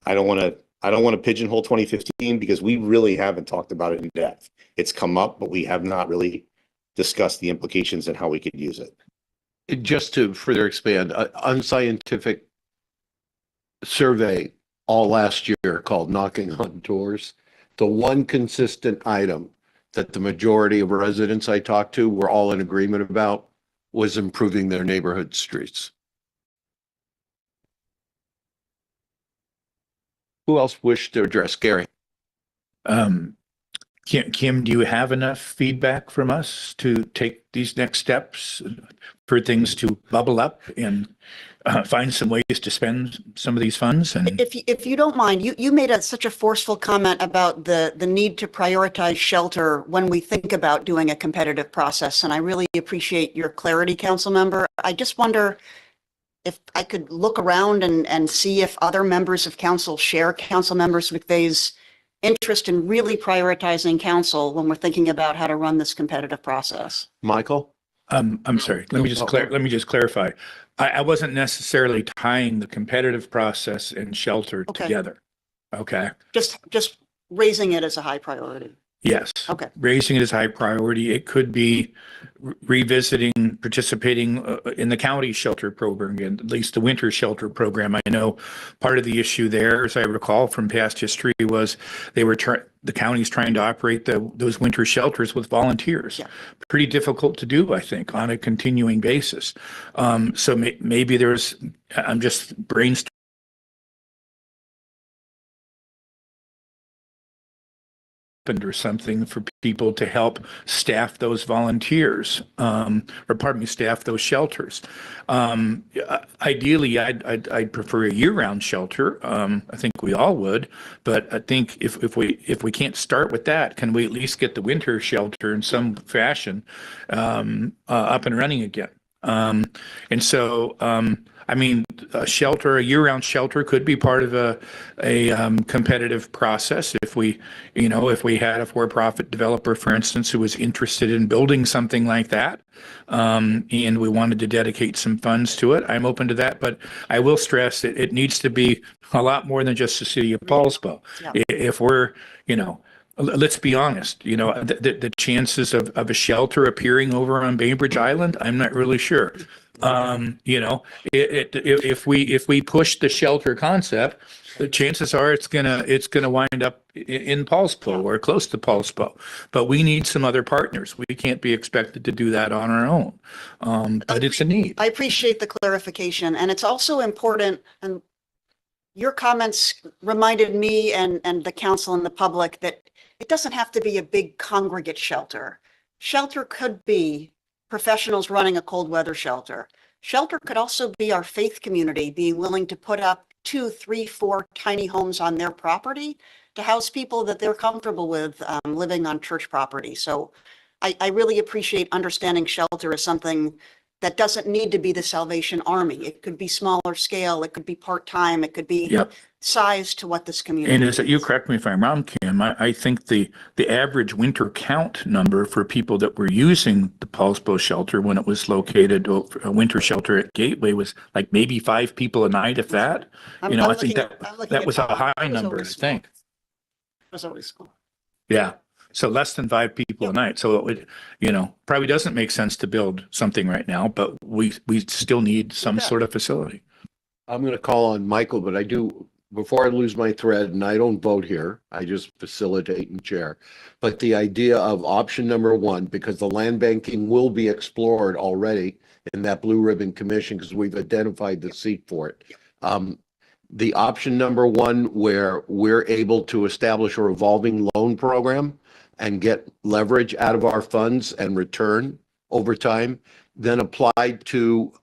I don't want to pigeonhole 2015 because we really haven't talked about it in depth. It's come up, but we have not really discussed the implications and how we could use it. Just to further expand, unscientific survey all last year called Knocking on Doors. The one consistent item that the majority of residents I talked to were all in agreement about was improving their neighborhood streets. Who else wished to address? Gary? Kim, do you have enough feedback from us to take these next steps for things to bubble up and find some ways to spend some of these funds? And If you don't mind, you made such a forceful comment about the need to prioritize shelter when we think about doing a competitive process. And I really appreciate your clarity, council member. I just wonder if I could look around and see if other members of council share council members McVeigh's interest in really prioritizing council when we're thinking about how to run this competitive process. Michael? I'm sorry, let me just clarify. I wasn't necessarily tying the competitive process and shelter together. Okay. Just raising it as a high priority. Yes. Okay. Raising it as high priority. It could be revisiting, participating in the county shelter program, at least the winter shelter program. I know part of the issue there, as I recall from past history, was the county's trying to operate those winter shelters with volunteers. Yeah. Pretty difficult to do, I think, on a continuing basis. So maybe I'm just brainstorming or something for people to help staff those volunteers, staff those shelters. Ideally, I'd prefer a year-round shelter. I think we all would, but I think if we can't start with that, can we at least get the winter shelter in some fashion up and running again? And so, I mean, a year-round shelter could be part of a competitive process if we, if we had a for-profit developer, for instance, who was interested in building something like that, and we wanted to dedicate some funds to it. I'm open to that, but I will stress that it needs to be a lot more than just the city of Poulsbo. Yeah. If we're, let's be honest, the chances of a shelter appearing over on Bainbridge Island, I'm not really sure. If we push the shelter concept, the chances are it's gonna wind up in Poulsbo or close to Poulsbo. But we need some other partners. We can't be expected to do that on our own. But it's a need. I appreciate the clarification, and it's also important, and your comments reminded me and the council and the public that it doesn't have to be a big congregate shelter. Shelter could be professionals running a cold weather shelter. Shelter could also be our faith community being willing to put up 2, 3, 4 tiny homes on their property to house people that they're comfortable with living on church property. So I really appreciate understanding shelter as something that doesn't need to be the Salvation Army. It could be smaller scale. It could be part-time. It could be Yep. sized to what this community And you needs. correct me if I'm wrong, Kim, I think the average winter count number for people that were using the Poulsbo shelter when it was located, a winter shelter at Gateway, was like maybe 5 people a night, if that. I'm I looking think at- I'm looking that at was a Tom. high It was number, I always small. think. It was always small. Yeah. So less than 5 people a night. So it would, probably doesn't make sense to build something right now, but we still need some Yeah. sort of facility. I'm going to call on Michael, but before I lose my thread, and I don't vote here, I just facilitate and chair. But the idea of option number 1, because the land banking will be explored already in that Blue Ribbon Commission, because we've identified the seat for it. The option number 1, where we're able to establish a revolving loan program and get leverage out of our funds and return over time, then applied to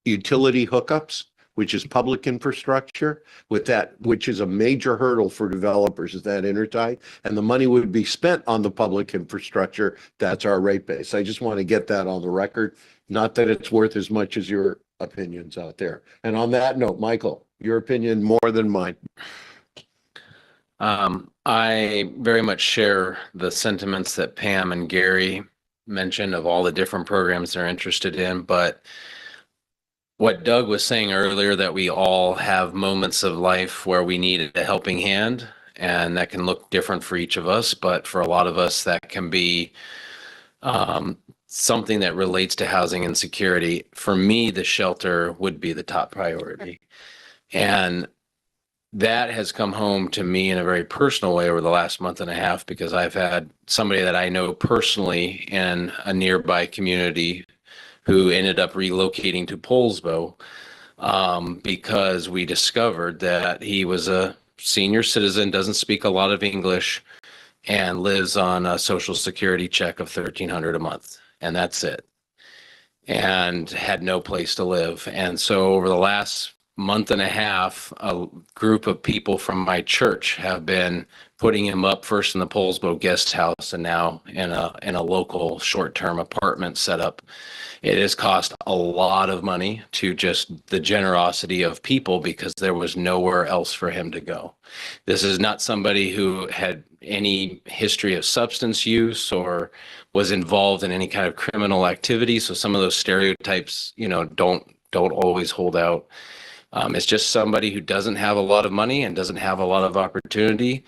utility hookups, which is public infrastructure, with that, which is a major hurdle for developers, is that intertie, and the money would be spent on the public infrastructure. That's our rate base. I just want to get that on the record. Not that it's worth as much as your opinions out there. And on that note, Michael, your opinion more than mine. I very much share the sentiments that Pam and Gary mentioned of all the different programs they're interested in, but what Doug was saying earlier, that we all have moments of life where we need a helping hand, and that can look different for each of us, but for a lot of us, that can be something that relates to housing and security. For me, the shelter would be the top priority. And that has come home to me in a very personal way over the last month and a half, because I've had somebody that I know personally in a nearby community who ended up relocating to Poulsbo because we discovered that he was a senior citizen, doesn't speak a lot of English, and lives on a Social Security check of $1,300 a month, and that's it, and had no place to live. And so over the last month and a half, a group of people from my church have been putting him up first in the Poulsbo guest house and now in a local short-term apartment setup. It has cost a lot of money to just the generosity of people, because there was nowhere else for him to go. This is not somebody who had any history of substance use or was involved in any kind of criminal activity. So some of those stereotypes, don't always hold out. It's just somebody who doesn't have a lot of money and doesn't have a lot of opportunity.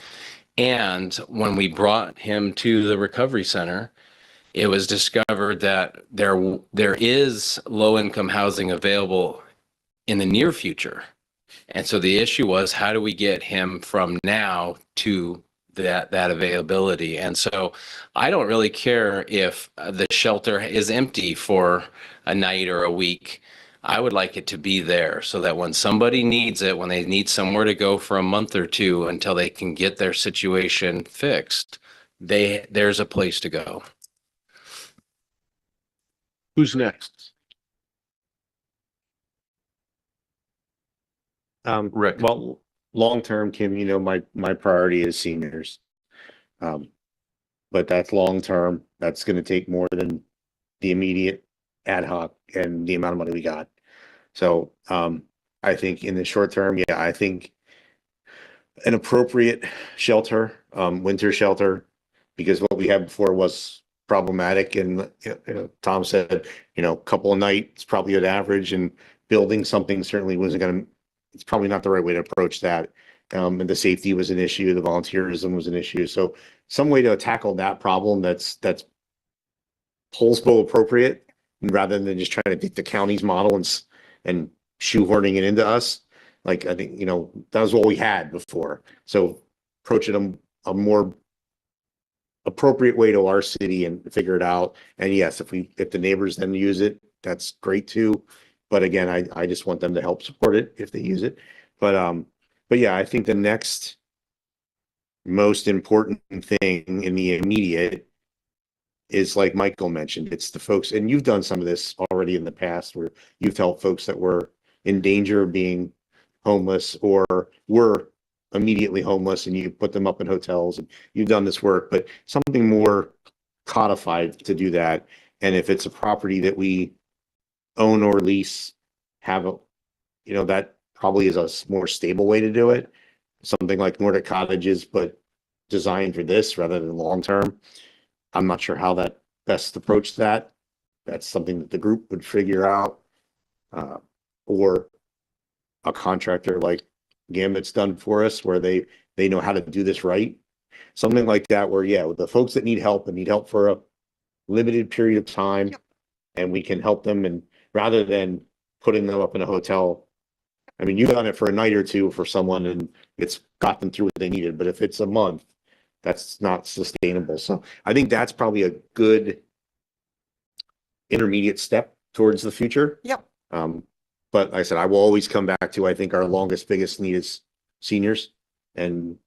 And when we brought him to the recovery center, it was discovered that there is low-income housing available in the near future. And so the issue was, how do we get him from now to that availability? And so I don't really care if the shelter is empty for a night or a week. I would like it to be there so that when somebody needs it, when they need somewhere to go for a month or two until they can get their situation fixed, there's a place to go. Who's next? Rick. Well, long-term, Kim, my priority is seniors. But that's long-term. That's going to take more than the immediate ad hoc and the amount of money we got. So, I think in the short term, yeah, I think an appropriate shelter, winter shelter, because what we had before was problematic. And Tom said, a couple of nights probably an average, and building something certainly wasn't going to, it's probably not the right way to approach that. And the safety was an issue, the volunteerism was an issue. So some way to tackle that problem that's Poulsbo appropriate, rather than just trying to take the county's model and shoehorning it into us. Like, I think, that was what we had before. So approach it a more appropriate way to our city and figure it out. And yes, if the neighbors then use it, that's great too. But again, I just want them to help support it if they use it. But yeah, I think the next most important thing in the immediate is, like Michael mentioned, it's the folks, and you've done some of this already in the past, where you've helped folks that were in danger of being homeless or were immediately homeless, and you put them up in hotels, and you've done this work, but something more codified to do that. And if it's a property that we own or lease, that probably is a more stable way to do it. Something like Nordic cottages, but designed for this rather than long term. I'm not sure how that best approach that. That's something that the group would figure out, or a contractor like Gambit's done for us, where they know how to do this right. Something like that, where, yeah, with the folks that need help and need help for a limited period of time, and we can help them, and rather than putting them up in a hotel. I mean, you've done it for a night or two for someone and it's got them through what they needed, but if it's a month, that's not sustainable. So I think that's probably a good intermediate step towards the future. Yep. But like I said, I will always come back to, I think our biggest need is seniors, and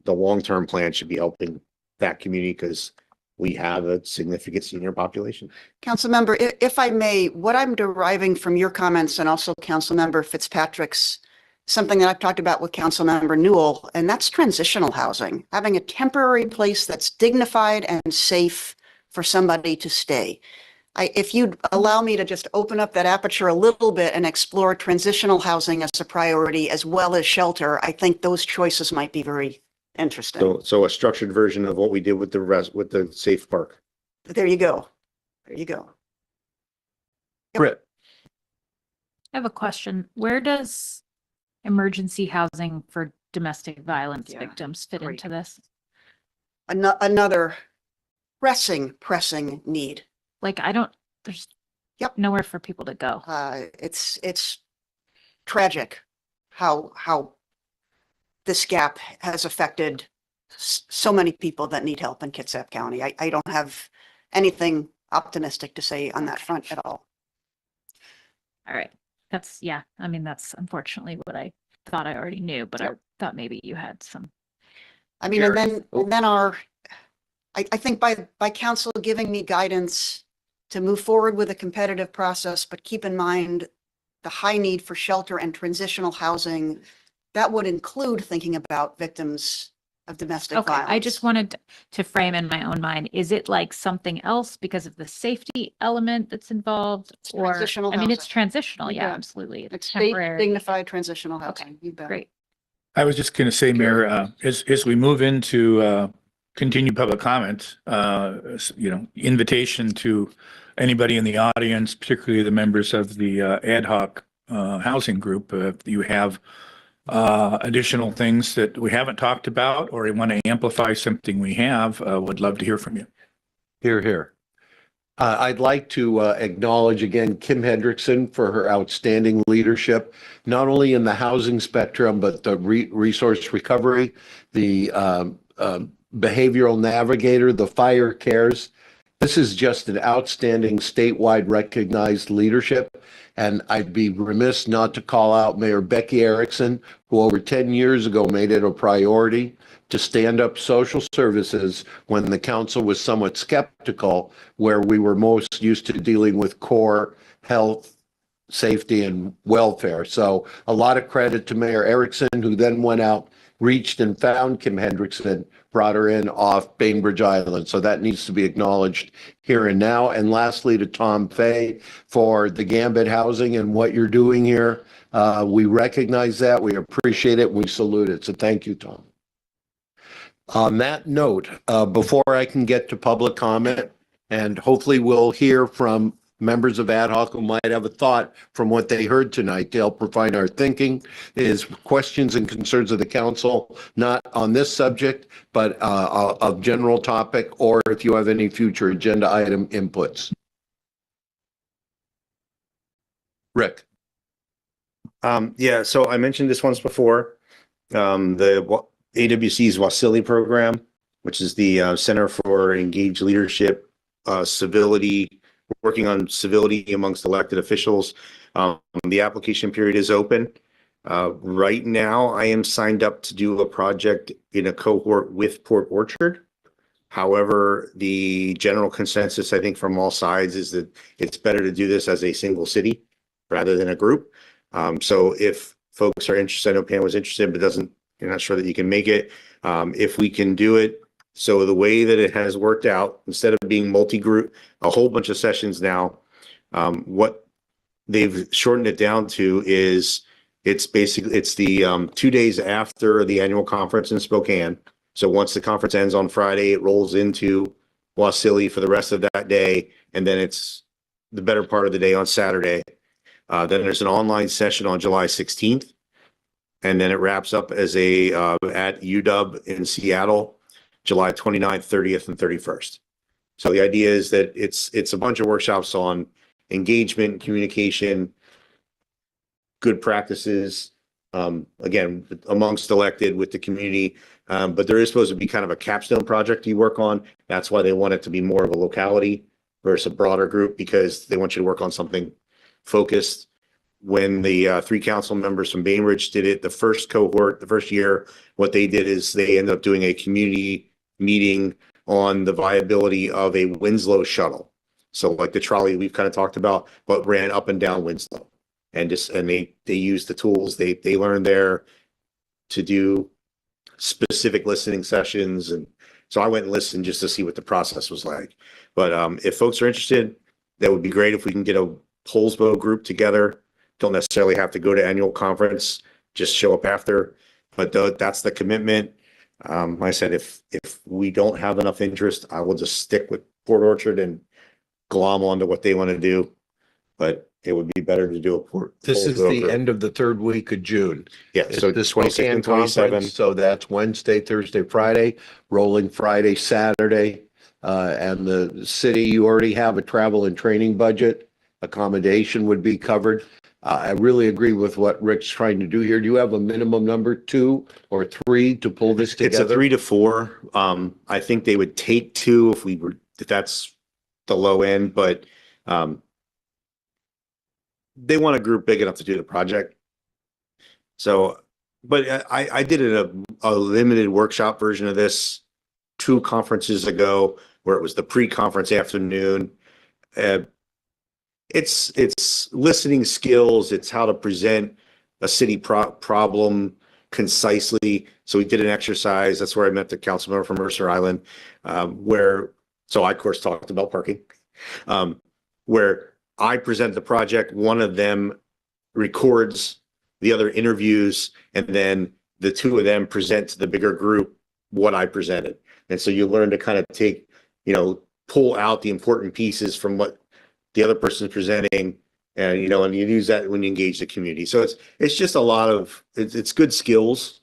the long-term plan should be helping that community because we have a significant senior population. Councilmember, if I may, what I'm deriving from your comments and also Councilmember Fitzpatrick's, something that I've talked about with Councilmember Newell, and that's transitional housing, having a temporary place that's dignified and safe for somebody to stay. If you'd allow me to just open up that aperture a little bit and explore transitional housing as a priority as well as shelter, I think those choices might be very interesting. So a structured version of what we did with the safe park. There you go. There you go. Britt. I have a question. Where does emergency housing for domestic violence victims fit great. into this? Another pressing need. Like, there's Yep. nowhere for people to go. It's tragic how this gap has affected so many people that need help in Kitsap County. I don't have anything optimistic to say on that front at all. All right. That's unfortunately what I thought I already knew, but I thought maybe you had some. I mean, and then I think by council giving me guidance to move forward with a competitive process, but keep in mind the high need for shelter and transitional housing, that would include thinking about victims of domestic Okay, violence. I just wanted to frame in my own mind, is it like something else because of the safety element that's involved? Or, transitional I mean, it's housing. transitional, You yeah, bet. absolutely. It's safe, temporary. dignified transitional housing. You bet. Great. I was just going to say, Mayor, as we move into continued public comment, invitation to anybody in the audience, particularly the members of the ad hoc housing group, if you have additional things that we haven't talked about or you want to amplify something we have, would love to hear from you. Hear, hear. I'd like to acknowledge again Kim Hendrickson for her outstanding leadership, not only in the housing spectrum, but the resource recovery, the behavioral navigator, the fire cares. This is just an outstanding statewide recognized leadership. And I'd be remiss not to call out Mayor Becky Erickson, who over 10 years ago made it a priority to stand up social services when the council was somewhat skeptical, where we were most used to dealing with core health, safety, and welfare. So a lot of credit to Mayor Erickson, who then went out reached and found Kim Hendrickson, brought her in off Bainbridge Island. So that needs to be acknowledged here and now. And lastly, to Tom Fay for the Gambit Housing and what you're doing here. We recognize that, we appreciate it, and we salute it. So thank you, Tom. On that note, before I can get to public comment, and hopefully we'll hear from members of ad hoc who might have a thought from what they heard tonight to help refine our thinking, is questions and concerns of the council, not on this subject, but a general topic, or if you have any future agenda item inputs. Rick. Yeah, so I mentioned this once before. The AWC's Wasili program, which is the Center for Engaged Leadership, Civility, working on civility amongst elected officials. The application period is open. Right now, I am signed up to do a project in a cohort with Port Orchard. However, the general consensus, I think, from all sides is that it's better to do this as a single city rather than a group. So if folks are interested, I know Pam was interested, but you're not sure that you can make it. If we can do it, so the way that it has worked out, instead of being multi-group, a whole bunch of sessions now, what they've shortened it down to is it's the 2 days after the annual conference in Spokane. So once the conference ends on Friday, it rolls into Wasili for the rest of that day, and then it's the better part of the day on Saturday. Then there's an online session on July 16th, and then it wraps up as at UW in Seattle, July 29th, 30th, and 31st. So the idea is that it's a bunch of workshops on engagement, communication, good practices, again, amongst elected with the community. But there is supposed to be kind of a capstone project you work on. That's why they want it to be more of a locality versus a broader group, because they want you to work on something focused. When the 3 council members from Bainbridge did it, the first cohort, the first year, what they did is they ended up doing a community meeting on the viability of a Winslow shuttle. So like the trolley we've kind of talked about, but ran up and down Winslow. And they used the tools they learned there to do specific listening sessions. And so I went and listened just to see what the process was like. But if folks are interested, that would be great if we can get a Poulsbo group together. Don't necessarily have to go to annual conference, just show up after. But that's the commitment. I said, if we don't have enough interest, I will just stick with Port Orchard and glom onto what they want to do. But it would be better to do a Port. This is the end of the third week of June. Yeah, It's so the 26 and 27. So that's Wednesday, Thursday, Friday, rolling Friday, Saturday. And the city, you already have a travel and training budget. Accommodation would be covered. I really agree with what Rick's trying to do here. Do you have a minimum number, 2 or 3, to pull this together? It's a 3 to 4. I think they would take 2 if that's the low end, but they want a group big enough to do the project. So, but I did a limited workshop version of this 2 conferences ago, where it was the pre-conference afternoon. It's listening skills. It's how to present a city problem concisely. So we did an exercise. That's where I met the council member from Mercer Island, so I, of course, talked about parking, where I present the project. One of them records, the other interviews, and then the 2 of them present to the bigger group what I presented. And so you learn to kind of take, pull out the important pieces from what the other person is presenting, and and you use that when you engage the community. So it's just a lot of it's good skills,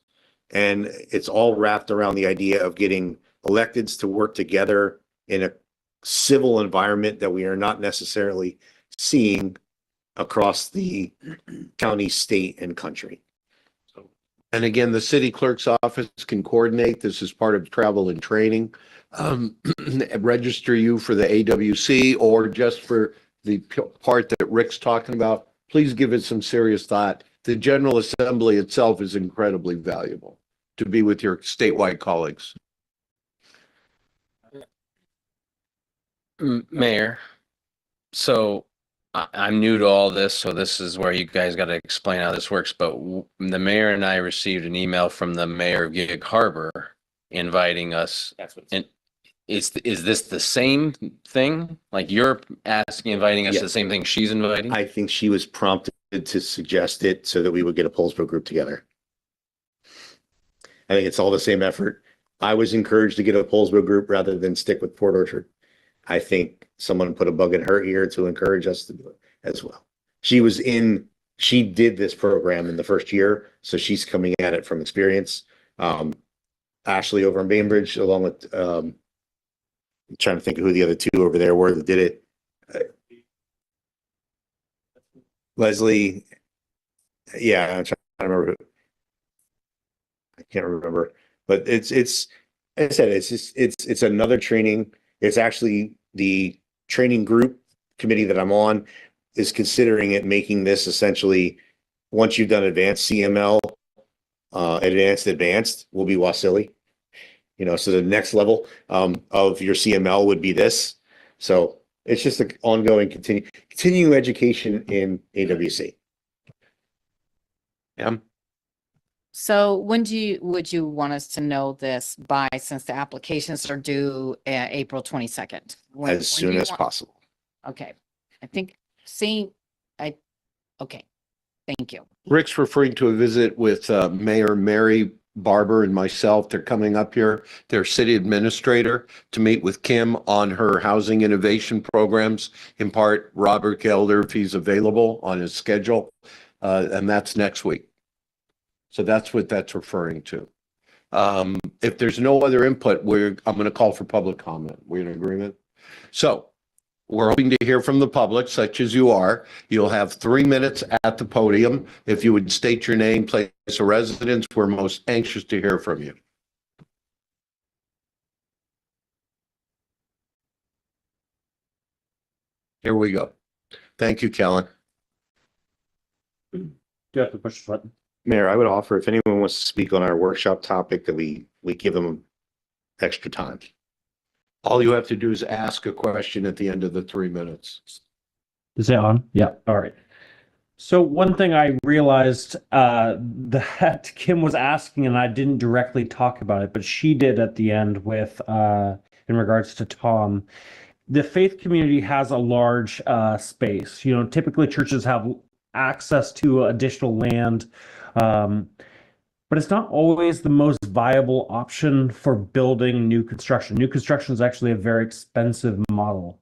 and it's all wrapped around the idea of getting electeds to work together in a civil environment that we are not necessarily seeing across the county, state, and country. And again, the city clerk's office can coordinate. This is part of travel and training. Register you for the AWC or just for the part that Rick's talking about. Please give it some serious thought. The General Assembly itself is incredibly valuable to be with your statewide colleagues. Mayor, so I'm new to all this, so this is where you guys got to explain how this works. But the mayor and I received an email from the mayor of Gig Harbor inviting us. That's what. And is this the same thing? Like you're asking, inviting us to Yeah. the same thing she's inviting? I think she was prompted to suggest it so that we would get a Poulsbo group together. I think it's all the same effort. I was encouraged to get a Poulsbo group rather than stick with Port Orchard. I think someone put a bug in her ear to encourage us to do it as well. She did this program in the first year, so she's coming at it from experience. Ashley over in Bainbridge, along with, I'm trying to think of who the other two over there were that did it. Leslie, yeah, I'm trying to remember. I can't remember, but it's I said it's another training. It's actually the training group committee that I'm on is considering it, making this essentially once you've done advanced CML, advanced will be Wasili. You know, so the next level of your CML would be this. So it's just an ongoing continuing education in AWC. Yeah. So when would you want us to know this by, since the applications are due April 22nd? As soon as possible. Okay, I think, okay, thank you. Rick's referring to a visit with Mayor Mary Barber and myself. They're coming up here, their city administrator, to meet with Kim on her housing innovation programs, in part Robert Gelder, if he's available on his schedule. And that's next week. So that's what that's referring to. If there's no other input, I'm going to call for public comment. We're in agreement. So we're hoping to hear from the public, such as you are. You'll have 3 minutes at the podium. If you would state your name, place of residence, we're most anxious to hear from you. Here we go. Thank you, Kellen. You have to push the button. Mayor, I would offer if anyone wants to speak on our workshop topic that we give them extra time. All you have to do is ask a question at the end of the 3 minutes. Is it on? Yeah. All right. So one thing I realized that Kim was asking, and I didn't directly talk about it, but she did at the end with in regards to Tom. The faith community has a large space. You know, typically churches have access to additional land, but it's not always the most viable option for building new construction. New construction is actually a very expensive model.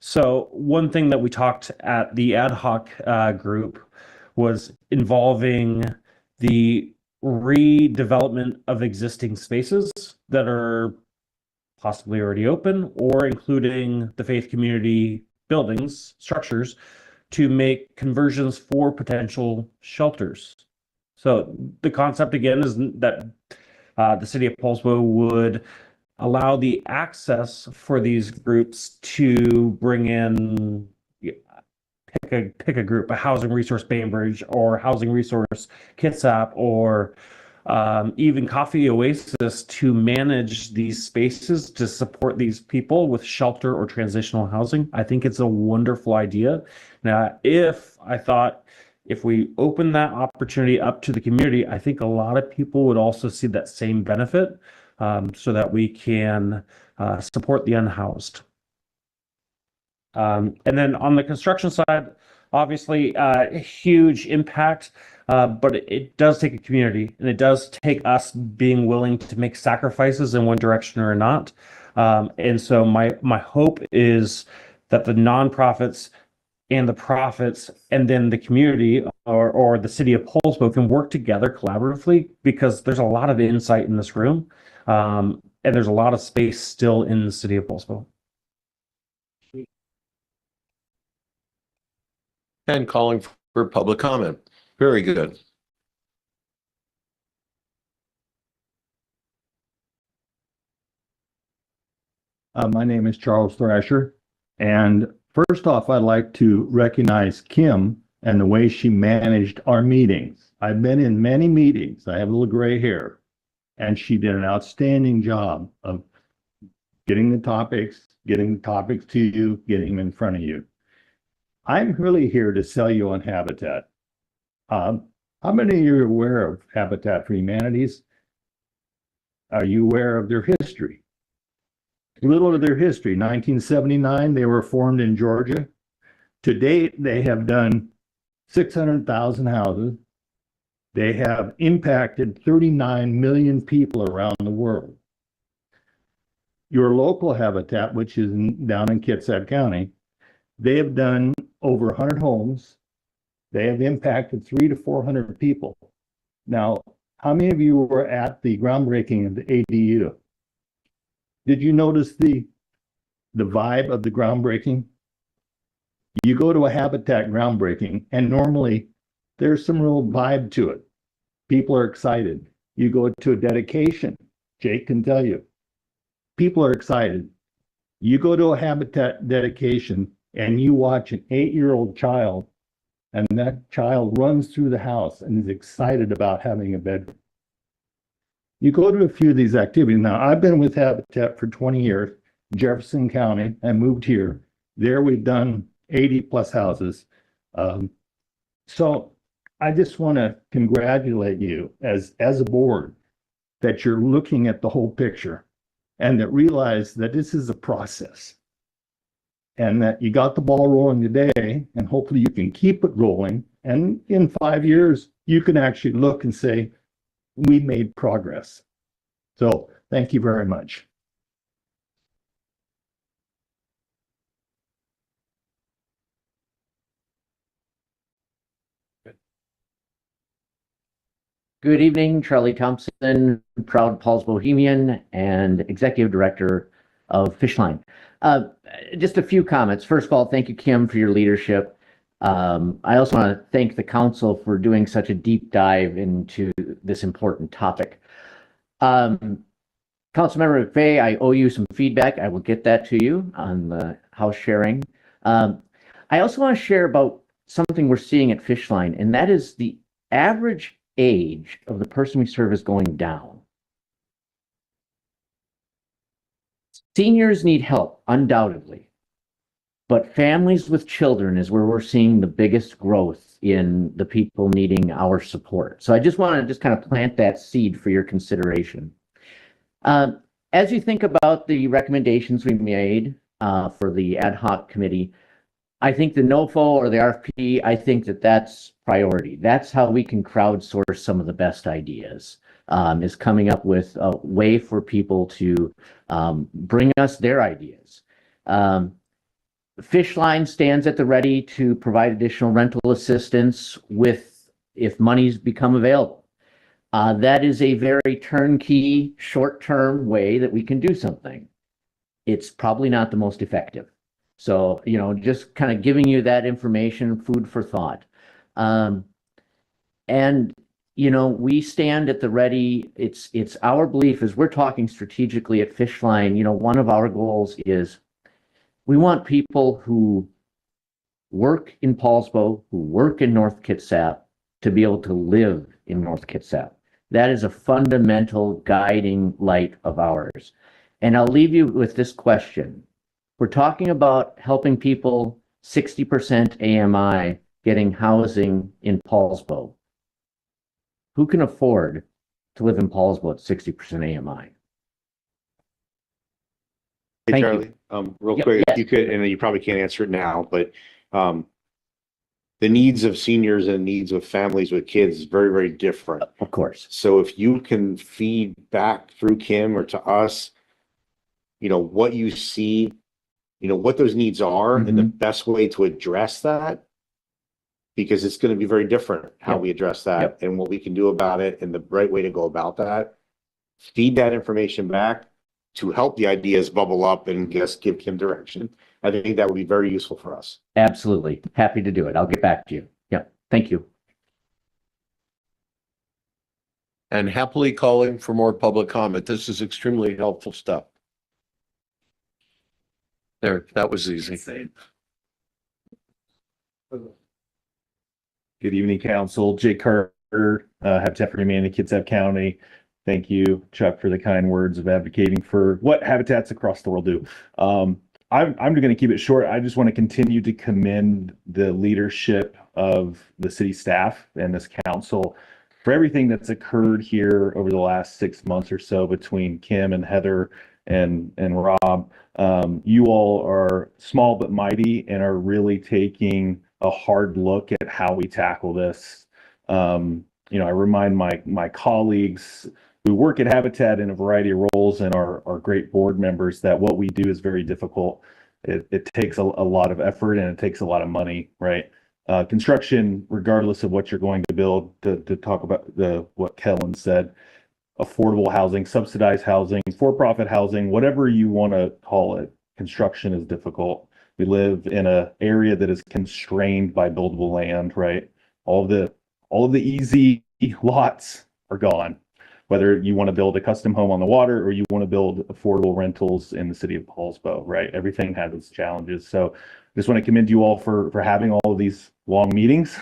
So one thing that we talked at the ad hoc group was involving the redevelopment of existing spaces that are possibly already open, or including the faith community buildings, structures, to make conversions for potential shelters. So the concept again is that the city of Poulsbo would allow the access for these groups to bring in, pick a group, a housing resource Bainbridge or housing resource Kitsap, or even Coffee Oasis, to manage these spaces to support these people with shelter or transitional housing. I think it's a wonderful idea. Now, if we open that opportunity up to the community, I think a lot of people would also see that same benefit, so that we can support the unhoused. And then on the construction side, obviously a huge impact, but it does take a community, and it does take us being willing to make sacrifices in one direction or not. And so my hope is that the nonprofits and the profits, and then the community or the city of Poulsbo can work together collaboratively, because there's a lot of insight in this room, and there's a lot of space still in the city of Poulsbo. And calling for public comment. Very good. My name is Charles Thrasher, and first off, I'd like to recognize Kim and the way she managed our meetings. I've been in many meetings. I have a little gray hair, and she did an outstanding job of getting the topics to you, getting them in front of you. I'm really here to sell you on Habitat. How many of you are aware of Habitat for Humanities? Are you aware of their history? A little of their history. 1979, they were formed in Georgia. To date, they have done 600,000 houses. They have impacted 39 million people around the world. Your local Habitat, which is down in Kitsap County, they have done over 100 homes. They have impacted 300 to 400 people. Now, how many of you were at the groundbreaking of the ADU? Did you notice the vibe of the groundbreaking? You go to a Habitat groundbreaking, and normally there's some real vibe to it. People are excited. You go to a dedication, Jake can tell you. People are excited. You go to a Habitat dedication and you watch an 8-year-old child, and that child runs through the house and is excited about having a bedroom. You go to a few of these activities. Now, I've been with Habitat for 20 years, Jefferson County. I moved here. There we've done 80 plus houses. So I just want to congratulate you as a board that you're looking at the whole picture and that realize that this is a process and that you got the ball rolling today, and hopefully you can keep it rolling. And in 5 years, you can actually look and say, we made progress. So thank you very much. Good evening, Charlie Thompson, proud Paul's Bohemian and Executive Director of Fishline. Just a few comments. First of all, thank you, Kim, for your leadership. I also want to thank the council for doing such a deep dive into this important topic. Councilmember McVeigh, I owe you some feedback. I will get that to you on the house sharing. I also want to share about something we're seeing at Fishline, and that is the average age of the person we serve is going down. Seniors need help, undoubtedly, but families with children is where we're seeing the biggest growth in the people needing our support. So I just want to just kind of plant that seed for your consideration. As you think about the recommendations we made for the ad hoc committee, I think the NOFO or the RFP, I think that that's priority. That's how we can crowdsource some of the best ideas, is coming up with a way for people to bring us their ideas. Fishline stands at the ready to provide additional rental assistance if monies become available. That is a very turnkey, short-term way that we can do something. It's probably not the most effective. So, just kind of giving you that information, food for thought. And, we stand at the ready. It's our belief as we're talking strategically at Fishline, one of our goals is we want people who work in Poulsbo, who work in North Kitsap, to be able to live in North Kitsap. That is a fundamental guiding light of ours. And I'll leave you with this question. We're talking about helping people 60% AMI getting housing in Poulsbo. Who can afford to live in Poulsbo at 60% AMI? Hey, Thank Charlie, real Yep, quick, yes. if you could, and you probably can't answer it now, but the needs of seniors and needs of families with kids is very, very different. Of course. So if you can feed back through Kim or to us, what you see, what those needs are and the best way to address that, because it's going to be very different how we address that and what we can do about it and the right way to go about that. Feed that information back to help the ideas bubble up and just give Kim direction. I think that would be very useful for us. Absolutely. Happy to do it. I'll get back to you. Yeah. Thank you. And happily calling for more public comment. This is extremely helpful stuff. There, that was easy. Good evening, Council. Jake Carter, Habitat for Humanity, Kitsap County. Thank you, Chuck, for the kind words of advocating for what habitats across the world do. I'm going to keep it short. I just want to continue to commend the leadership of the city staff and this council for everything that's occurred here over the last 6 months or so between Kim and Heather and Rob. You all are small but mighty and are really taking a hard look at how we tackle this. I remind my colleagues who work at Habitat in a variety of roles and are great board members that what we do is very difficult. It takes a lot of effort and it takes a lot of money, right? Construction, regardless of what you're going to build, to talk about what Kellen said, affordable housing, subsidized housing, for-profit housing, whatever you want to call it, construction is difficult. We live in an area that is constrained by buildable land, right? All of the easy lots are gone. Whether you want to build a custom home on the water or you want to build affordable rentals in the city of Poulsbo, right? Everything has its challenges. So I just want to commend you all for having all of these long meetings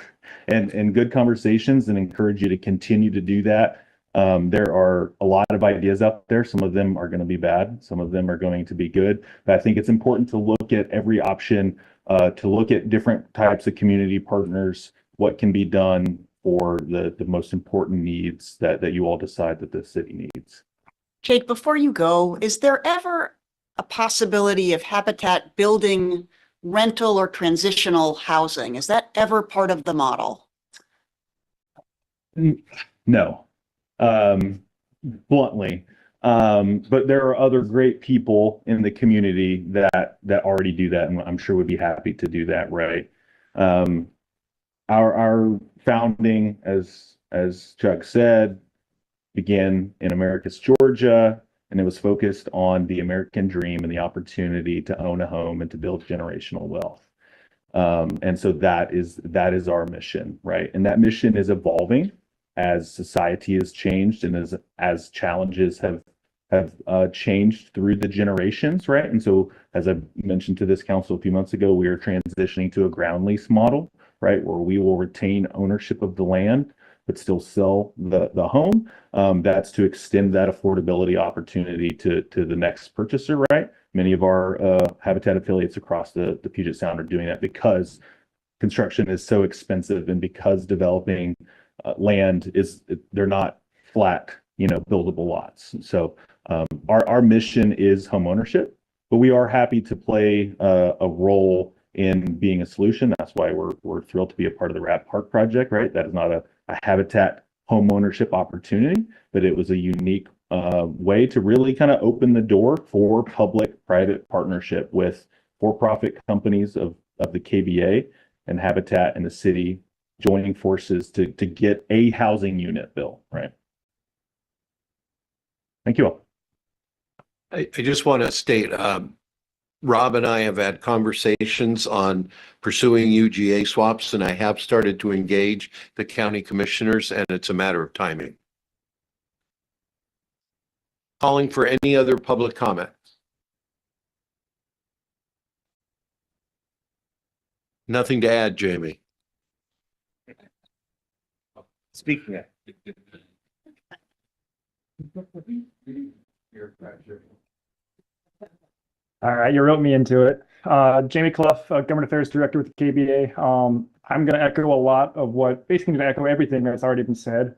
and good conversations and encourage you to continue to do that. There are a lot of ideas out there. Some of them are going to be bad. Some of them are going to be good. But I think it's important to look at every option, to look at different types of community partners, what can be done for the most important needs that you all decide that the city needs. Jake, before you go, is there ever a possibility of Habitat building rental or transitional housing? Is that ever part of the model? No, bluntly. But there are other great people in the community that already do that, and I'm sure would be happy to do that, right? Our founding, as Chuck said, began in Americus, Georgia, and it was focused on the American dream and the opportunity to own a home and to build generational wealth. And so that is our mission, right? And that mission is evolving as society has changed and as challenges have changed through the generations, right? And so, as I mentioned to this council a few months ago, we are transitioning to a ground lease model, right, where we will retain ownership of the land but still sell the home. That's to extend that affordability opportunity to the next purchaser, right? Many of our Habitat affiliates across the Puget Sound are doing that because construction is so expensive and because developing land they're not flat, buildable lots. So our mission is home ownership, but we are happy to play a role in being a solution. That's why we're thrilled to be a part of the Rat Park project, right? That is not a Habitat home ownership opportunity, but it was a unique way to really kind of open the door for public-private partnership with for-profit companies of the KBA and Habitat and the city joining forces to get a housing unit built, right? Thank you all. I just want to state, Rob and I have had conversations on pursuing UGA swaps, and I have started to engage the county commissioners, and it's a matter of timing. Calling for any other public comment. Nothing to add, Jamie. Speaking of. All right, you wrote me into it. Jamie Clough, Government Affairs Director with the KBA. I'm going to echo a lot of basically going to echo everything that's already been said.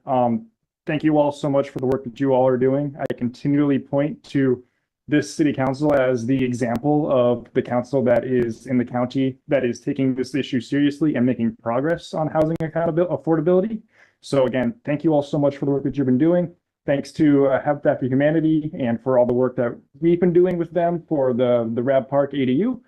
Thank you all so much for the work that you all are doing. I continually point to this city council as the example of the council that is in the county that is taking this issue seriously and making progress on housing affordability. So again, thank you all so much for the work that you've been doing. Thanks to Habitat for Humanity and for all the work that we've been doing with them for the Rab Park ADU.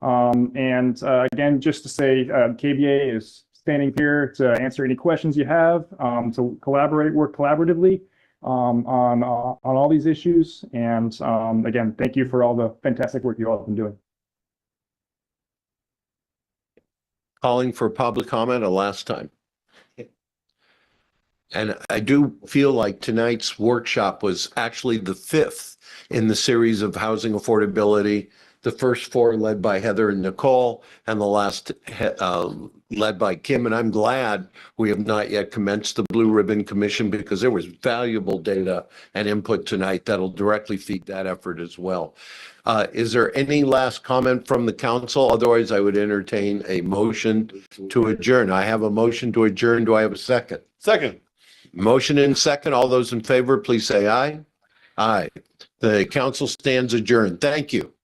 Again, just to say, KBA is standing here to answer any questions you have, to work collaboratively on all these issues. And again, thank you for all the fantastic work you all have been doing. Calling for public comment a last time. And I do feel like tonight's workshop was actually the 5th in the series of housing affordability The first four led by Heather and Nicole, and the last led by Kim. And I'm glad we have not yet commenced the Blue Ribbon Commission because there was valuable data and input tonight that'll directly feed that effort as well. Is there any last comment from the council? Otherwise, I would entertain a motion to adjourn. I have a motion to adjourn. Do I have a second? Second. Motion and second. All those in favor, please say aye. Aye. The council stands adjourned. Thank you.